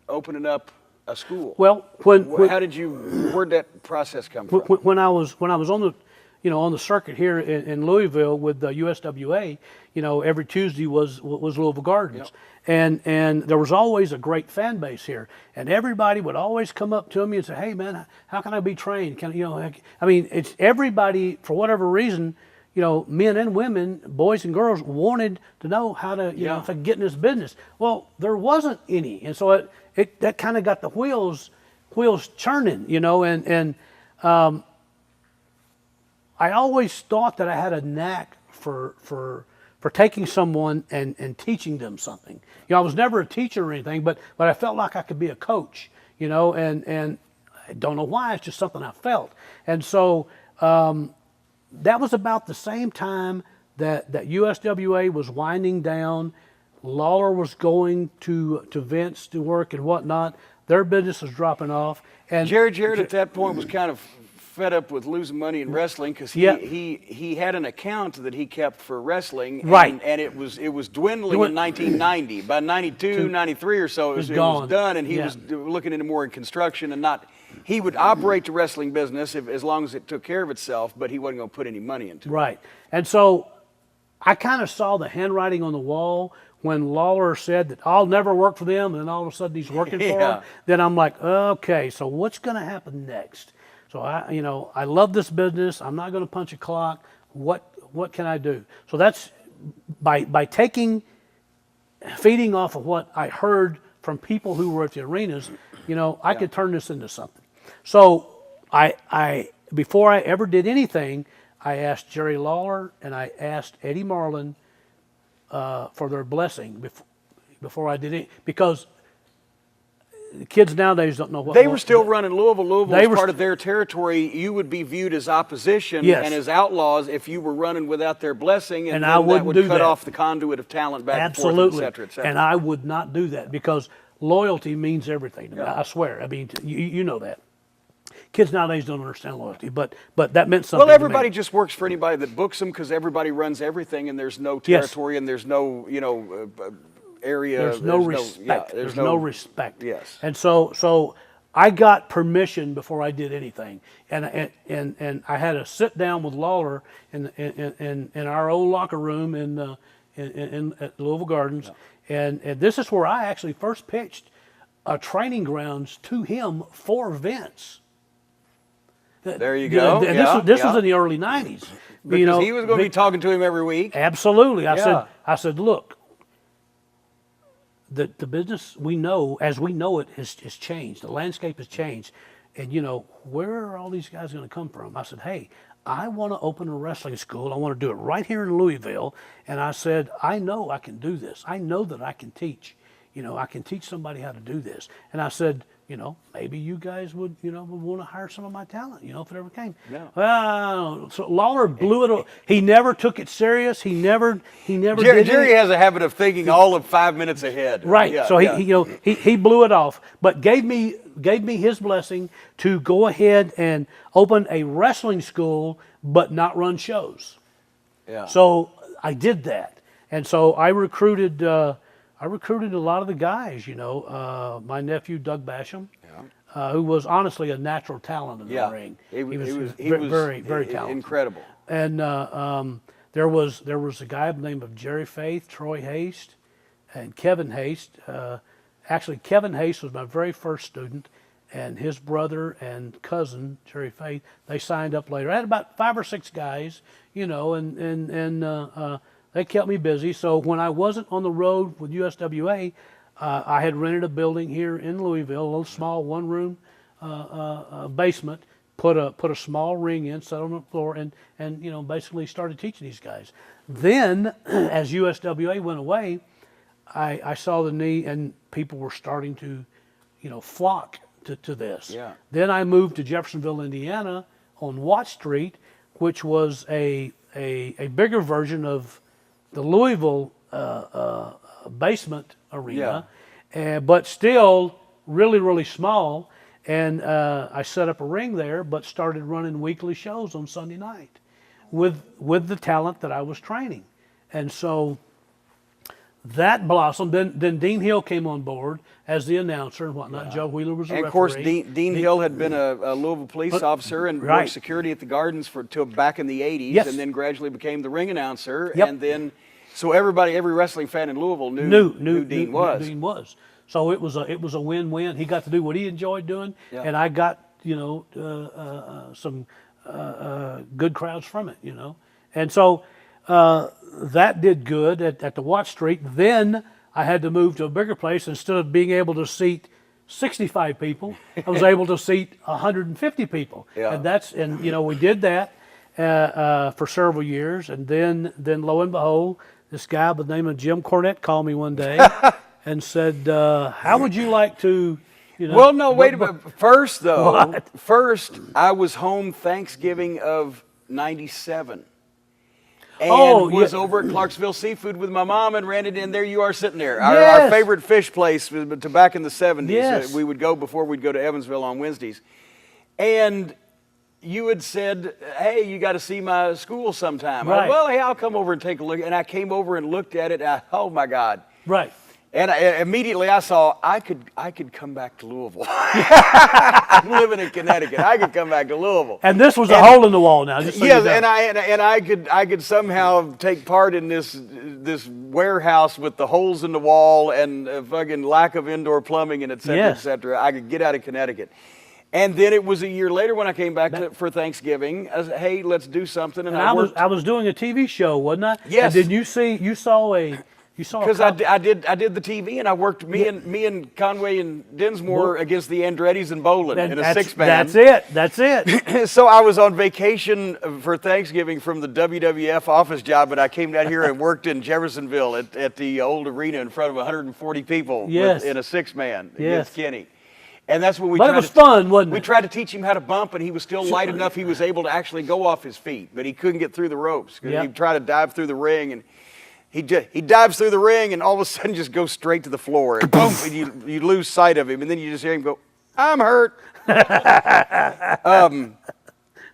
opening up a school? Well, where'd that process come from? When I was on the, on the circuit here in Louisville with the USWA, every Tuesday was Louisville Gardens, and there was always a great fan base here, and everybody would always come up to me and say, "Hey man, how can I be trained? It's everybody for whatever reason." Men and women, boys and girls wanted to know how to, to get in this business. Well, there wasn't any, and so that kind of got the wheels churning, and I always thought that I had a knack for taking someone and teaching them something. I was never a teacher or anything, but I felt like I could be a coach, and I don't know why, it's just something I felt. And so that was about the same time that USWA was winding down. Lawler was going to Vince to work and whatnot. Their business was dropping off. And Jerry Jarrett at that point was kind of fed up with losing money in wrestling because he had an account that he kept for wrestling, and it was dwindling in 1990. By 92, 93 or so, it was done, and he was looking into more in construction and not. He would operate the wrestling business as long as it took care of itself, but he wasn't going to put any money into it. Right, and so I kind of saw the handwriting on the wall when Lawler said that I'll never work for them, and then all of a sudden he's working for them. Then I'm like, okay, so what's going to happen next? So I love this business. I'm not going to punch a clock. What can I do? So that's by feeding off of what I heard from people who were at the arenas. I could turn this into something. So I before I ever did anything, I asked Jerry Lawler and I asked Eddie Marlin for their blessing before I did it, because the kids nowadays don't know what they were still running Louisville. Louisville was part of their territory. You would be viewed as opposition and as outlaws if you were running without their blessing, and I that would cut off the conduit of talent back and forth, et cetera, et cetera. And I would not do that because loyalty means everything to me. I swear. I mean, you know that. Kids nowadays don't understand loyalty, but that meant something. Well, everybody just works for anybody that books them because everybody runs everything, and there's no territory and there's no area. There's no respect. There's no respect. Yes. And so I got permission before I did anything, and I had to sit down with Lawler in our old locker room at Louisville Gardens, and this is where I actually first pitched a training grounds to him for Vince. There you go. This was in the early '90s. Because he was going to be talking to him every week. Absolutely. I said, look, the business we know, as we know it, has changed. The landscape has changed. And, where are all these guys going to come from? I said, hey, I want to open a wrestling school. I want to do it right here in Louisville. And I said, I know I can do this. I know that I can teach. I can teach somebody how to do this. And I said, maybe you guys would want to hire some of my talent, if it ever came. Yeah. Well, so Lawler blew it. He never took it serious. He never. Jerry has a habit of thinking all of 5 minutes ahead. Right. Yeah, so he blew it off, but gave me his blessing to go ahead and open a wrestling school, but not run shows. Yeah. So I did that, and so I recruited. I recruited a lot of the guys, my nephew Doug Basham, who was honestly a natural talent in the ring. He was very, very talented, incredible. And there was a guy named of Jerry Faith, Troy Haste, and Kevin Haste. Actually, Kevin Haste was my very first student, and his brother and cousin Jerry Faith, they signed up later. I had about 5 or 6 guys, and they kept me busy. So when I wasn't on the road with USWA, I had rented a building here in Louisville, a little small one-room basement, put a small ring in, sat on the floor, and basically started teaching these guys. Then, as USWA went away, I saw the need, and people were starting to, flock to this. Yeah. Then I moved to Jeffersonville, Indiana, on Watt Street, which was a bigger version of the Louisville basement arena, but still really, really small. And I set up a ring there, but started running weekly shows on Sunday night with the talent that I was training. And so that blossomed. Then Dean Hill came on board as the announcer and whatnot. Joe Wheeler was the referee. And of course, Dean Hill had been a Louisville police officer and worked security at the Gardens till back in the 80s, Yes. and then gradually became the ring announcer. Yep. And then, so every wrestling fan in Louisville knew who Dean was. Dean was. So it was a win-win. He got to do what he enjoyed doing, and I got some good crowds from it, And so that did good at the Watt Street. Then I had to move to a bigger place. Instead of being able to seat 65 people, I was able to seat 150 people. Yeah. And we did that for several years. And then lo and behold, this guy by the name of Jim Cornette called me one day and said, how would you like to, Well, no, wait a minute. First, though, I was home Thanksgiving of '97. And was over at Clarksville Seafood with my mom and ran it in. There you are sitting there. Our favorite fish place to back in the 70s. Yes. We would go before we'd go to Evansville on Wednesdays. And you had said, hey, you got to see my school sometime. Right. Well, hey, I'll come over and take a look. And I came over and looked at it. Oh, my God. Right. And immediately I saw I could come back to Louisville. I'm living in Connecticut. I could come back to Louisville. And this was a hole in the wall now. Just so yes, you know. and I could somehow take part in this warehouse with the holes in the wall and fucking lack of indoor plumbing and et cetera, et cetera. I could get out of Connecticut. And then it was a year later when I came back for Thanksgiving. I said, hey, let's do something. And I was doing a TV show, wasn't I? Yes. And did you saw because I did the TV and I worked me and Conway and Dinsmore against the Andrettis and Bolin in a 6-man. That's it. So I was on vacation for Thanksgiving from the WWF office job, and I came down here and worked in Jeffersonville at the old arena in front of 140 people in a 6-man against Kenny. And that's when it was fun, wasn't it? We tried to teach him how to bump, and he was still light enough he was able to actually go off his feet, but he couldn't get through the ropes. He'd try to dive through the ring, and he dives through the ring and all of a sudden just goes straight to the floor. And boom, and you lose sight of him. And then you just hear him go, I'm hurt.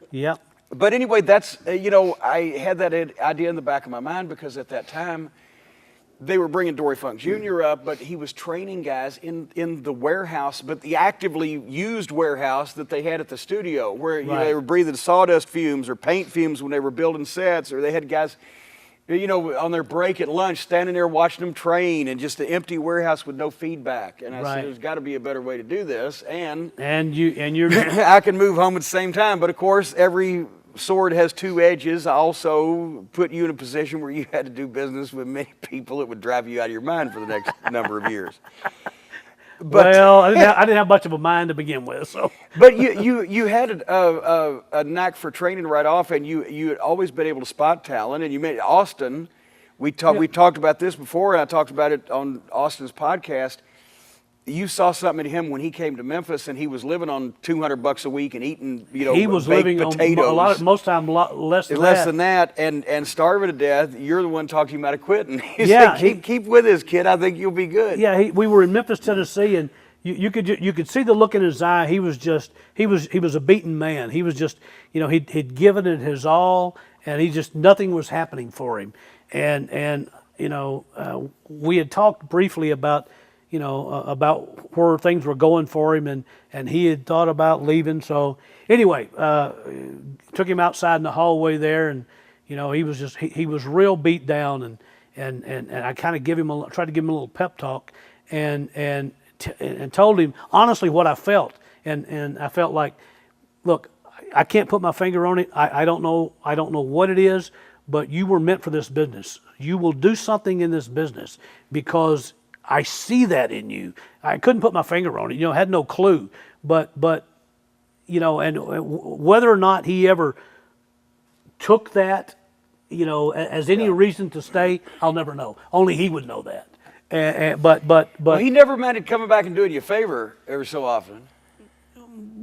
Yep. But anyway, that's, I had that idea in the back of my mind because at that time, they were bringing Dory Funk Jr. up, but he was training guys in the warehouse, but the actively used warehouse that they had at the studio where they were breathing sawdust fumes or paint fumes when they were building sets, or they had guys on their break at lunch, standing there watching them train, and just an empty warehouse with no feedback. And I said, there's got to be a better way to do this. And you're I can move home at the same time. But of course, every sword has two edges. I also put you in a position where you had to do business with many people that would drive you out of your mind for the next number of years. But, well, I didn't have much of a mind to begin with. So, but you had a knack for training right off, and you had always been able to spot talent. And you made Austin. We talked about this before, and I talked about it on Austin's podcast. You saw something in him when he came to Memphis, and he was living on $200 a week and eating, he was baked living potatoes. on most time less than that, and starving to death. You're the one talking about quitting. He said, keep with this, kid. I think you'll be good. Yeah, we were in Memphis, Tennessee, and you could see the look in his eye. He was a beaten man. He was just, he'd given it his all, and nothing was happening for him. And we had talked briefly about where things were going for him, and he had thought about leaving. So anyway, took him outside in the hallway there, and he was real beat down, and I kind of tried to give him a little pep talk, and told him honestly what I felt, and I felt like, look, I can't put my finger on it. I don't know what it is, but you were meant for this business. You will do something in this business because I see that in you. I couldn't put my finger on it. Had no clue. But and whether or not he ever took that, as any reason to stay, I'll never know. Only he would know that. But he never minded coming back and doing you a favor every so often.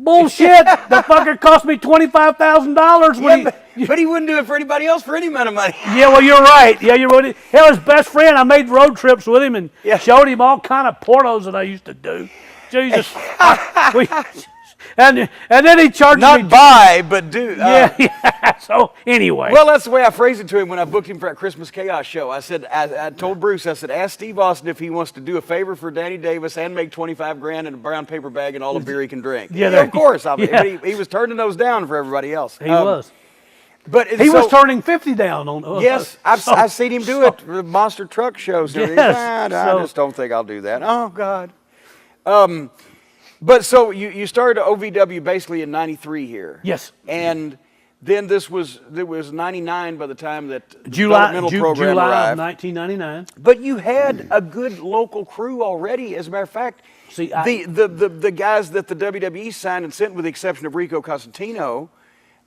Bullshit! The fucker cost me $25,000 when but he wouldn't do it for anybody else for any amount of money. Yeah, well, you're right. Yeah, you're right. Hell, his best friend, I made road trips with him and showed him all kind of pornos that I used to do. Jesus. And then he charged me. Not buy, but do. Yeah. So anyway. Well, that's the way I phrased it to him when I booked him for that Christmas Chaos show. I said, I told Bruce, I said, ask Steve Austin if he wants to do a favor for Danny Davis and make $25,000 in a brown paper bag and all the beer he can drink. Yeah, of course. He was turning those down for everybody else. He was. But he was turning 50 down on us. Yes, I've seen him do it for monster truck shows. Yes, I just don't think I'll do that. Oh, God. But so you started OVW basically in '93 here. Yes. And then it was '99 by the time that the developmental program July arrived. of 1999. But you had a good local crew already. As a matter of fact, see, the guys that the WWE signed and sent, with the exception of Rico Costantino,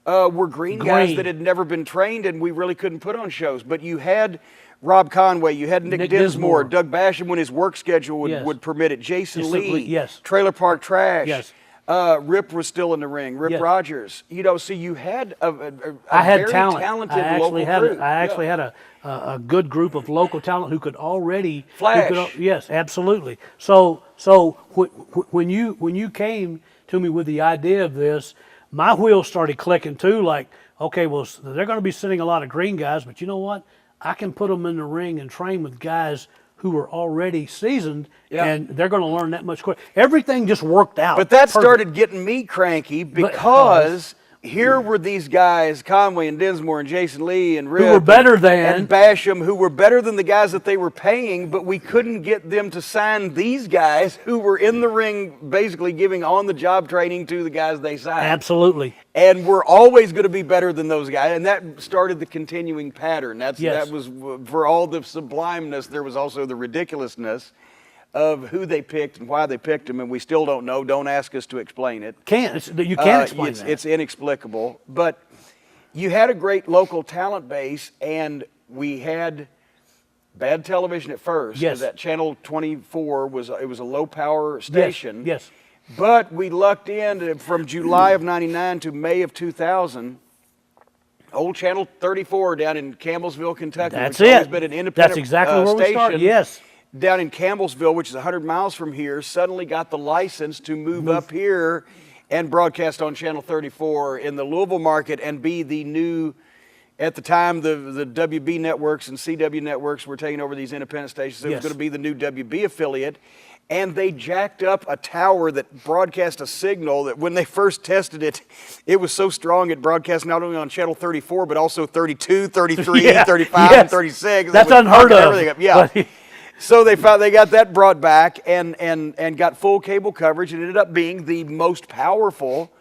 were green guys that had never been trained, and we really couldn't put on shows. But you had Rob Conway, you had Nick Dinsmore, Doug Basham when his work schedule would permit it, Jason Lee, Trailer Park Trash, Rip was still in the ring, Rip Rogers. You know, so you had a very talented local crew. I actually had a good group of local talent who could already flash. Yes, absolutely. So when you came to me with the idea of this, my wheels started clicking too. Like, okay, well, they're going to be sending a lot of green guys, but you know what? I can put them in the ring and train with guys who are already seasoned, and they're going to learn that much quicker. Everything just worked out. But that started getting me cranky because here were these guys, Conway and Dinsmore and Jason Lee and Rip, who were better than, and Basham, who were better than the guys that they were paying, but we couldn't get them to sign these guys who were in the ring basically giving on-the-job training to the guys they signed. Absolutely. And we're always going to be better than those guys, and that started the continuing pattern. That was, for all the sublimeness, there was also the ridiculousness of who they picked and why they picked them, and we still don't know. Don't ask us to explain it. You can't explain that. It's inexplicable. But you had a great local talent base, and we had bad television at first. Yes. That Channel 24 was a low-power station. Yes. But we lucked in from July of '99 to May of 2000. Old Channel 34 down in Campbellsville, Kentucky. That's which it. Has been an independent That's exactly where we started. Yes. Down in Campbellsville, which is 100 miles from here, suddenly got the license to move up here and broadcast on Channel 34 in the Louisville market and be the new, at the time, the WB networks and CW networks were taking over these independent stations. It was going to be the new WB affiliate. And they jacked up a tower that broadcast a signal that when they first tested it, it was so strong it broadcast not only on Channel 34, but also 32, 33, 35, and 36. That's unheard of. Everything up. Yeah. So they got that brought back and got full cable coverage, and ended up being the most powerful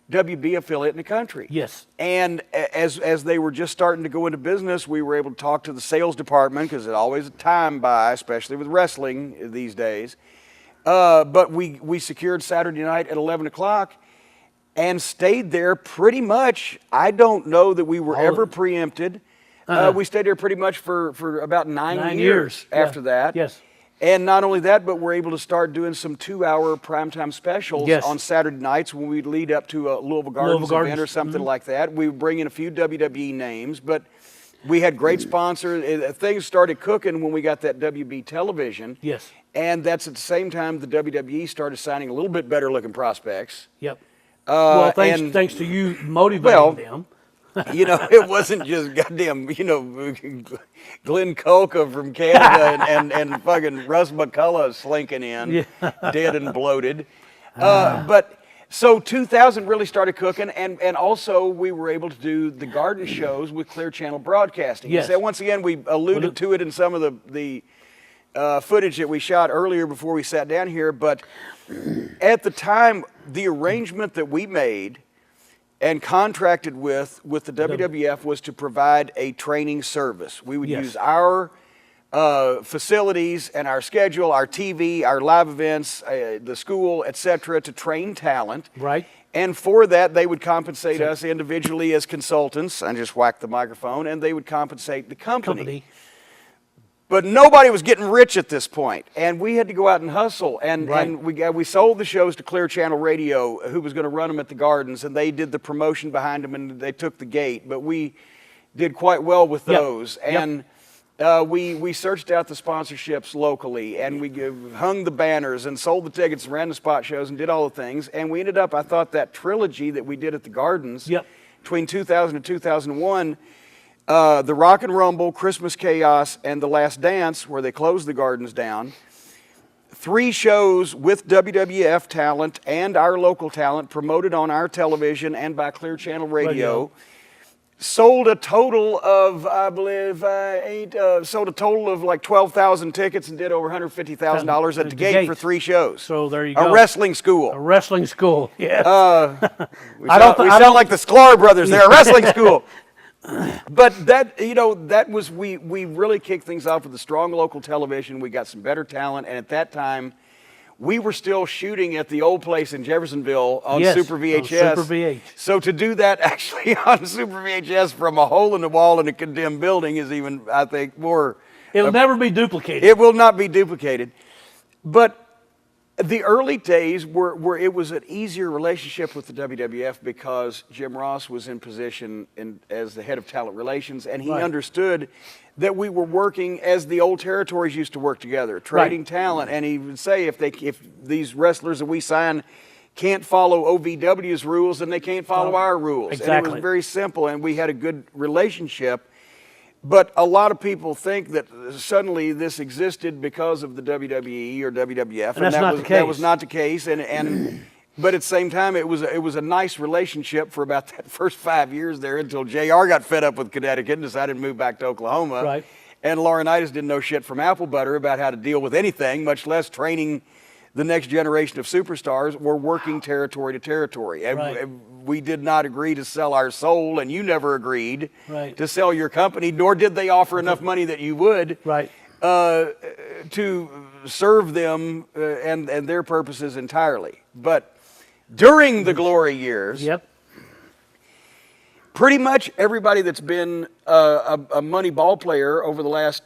WB affiliate in the country. Yes. And as they were just starting to go into business, we were able to talk to the sales department, because it's always a time buy, especially with wrestling these days. But we secured Saturday night at 11 o'clock and stayed there pretty much. I don't know that we were ever preempted. We stayed there pretty much for about nine years after that. Yes. And not only that, but we're able to start doing some 2-hour primetime specials on Saturday nights when we'd lead up to a Louisville Gardens event or something like that. We would bring in a few WWE names, but we had great sponsors. Things started cooking when we got that WB television. Yes. And that's at the same time the WWE started signing a little bit better looking prospects. Yep. Well, thanks to you motivating them. You know, it wasn't just goddamn, Glenn Kolka from Canada and fucking Russ McCullough slinking in, dead and bloated. But so 2000 really started cooking, and also we were able to do the garden shows with Clear Channel Broadcasting. Yes. So once again, we alluded to it in some of the footage that we shot earlier before we sat down here, but at the time, the arrangement that we made and contracted with the WWF was to provide a training service. We would use our facilities and our schedule, our TV, our live events, the school, etc., to train talent. Right. And for that, they would compensate us individually as consultants. I just whacked the microphone, and they would compensate the company. But nobody was getting rich at this point, and we had to go out and hustle. And we sold the shows to Clear Channel Radio, who was going to run them at the Gardens, and they did the promotion behind them, and they took the gate. But we did quite well with those, and we searched out the sponsorships locally, and we hung the banners and sold the tickets, ran the spot shows, and did all the things. And we ended up, I thought, that trilogy that we did at the Gardens between 2000 and 2001. The Rock and Rumble, Christmas Chaos, and The Last Dance, where they closed the Gardens down. 3 shows with WWF talent and our local talent promoted on our television and by Clear Channel Radio. Sold a total of, I believe, sold a total of like 12,000 tickets and did over $150,000 at the gate for 3 shows. So there you go. A wrestling school. A wrestling school, yes. We sound like the Sklar brothers. They're a wrestling school. But that, you know, that was, we really kicked things off with a strong local television. We got some better talent, and at that time, we were still shooting at the old place in Jeffersonville on Super VHS. On Super VH. So to do that actually on Super VHS from a hole in the wall in a condemned building is even, I think, more... It'll never be duplicated. It will not be duplicated. But the early days were it was an easier relationship with the WWF because Jim Ross was in position as the head of talent relations, and he understood that we were working as the old territories used to work together, trading talent. And he would say if these wrestlers that we sign can't follow OVW's rules, then they can't follow our rules. Exactly. And it was very simple, and we had a good relationship. But a lot of people think that suddenly this existed because of the WWE or WWF, and that was not the case. And but at the same time, it was a nice relationship for about that first 5 years there until JR got fed up with Connecticut and decided to move back to Oklahoma. Right. And Laurinaitis didn't know shit from apple butter about how to deal with anything, much less training the next generation of superstars. We're working territory to territory. And we did not agree to sell our soul, and you never agreed to sell your company, nor did they offer enough money that you would to serve them and their purposes entirely. But during the glory years, pretty much everybody that's been a money ball player over the last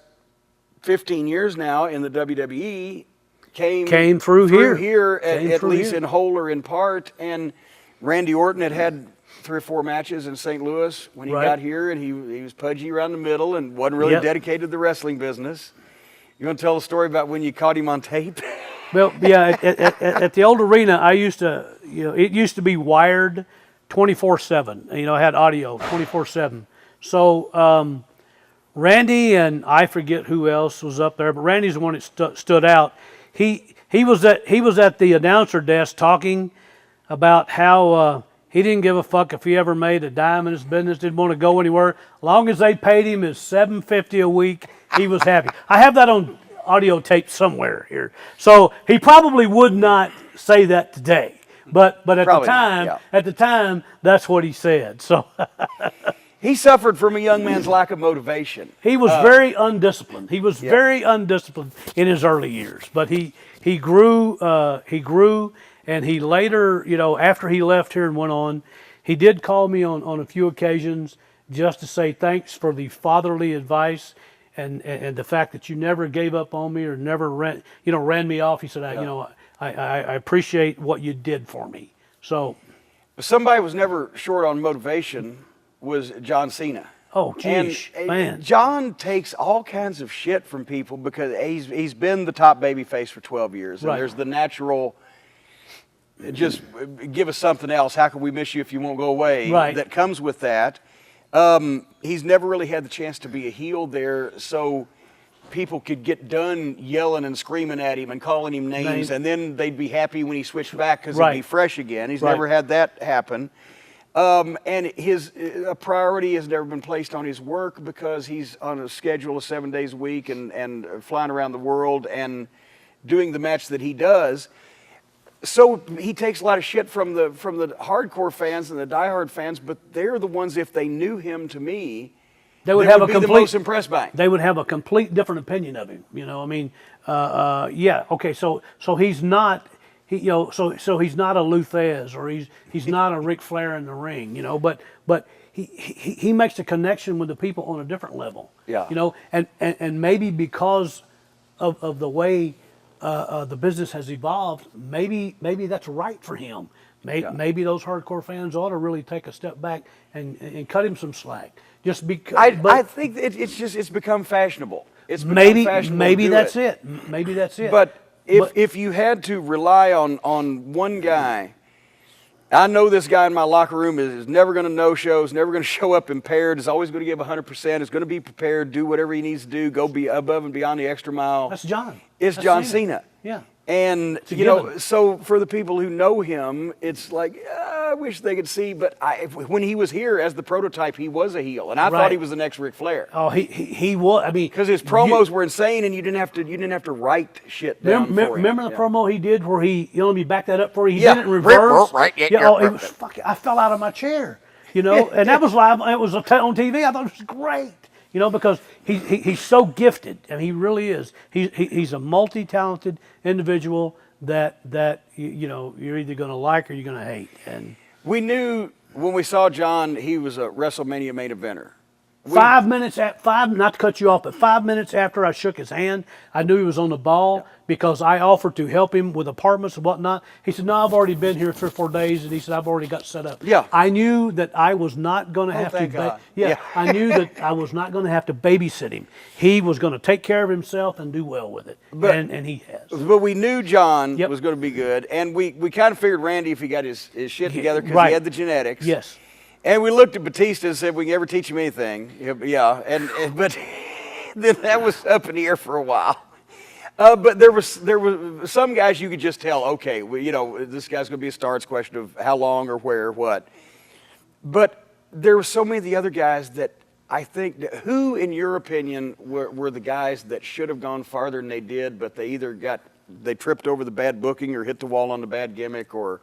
15 years now in the WWE came through here, at least in whole or in part. And Randy Orton had 3 or 4 matches in St. Louis when he got here, and he was pudgy around the middle and wasn't really dedicated to the wrestling business. You want to tell a story about when you caught him on tape? Well, yeah, at the old arena, I used to, it used to be wired 24/7. I had audio 24/7. So Randy and I forget who else was up there, but Randy's the one that stood out. He was at the announcer desk talking about how he didn't give a fuck if he ever made a dime in his business, didn't want to go anywhere. As long as they paid him his $750 a week, he was happy. I have that on audio tape somewhere here. So he probably would not say that today. But at the time, that's what he said. So he suffered from a young man's lack of motivation. He was very undisciplined. He was very undisciplined in his early years. But he grew, and he later, after he left here and went on, he did call me on a few occasions just to say thanks for the fatherly advice and the fact that you never gave up on me or never ran me off. He said, I appreciate what you did for me. So somebody was never short on motivation was John Cena. Oh, geez, man. John takes all kinds of shit from people because he's been the top babyface for 12 years. And there's the natural, just give us something else. How can we miss you if you won't go away? That comes with that. He's never really had the chance to be a heel there, so people could get done yelling and screaming at him and calling him names, and then they'd be happy when he switched back because he'd be fresh again. He's never had that happen. And his priority has never been placed on his work because he's on a schedule of 7 days a week and flying around the world and doing the match that he does. So he takes a lot of shit from the hardcore fans and the diehard fans, but they're the ones, if they knew him, to me, they would be the most impressed by him. They would have a complete different opinion of him. Okay, so he's not so he's not a Luthez or he's not a Ric Flair in the ring, but he makes a connection with the people on a different level. Yeah. And maybe because of the way the business has evolved, maybe that's right for him. Maybe those hardcore fans ought to really take a step back and cut him some slack. Just because I think it's become fashionable. It's become fashionable maybe to do that's it. Maybe that's it. But if you had to rely on one guy, I know this guy in my locker room is never going to no shows, never going to show up impaired, is always going to give 100%, is going to be prepared, do whatever he needs to do, go be above and beyond the extra mile. That's John. It's John Cena. Yeah. And, so for the people who know him, it's like, I wish they could see, but when he was here as the prototype, he was a heel, and I thought he was the next Ric Flair. Oh, he was. I mean, because his promos were insane, and you didn't have to write shit down for him. Remember the promo he did where let me back that up for you. He did it in reverse. Right. It was fucking. I fell out of my chair. And that was live. It was on TV. I thought it was great. Because he's so gifted, and he really is. He's a multi-talented individual that you're either going to like or you're going to hate. And we knew when we saw John, he was a WrestleMania main eventer. 5 minutes not to cut you off, but 5 minutes after I shook his hand, I knew he was on the ball because I offered to help him with apartments and whatnot. He said, "No, I've already been here 3 or 4 days," and he said, "I've already got set up." Yeah. I knew that I was not going to have to. I knew that I was not going to have to babysit him. He was going to take care of himself and do well with it, and he has. But we knew John was going to be good, and we kind of figured Randy, if he got his shit together, because he had the genetics. Yes. And we looked at Batista and said, "We can ever teach him anything." Yeah, but then that was up in the air for a while. But there was some guys you could just tell, okay, this guy's going to be a star. It's a question of how long or where, what. But there were so many of the other guys that I think, who in your opinion were the guys that should have gone farther than they did, but they either they tripped over the bad booking or hit the wall on the bad gimmick or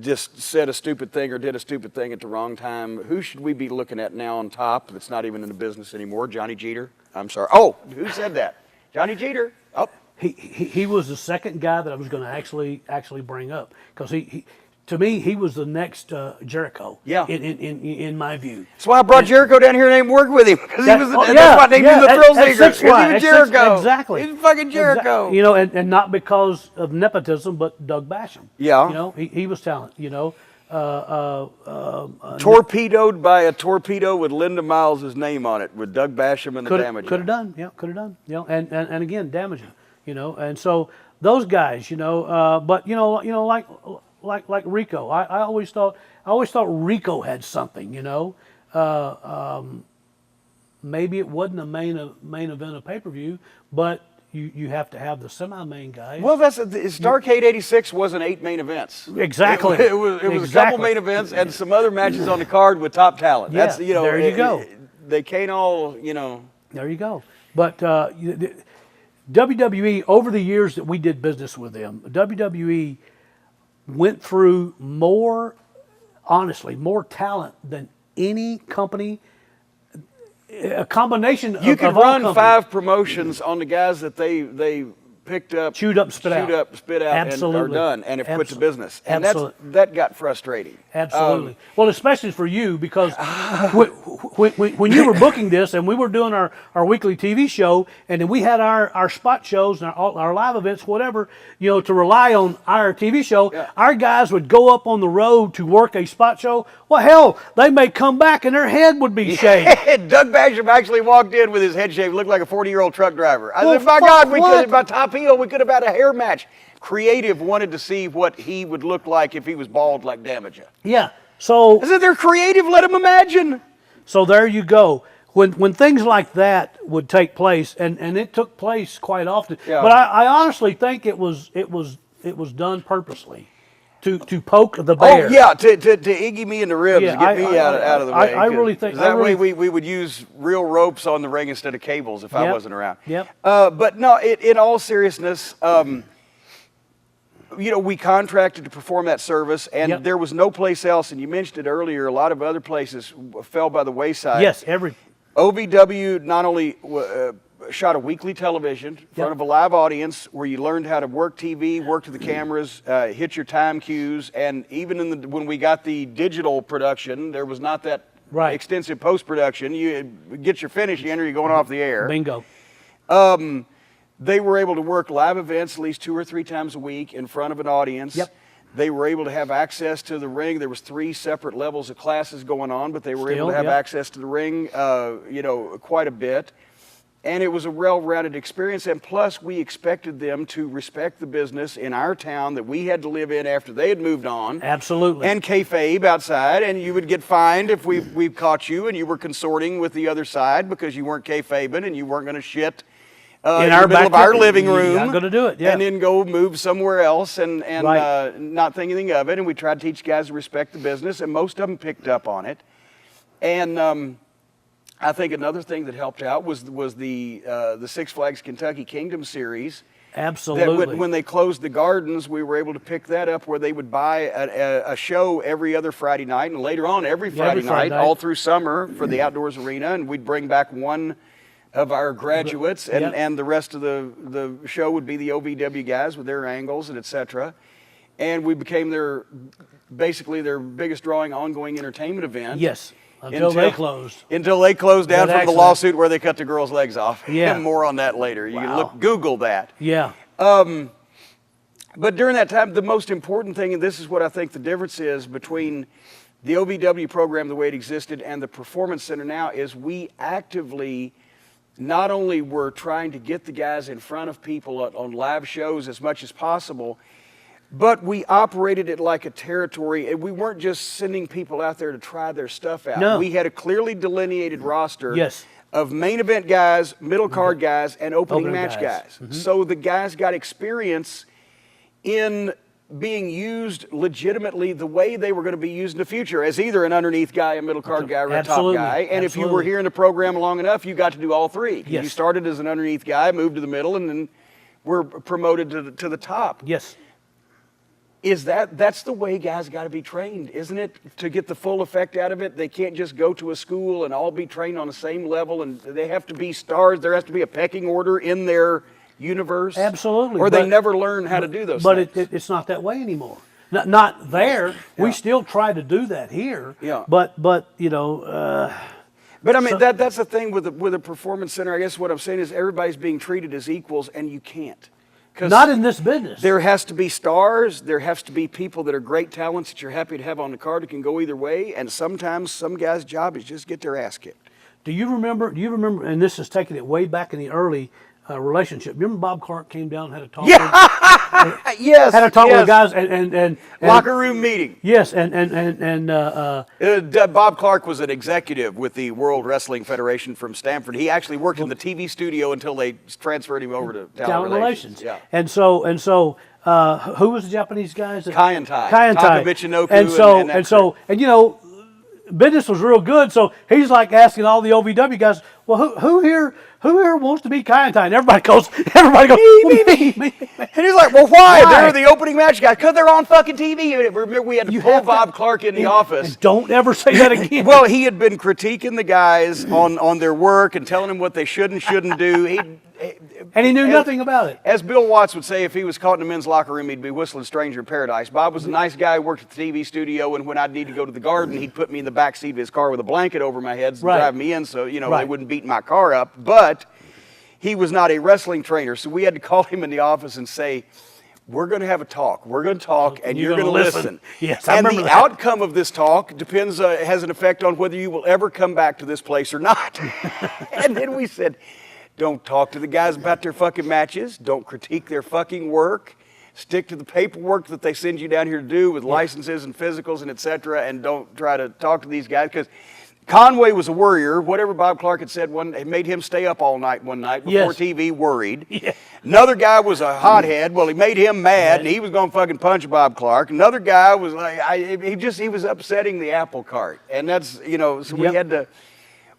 just said a stupid thing or did a stupid thing at the wrong time? Who should we be looking at now on top that's not even in the business anymore? Johnny Jeter? I'm sorry. Oh, who said that? Johnny Jeter. Oh. He was the second guy that I was going to actually bring up because to me, he was the next Jericho. Yeah. In my view. That's why I brought Jericho down here and work with him because he was. That's why they named him the Thrill Seeker. He was Jericho. Exactly. He's fucking Jericho. And not because of nepotism, but Doug Basham. Yeah. He was talent. Torpedoed by a torpedo with Linda Miles' name on it, with Doug Basham and the Damager. Could have done. Yeah. Could have done. And again, Damager. And so those guys. But like Rico, I always thought Rico had something. Maybe it wasn't a main event of pay-per-view, but you have to have the semi-main guys. Well, Starrcade '86 wasn't 8 main events. Exactly. It was a couple main events and some other matches on the card with top talent. Yeah, That's there you go. They can't all There you go. But WWE, over the years that we did business with them, WWE went through more talent than any company. A combination of you could of all run companies. 5 promotions on the guys that they picked up, chewed up, spit out, and are done, and have quit the business. And that got frustrating. Absolutely. Well, especially for you, because when you were booking this and we were doing our weekly TV show, and then we had our spot shows and our live events, whatever, to rely on our TV show, our guys would go up on the road to work a spot show. Well, hell, they may come back and their head would be shaved. Doug Basham actually walked in with his head shaved, looked like a 40-year-old truck driver. I said, my God, we could have had a hair match. Creative wanted to see what he would look like if he was bald like Damager. Yeah. So I said, they're creative. Let them imagine. So there you go. When things like that would take place, and it took place quite often. Yeah. But I honestly think it was done purposely to poke the bear. Oh yeah, to Iggy me in the ribs, to get me out of the way. I really think that way we would use real ropes on the ring instead of cables if I wasn't around. Yep. But no, in all seriousness, we contracted to perform that service, and there was no place else. And you mentioned it earlier. A lot of other places fell by the wayside. Yes, OVW not only shot a weekly television in front of a live audience where you learned how to work TV, work to the cameras, hit your time cues, and even when we got the digital production, there was not that extensive post-production. You get your finish, you enter, you're going off the air. Bingo. They were able to work live events at least 2 or 3 times a week in front of an audience. Yep. They were able to have access to the ring. There was 3 separate levels of classes going on, but they were able to have access to the ring, quite a bit. And it was a well-rounded experience. And plus, we expected them to respect the business in our town that we had to live in after they had moved on. Absolutely. And kayfabe outside, and you would get fined if we caught you and you were consorting with the other side because you weren't kayfabing and you weren't going to shit in the middle of our living room. You're not going to do it, yeah. And then go move somewhere else and not think anything of it. And we tried to teach guys to respect the business, and most of them picked up on it. And I think another thing that helped out was the Six Flags Kentucky Kingdom Series. Absolutely. That when they closed the gardens, we were able to pick that up where they would buy a show every other Friday night, and later on every Friday night, all through summer for the outdoors arena, and we'd bring back one of our graduates, and the rest of the show would be the OVW guys with their angles and etc. And we became basically their biggest drawing ongoing entertainment event. Yes, until they closed. Until they closed down from the lawsuit where they cut the girls' legs off. Yeah. More on that later. You can Google that. Yeah. But during that time, the most important thing, and this is what I think the difference is between the OVW program, the way it existed, and the Performance Center now, is we actively not only were trying to get the guys in front of people on live shows as much as possible, but we operated it like a territory. And we weren't just sending people out there to try their stuff out. No. We had a clearly delineated roster Yes. of main event guys, middle card guys, and opening match guys. Mm-hmm. So the guys got experience in being used legitimately the way they were going to be used in the future, as either an underneath guy, a middle card guy, or a top guy. And if you were here in the program long enough, you got to do all 3. Yes. You started as an underneath guy, moved to the middle, and then were promoted to the top. Yes. That's the way guys got to be trained, isn't it? To get the full effect out of it, they can't just go to a school and all be trained on the same level, and they have to be stars. There has to be a pecking order in their universe. Absolutely. Or they never learn how to do those things. But it's not that way anymore. Not there. Yeah. We still try to do that here. Yeah. But But I mean, that's the thing with the Performance Center. I guess what I'm saying is everybody's being treated as equals, and you can't. Not in this business. There has to be stars. There has to be people that are great talents that you're happy to have on the card that can go either way. And sometimes some guys' job is just get their ass kicked. Do you remember, and this is taking it way back in the early relationship. Remember Bob Clark came down and had a talk? Yeah. Yes. Had a talk with the guys and locker room meeting. Yes, Bob Clark was an executive with the World Wrestling Federation from Stanford. He actually worked in the TV studio until they transferred him over to talent relations. Yeah. And so who was the Japanese guys? Kai and Tai. Takamichinoku. And you know, business was real good, so he's like asking all the OVW guys, well, who here wants to be Kai and Tai? And everybody goes, me. And he's like, well, why? They're the opening match guys, because they're on fucking TV. Remember, we had to pull Bob Clark in the office. And don't ever say that again. Well, he had been critiquing the guys on their work and telling them what they should and shouldn't do. And he knew nothing about it. As Bill Watts would say, if he was caught in a men's locker room, he'd be whistling Stranger in Paradise. Bob was a nice guy, worked at the TV studio, and when I'd need to go to the garden, he'd put me in the back seat of his car with a blanket over my head to drive me in so, they wouldn't beat my car up. But he was not a wrestling trainer, so we had to call him in the office and say, we're going to have a talk. We're going to talk, and you're going to listen. Yes, I remember the that. outcome of this talk has an effect on whether you will ever come back to this place or not. And then we said, don't talk to the guys about their fucking matches. Don't critique their fucking work. Stick to the paperwork that they send you down here to do with licenses and physicals and et cetera, and don't try to talk to these guys, because Conway was a worrier. Whatever Bob Clark had said it made him stay up all night one night before TV, worried. Yeah. Another guy was a hothead. Well, he made him mad, and he was going to fucking punch Bob Clark. Another guy was like, he was upsetting the apple cart. And that's, so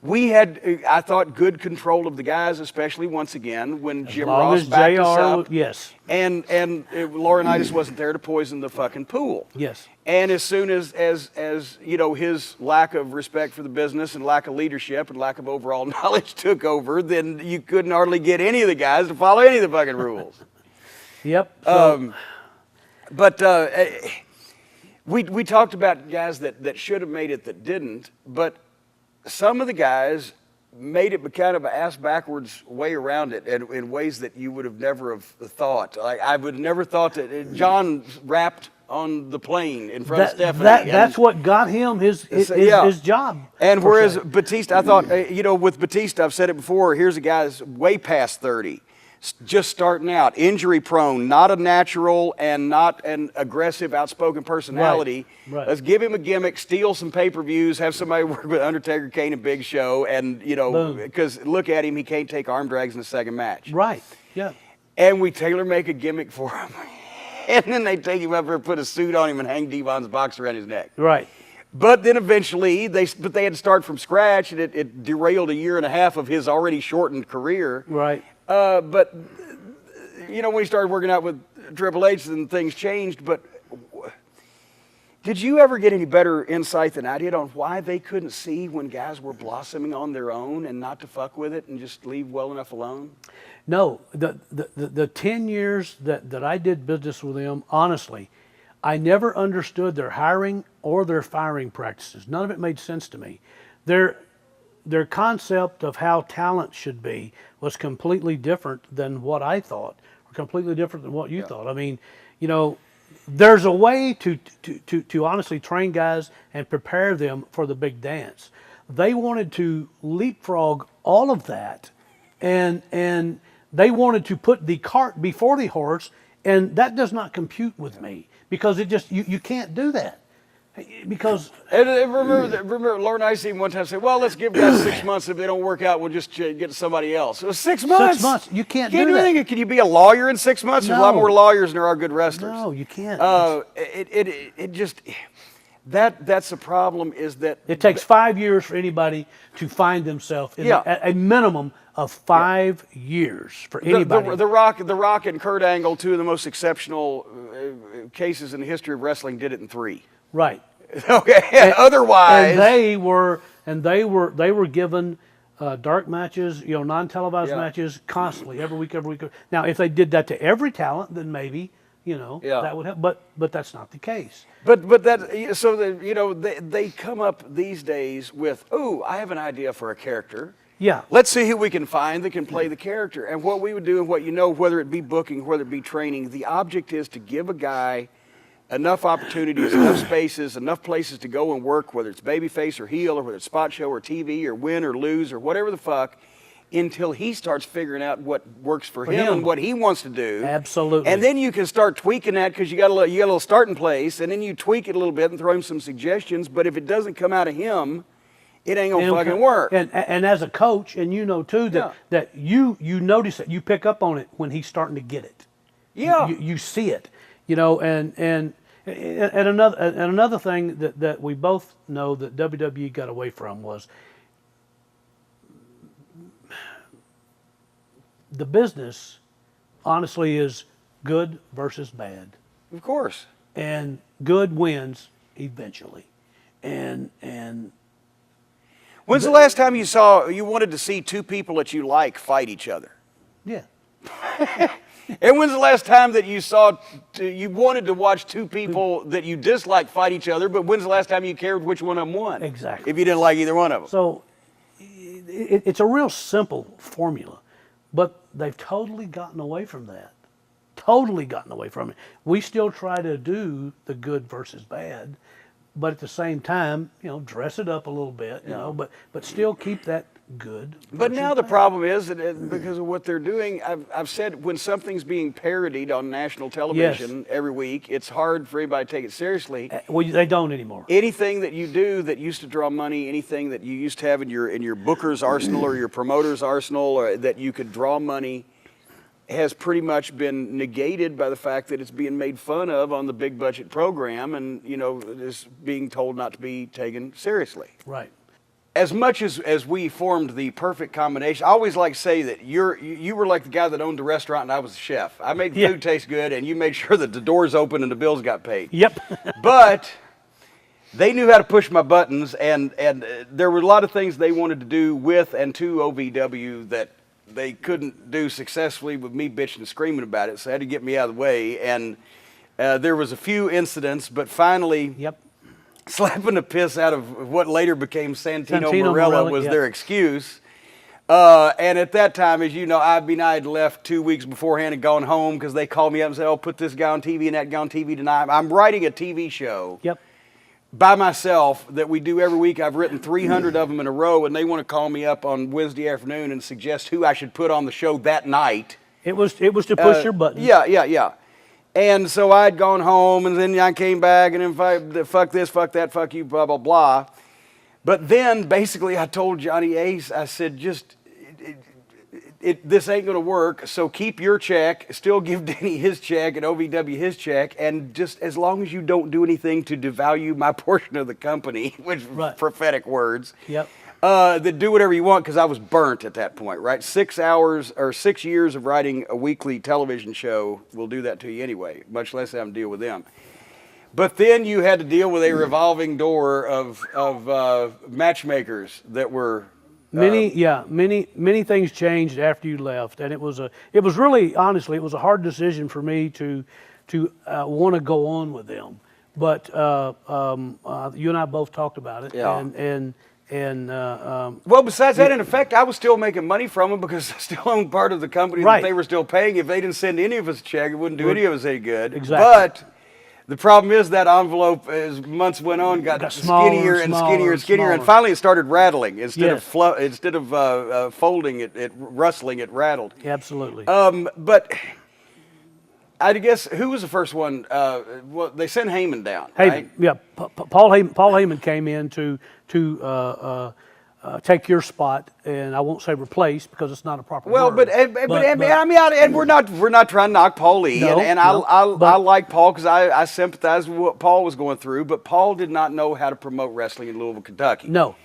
We had, I thought, good control of the guys, especially once again when Jim long Ross as backed us JR up. yes. And Laurinaitis wasn't there to poison the fucking pool. Yes. And as soon as you know, his lack of respect for the business and lack of leadership and lack of overall knowledge took over, then you couldn't hardly get any of the guys to follow any of the fucking rules. Yep. So, We talked about guys that should have made it that didn't, but some of the guys made it kind of an ass backwards way around it in ways that you would have never have thought. Like I would have never thought that John rapped on the plane in front of Stephanie. That's what got him his job. And whereas Batista, I thought, you know, with Batista, I've said it before, here's a guy that's way past 30. Just starting out, injury prone, not a natural and not an aggressive, outspoken personality. Right. Let's give him a gimmick, steal some pay-per-views, have somebody work with Undertaker, Kane, and Big Show, and you know, because look at him, he can't take arm drags in the second match. Right. Yeah. And we tailor-make a gimmick for him, and then they take him up there, put a suit on him, and hang Devon's box around his neck. Right. But then eventually, they had to start from scratch, and it derailed a year and a half of his already shortened career. Right. But, you know, when he started working out with Triple H, then things changed. But did you ever get any better insight than I did on why they couldn't see when guys were blossoming on their own and not to fuck with it and just leave well enough alone? No. The 10 years that I did business with them, honestly, I never understood their hiring or their firing practices. None of it made sense to me. Their concept of how talent should be was completely different than what I thought, or completely different than what you thought. I mean, you know, there's a way to honestly train guys and prepare them for the big dance. They wanted to leapfrog all of that, and they wanted to put the cart before the horse, and that does not compute with me, because it just you can't do that. Because remember Laurinaitis one time said, well, let's give guys 6 months. If they don't work out, we'll just get somebody else. It was 6 months. 6 months. You can't do that. anything. Can you be a lawyer in 6 months? There's a lot more lawyers than there are good wrestlers. No, you can't. It just, that's the problem, is that it takes 5 years for anybody to find themselves in a minimum of 5 years for anybody. The Rock and Kurt Angle, two of the most exceptional cases in the history of wrestling, did it in 3. Right. Okay. Otherwise, and they were given dark matches, you know, non-televised matches constantly, every week. Now, if they did that to every talent, then maybe, you know, that would help. But that's not the case. But that, so that, you know, they come up these days with, oh, I have an idea for a character. Yeah. Let's see who we can find that can play the character. And what we would do, and what you know, whether it be booking, whether it be training, the object is to give a guy enough opportunities, enough spaces, enough places to go and work, whether it's babyface or heel, or whether it's spot show or TV or win or lose or whatever the fuck, until he starts figuring out what works for him and what he wants to do. Absolutely. And then you can start tweaking that, because you got a little starting place, and then you tweak it a little bit and throw him some suggestions. But if it doesn't come out of him, it ain't gonna fucking work. And as a coach, and you know too, that you notice it, you pick up on it when he's starting to get it. Yeah. You see it, you know, and another thing that we both know that WWE got away from was the business, honestly, is good versus bad. Of course. And good wins eventually. And when's the last time you wanted to see two people that you like fight each other? Yeah. And when's the last time that you wanted to watch two people that you dislike fight each other, but when's the last time you cared which one of them won? Exactly. If you didn't like either one of them. So it's a real simple formula, but they've totally gotten away from that. Totally gotten away from it. We still try to do the good versus bad, but at the same time, you know, dress it up a little bit, you know, but still keep that good. But now the problem is that because of what they're doing, I've said, when something's being parodied on national television every week, it's hard for anybody to take it seriously. Well, they don't anymore. Anything that you do that used to draw money, anything that you used to have in your booker's arsenal or your promoter's arsenal, or that you could draw money, has pretty much been negated by the fact that it's being made fun of on the big budget program, and, you know, is being told not to be taken seriously. Right. as much as we formed the perfect combination, I always like to say that you were like the guy that owned the restaurant and I was the chef. I made the food taste good and you made sure that the doors open and the bills got paid. Yep. But they knew how to push my buttons, and there were a lot of things they wanted to do with and to OVW that they couldn't do successfully with me bitching and screaming about it, so they had to get me out of the way. And there was a few incidents, but finally, slapping the piss out of what later became Santino Marella was their excuse. And at that time, as you know, I had left 2 weeks beforehand and gone home because they called me up and said, "Oh, put this guy on TV and that guy on TV tonight." I'm writing a TV show by myself that we do every week. I've written 300 of them in a row, and they want to call me up on Wednesday afternoon and suggest who I should put on the show that night. It was to push your button. Yeah. And so I'd gone home, and then I came back, and then fuck this, fuck that, fuck you, blah, blah, blah. But then, basically, I told Johnny Ace, I said, this ain't going to work, so keep your check, still give Denny his check and OVW his check, and just as long as you don't do anything to devalue my portion of the company, which prophetic words, then do whatever you want, because I was burnt at that point, right? 6 years of writing a weekly television show will do that to you anyway, much less having to deal with them. But then you had to deal with a revolving door of matchmakers that were many things changed after you left, and it was really, honestly, it was a hard decision for me to want to go on with them. But you and I both talked about it, well, besides that, in effect, I was still making money from them because I still owned part of the company that they were still paying. If they didn't send any of us a check, it wouldn't do any of us any good. Exactly. But the problem is that envelope, as months went on, got skinnier and skinnier and skinnier, and finally it started rattling. Instead of folding, it rustling, it rattled. Absolutely. But I guess who was the first one? Well, they sent Heyman down. Right? Yeah. Paul Heyman came in to take your spot, and I won't say replace because it's not a proper word. And we're not trying to knock Paul Lee, I like Paul because I sympathize with what Paul was going through, but Paul did not know how to promote wrestling in Louisville, Kentucky. Nor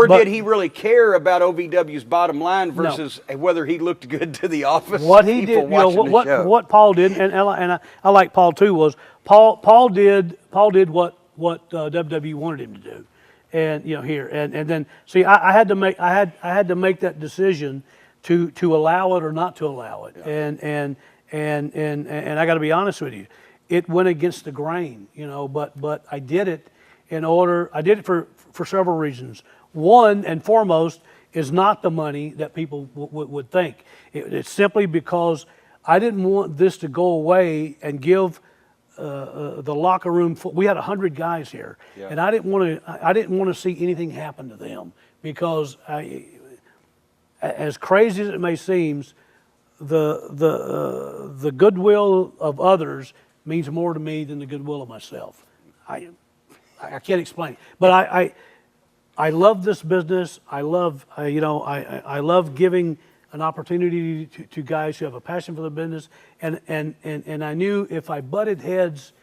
did he really care about OVW's bottom line versus whether he looked good to the office. What he did, what Paul did, and I like Paul too, was Paul did what WWE wanted him to do. And here and then see, I had to make that decision to allow it or not to allow it, and I got to be honest with you, it went against the grain, but I did it for several reasons. One and foremost is not the money that people would think. It's simply because I didn't want this to go away and give the locker room. We had 100 guys here, and I didn't want to see anything happen to them because, as crazy as it may seem, the goodwill of others means more to me than the goodwill of myself. I can't explain it, but I love this business. I love giving an opportunity to guys who have a passion for the business, and I knew if I butted heads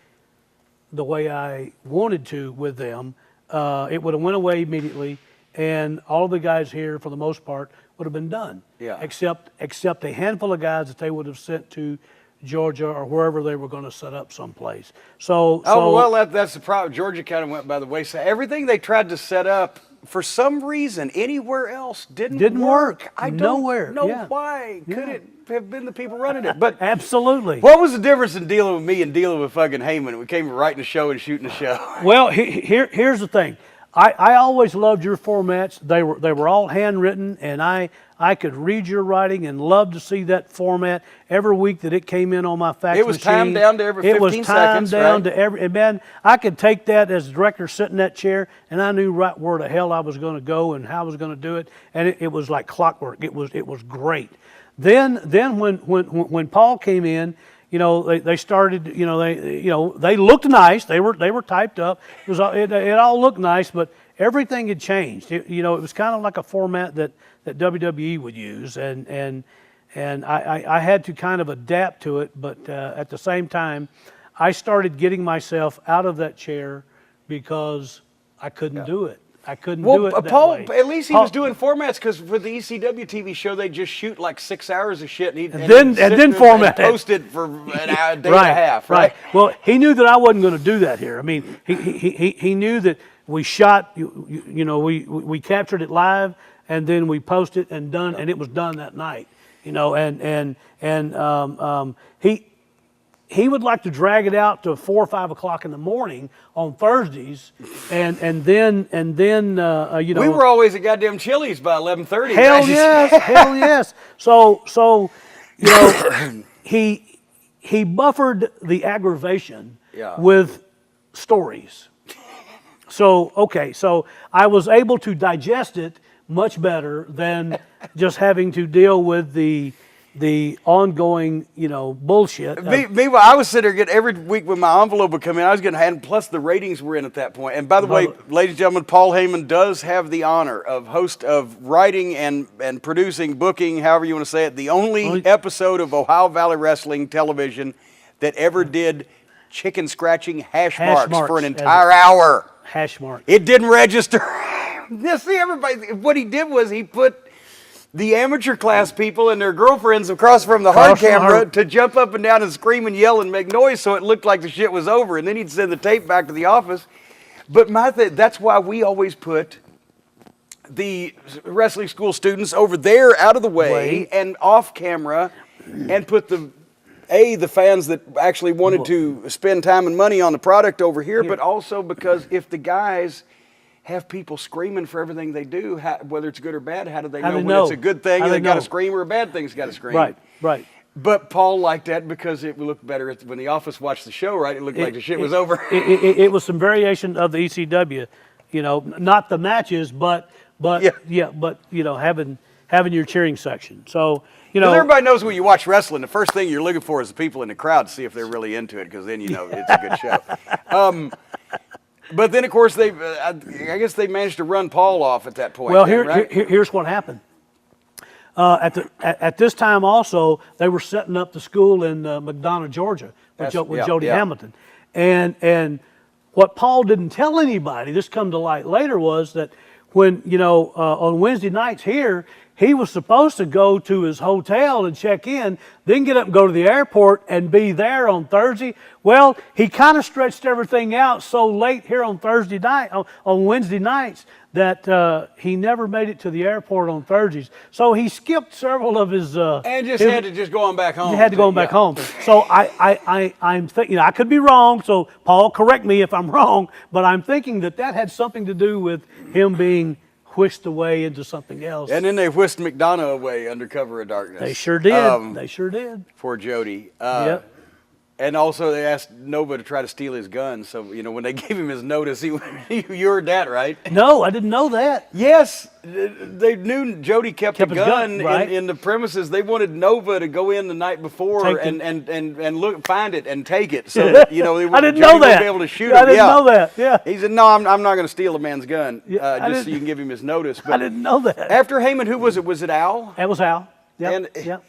the way I wanted to with them, it would have went away immediately, and all the guys here, for the most part, would have been done. Except a handful of guys that they would have sent to Georgia or wherever they were going to set up someplace. That's the problem. Georgia kind of went by the wayside. Everything they tried to set up, for some reason, anywhere else didn't work. I don't know why. Could it have been the people running it? But absolutely. What was the difference in dealing with me and dealing with fucking Heyman? We came writing a show and shooting a show. Well, here's the thing. I always loved your formats. They were all handwritten, and I could read your writing and love to see that format every week that it came in on my fax machine. It was timed down to every 15 seconds, It was timed down to every, and man, I could take that as a director sitting in that chair, and I knew right where the hell I was going to go and how I was going to do it, and it was like clockwork. It was great. Then when Paul came in, they started, they looked nice. They were typed up. It all looked nice, but everything had changed. It was kind of like a format that WWE would use, and I had to kind of adapt to it. But at the same time, I started getting myself out of that chair because I couldn't do it. I couldn't Well, do it that Paul, way. at least he Paul- was doing formats because for the ECW TV show, they just shoot like 6 hours of shit and then format it. post it for an hour, day and a half, right? Well, he knew that I wasn't going to do that here. I mean, he knew that we shot, we captured it live, and then we posted and done, and it was done that night. He would like to drag it out to 4 or 5 o'clock in the morning on Thursdays, and then We were always at goddamn Chili's by 11:30. hell yes, hell yes. So he buffered the aggravation with stories. So I was able to digest it much better than just having to deal with the ongoing, bullshit. Meanwhile, I was sitting there getting every week when my envelope would come in, I was getting, and plus the ratings were in at that point. And by the way, ladies and gentlemen, Paul Heyman does have the honor of host of writing and producing, booking, however you want to say it, the only episode of Ohio Valley Wrestling television that ever did chicken scratching hash marks for an entire hour. Hash mark. It didn't register. See, everybody, what he did was he put the amateur class people and their girlfriends across from the hard camera to jump up and down and scream and yell and make noise so it looked like the shit was over. And then he'd send the tape back to the office. But that's why we always put the wrestling school students over there out of the way and off camera and put the fans that actually wanted to spend time and money on the product over here, but also because if the guys have people screaming for everything they do, whether it's good or bad, how do they know when it's a good thing and they got to scream or a bad thing's got to scream? Right. But Paul liked that because it looked better when the office watched the show, right? It looked like the shit was over. It was some variation of the ECW, not the matches, but having your cheering section. So, everybody knows when you watch wrestling, the first thing you're looking for is the people in the crowd to see if they're really into it, because then it's a good show. But then, of course, I guess they managed to run Paul off at that point. Well, right? here's what happened. At this time also, they were setting up the school in McDonough, Georgia, with Jody Hamilton. And what Paul didn't tell anybody, this come to light later, was that when, on Wednesday nights here, he was supposed to go to his hotel and check in, then get up and go to the airport and be there on Thursday. Well, he kind of stretched everything out so late here on Thursday night, on Wednesday nights, that he never made it to the airport on Thursdays. So he skipped several of his... and had to just go on back home. He had to go on back home. So I'm thinking, I could be wrong, so Paul, correct me if I'm wrong, but I'm thinking that had something to do with him being whisked away into something else. And then they whisked McDonough away under cover of darkness. They sure did. Poor Jody. Yep. And also they asked Nova to try to steal his gun. So, when they gave him his notice, you heard that, right? No, I didn't know that. Yes. They knew Jody kept a gun right? in the premises. They wanted Nova to go in the night before and look, find it and take it. So that, I didn't Jody know that. Would be able to shoot him. I didn't know that, yeah. He said, no, I'm not going to steal a man's gun, just so you can give him his notice. But I didn't know that. After Heyman, who was it? Was it Al? That was Al. Yep. Yep.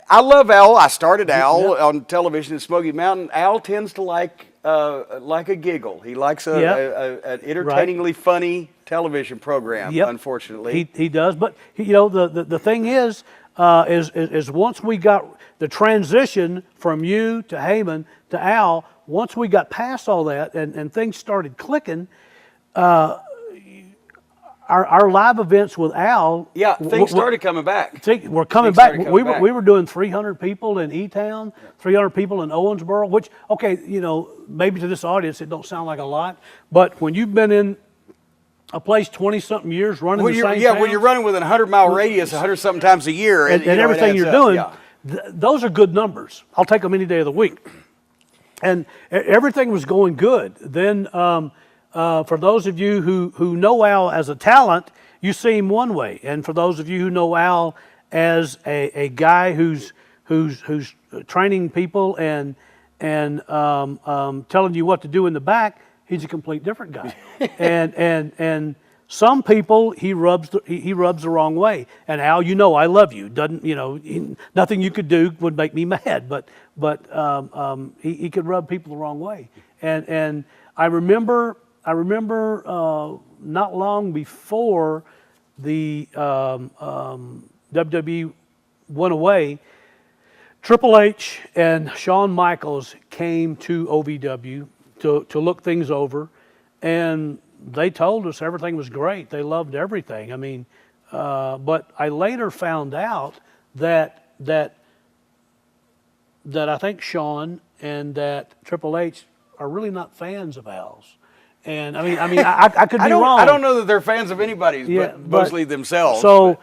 I love Al. I started Al on television in Smoky Mountain. Al tends to like a giggle. He likes an entertainingly funny television program. Unfortunately, he does. But the thing is once we got the transition from you to Heyman to Al, once we got past all that and things started clicking. Our live events with Al, things started coming back. We're coming back. We were doing 300 people in E-Town, 300 people in Owensboro. Which, maybe to this audience it don't sound like a lot, but when you've been in a place 20-something years running the same town, when you're running with a 100-mile radius 100-something times a year, and everything you're doing, those are good numbers. I'll take them any day of the week. And everything was going good. Then. For those of you who know Al as a talent, you see him one way, and for those of you who know Al as a guy who's training people and telling you what to do in the back, he's a complete different guy. and some people he rubs the wrong way. And Al, I love you. Doesn't nothing you could do would make me mad, but he could rub people the wrong way. And I remember I remember not long before the WWE went away, Triple H and Shawn Michaels came to OVW to look things over, and they told us everything was great. They loved everything. I mean, but I later found out that I think Shawn and that Triple H are really not fans of Al's. And I mean, I could be wrong. I don't know that they're fans of anybody's, but mostly themselves. So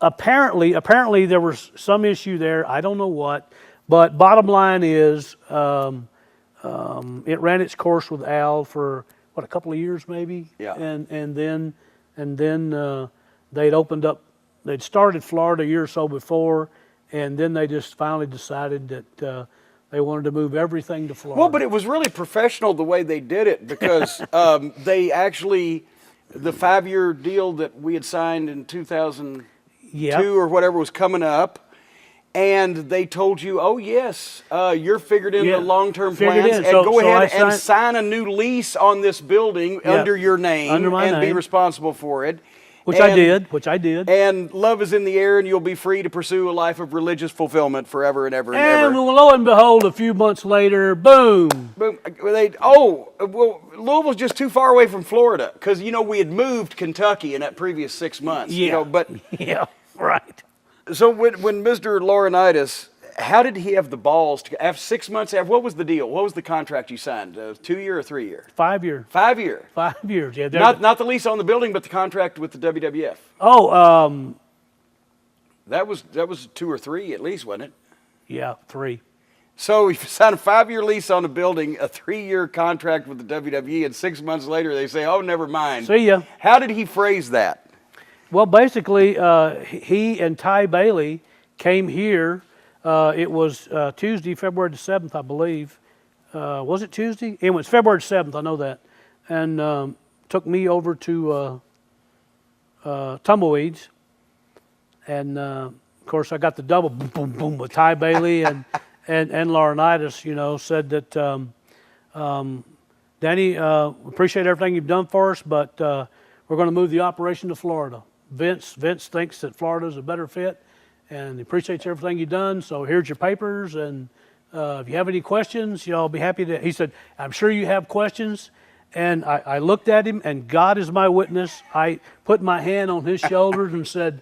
apparently there was some issue there. I don't know what, but bottom line is, it ran its course with Al for what, a couple of years maybe. Yeah. And then they'd opened up. They'd started Florida a year or so before, and then they just finally decided that they wanted to move everything to Florida. Well, but it was really professional the way they did it, because they actually, the 5-year deal that we had signed in 2002 or whatever was coming up, and they told you, oh yes, you're figured in the long-term plans, and go ahead and sign a new lease on this building under your name, under my and name, be responsible for it. Which I did. And love is in the air, and you'll be free to pursue a life of religious fulfillment forever and ever and ever. And lo and behold, a few months later, boom. Boom. Louisville's just too far away from Florida, because, we had moved Kentucky in that previous 6 months. Yeah. But yeah, right. So when Mr. Laurinaitis, how did he have the balls to, after 6 months, what was the deal? What was the contract you signed? 2-year or 3-year? 5-year. 5-year. 5 years, yeah. Not the lease on the building, but the contract with the WWF. Oh, that was 2 or 3 at least, wasn't it? Yeah, 3. So you signed a 5-year lease on a building, a 3-year contract with the WWE, and 6 months later they say, oh, never mind. See ya. How did he phrase that? Well, basically, he and Ty Bailey came here. It was Tuesday, February the 7th, I believe. Was it Tuesday? It was February 7th, I know that. And took me over to Tumbleweeds. And, of course, I got the double boom, boom, boom with Ty Bailey and Laurinaitis, said that, Danny, appreciate everything you've done for us, but we're going to move the operation to Florida. Vince thinks that Florida's a better fit, and he appreciates everything you've done. So here's your papers, and if you have any questions, I'll be happy to. He said, I'm sure you have questions. And I looked at him, and God is my witness. I put my hand on his shoulders and said,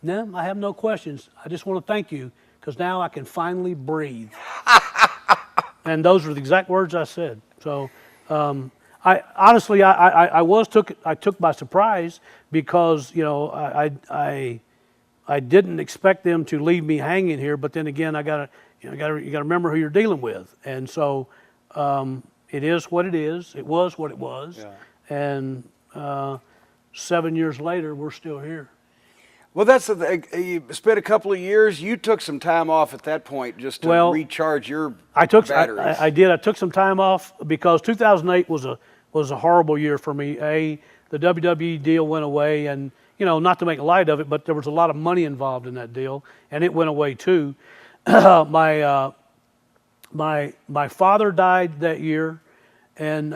no, I have no questions. I just want to thank you, because now I can finally breathe. And those were the exact words I said. So I honestly, I was took by surprise, because I didn't expect them to leave me hanging here. But then again, you got to remember who you're dealing with, and so it is what it is. It was what it was, and 7 years later, we're still here. Well, that's the thing. You spent a couple of years. You took some time off at that point just to recharge your batteries. I did. I took some time off because 2008 was a horrible year for me. The WWE deal went away, and not to make light of it, but there was a lot of money involved in that deal, and it went away too. My father died that year, and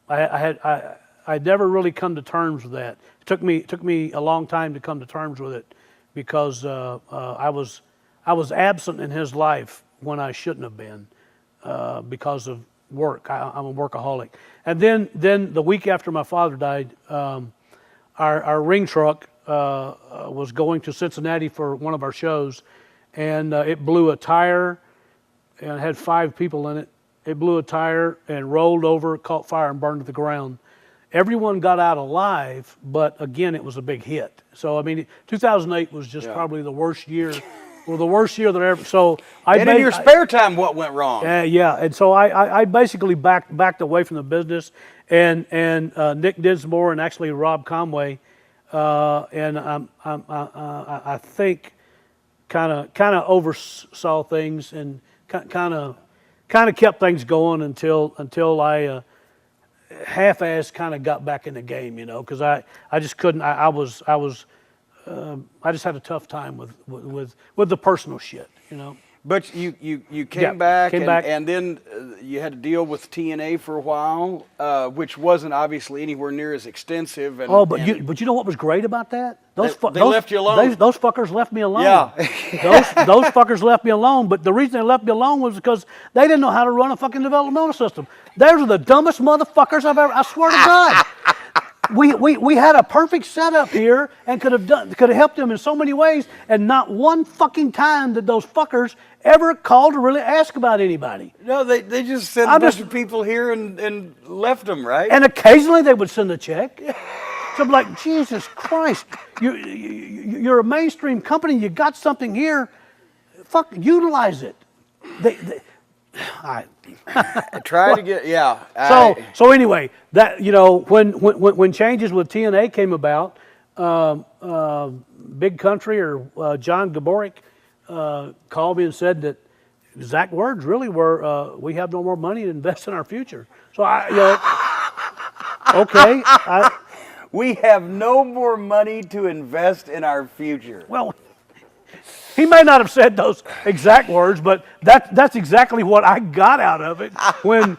I'd never really come to terms with that. It took me a long time to come to terms with it, because I was absent in his life when I shouldn't have been, because of work. I'm a workaholic. And then the week after my father died, our ring truck was going to Cincinnati for one of our shows, and it blew a tire, and it had 5 people in it. It blew a tire and rolled over, caught fire, and burned to the ground. Everyone got out alive, but again, it was a big hit. So, 2008 was just probably the worst year, or the worst year that I ever. So, in your spare time, what went wrong? Yeah, and so I basically backed away from the business, and Nick Dinsmore and actually Rob Conway, and I think kind of oversaw things and kind of kept things going until I. Half-assed kind of got back in the game, because I just couldn't. I just had a tough time with the personal shit, But you came back, came back. and then you had to deal with TNA for a while, which wasn't obviously anywhere near as extensive. And, but you know what was great about that? They left you alone. Those fuckers left me alone. Yeah. those fuckers left me alone. But the reason they left me alone was because they didn't know how to run a fucking developmental system. Those are the dumbest motherfuckers I've ever. I swear to God. We had a perfect setup here and could have helped them in so many ways, and not one fucking time did those fuckers ever call to really ask about anybody. No, they just sent a bunch of people here and left them, right? And occasionally they would send a check. So I'm like, Jesus Christ, you're a mainstream company. You got something here. Fuck, utilize it. Try to get So anyway, that when changes with TNA came about, Big Country or John Gaborik called me and said that exact words really were, we have no more money to invest in our future. So okay. We have no more money to invest in our future. Well, he may not have said those exact words, but that's exactly what I got out of it when,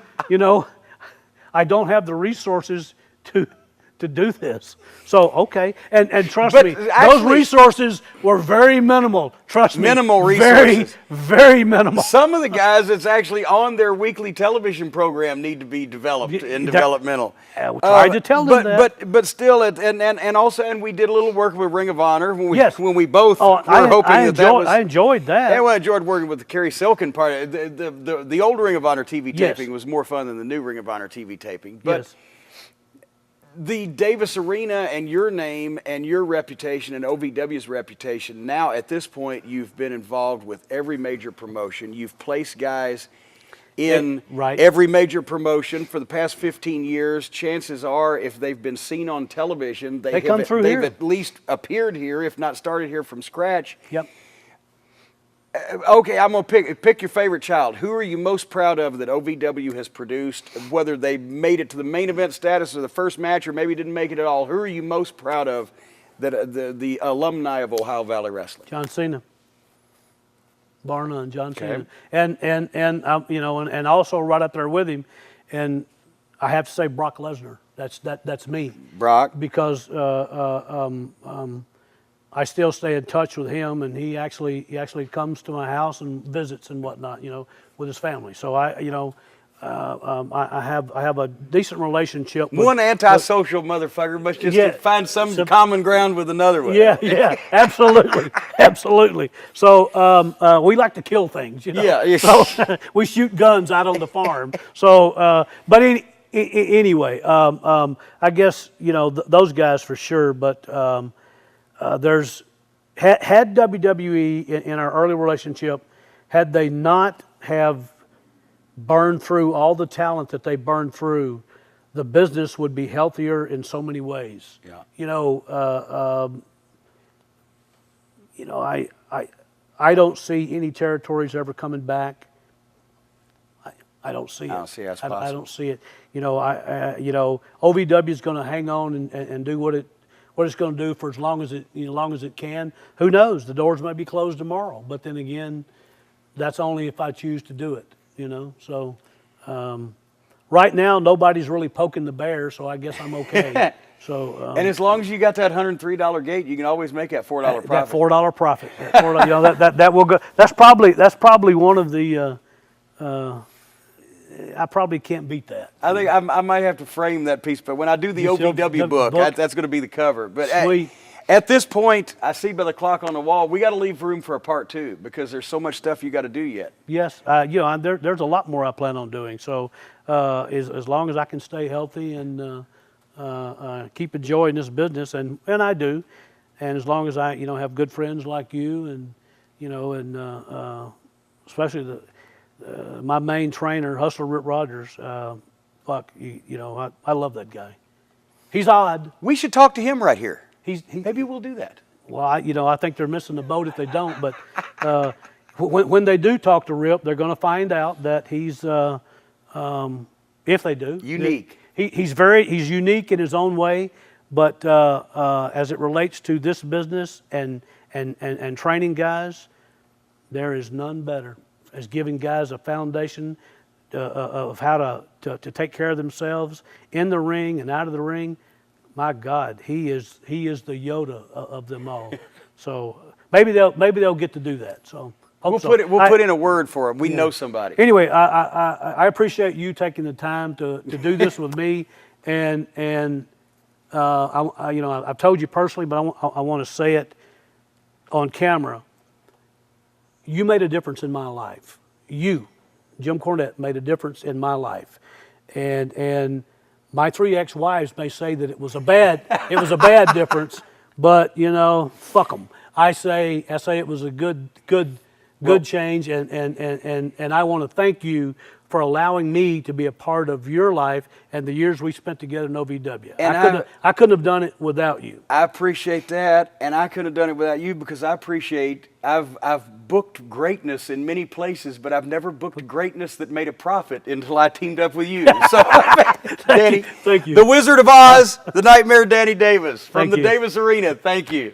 I don't have the resources to do this. So, okay. And trust me, those resources were very minimal. Trust me. Minimal resources. Very, very minimal. Some of the guys that's actually on their weekly television program need to be developed in developmental. We tried to tell them that. But still, and we did a little work with Ring of Honor when we both were hoping that was. I enjoyed that. Yeah, well, I enjoyed working with the Kerry Silkin part. The old Ring of Honor TV taping was more fun than the new Ring of Honor TV taping. But the Davis Arena and your name and your reputation and OVW's reputation, now at this point you've been involved with every major promotion. You've placed guys in every major promotion for the past 15 years. Chances are, if they've been seen on television, they've at least appeared here, if not started here from scratch. Yep. Okay, I'm going to pick your favorite child. Who are you most proud of that OVW has produced, whether they made it to the main event status of the first match or maybe didn't make it at all? Who are you most proud of that the alumni of Ohio Valley Wrestling? John Cena. Bar none, John Cena. And also right up there with him, and I have to say Brock Lesnar. That's me. Brock. Because I still stay in touch with him, and he actually comes to my house and visits and whatnot, with his family. So I have a decent relationship. One antisocial motherfucker must just find some common ground with another one. Yeah, absolutely, absolutely. So we like to kill things, Yeah. So we shoot guns out on the farm. So, but anyway, I guess those guys for sure, but. Had WWE in our early relationship, had they not have burned through all the talent that they burned through, the business would be healthier in so many ways. Yeah. I don't see any territories ever coming back. I don't see it. I don't see that's possible. I don't see it. OVW is going to hang on and do what it's going to do for as long as it can. Who knows? The doors may be closed tomorrow, but then again, that's only if I choose to do it. So right now nobody's really poking the bear, so I guess I'm okay. So and as long as you got that $103 gate, you can always make that $4 profit. That $4 profit. That will go. That's probably one of the. I probably can't beat that. I think I might have to frame that piece, but when I do the OVW book, that's going to be the cover. But at this point, I see by the clock on the wall, we got to leave room for a part 2 because there's so much stuff you got to do yet. Yes, there's a lot more I plan on doing. So as long as I can stay healthy and keep enjoying this business, and I do, and as long as I have good friends like you, and especially my main trainer, Hustler Rip Rogers, I love that guy. He's odd. We should talk to him right here. Maybe we'll do that. Well, I think they're missing the boat if they don't. But when they do talk to Rip, they're going to find out that he's, if they do, unique. He's unique in his own way. But as it relates to this business and training guys, There is none better as giving guys a foundation of how to take care of themselves in the ring and out of the ring. My God, he is the Yoda of them all. So maybe they'll get to do that. So we'll put in a word for him. We know somebody. Anyway, I appreciate you taking the time to do this with me, and I've told you personally, but I want to say it on camera. You made a difference in my life. You, Jim Cornette, made a difference in my life, and my 3 ex-wives may say that it was a bad difference, but fuck them. I say it was a good change, and I want to thank you for allowing me to be a part of your life and the years we spent together in OVW. And I couldn't have done it without you. I appreciate that, and I couldn't have done it without you because I've booked greatness in many places, but I've never booked greatness that made a profit until I teamed up with you. So, Danny, thank you. The Wizard of Oz, the Nightmare Danny Davis from Thank the you. Davis Arena. Thank you.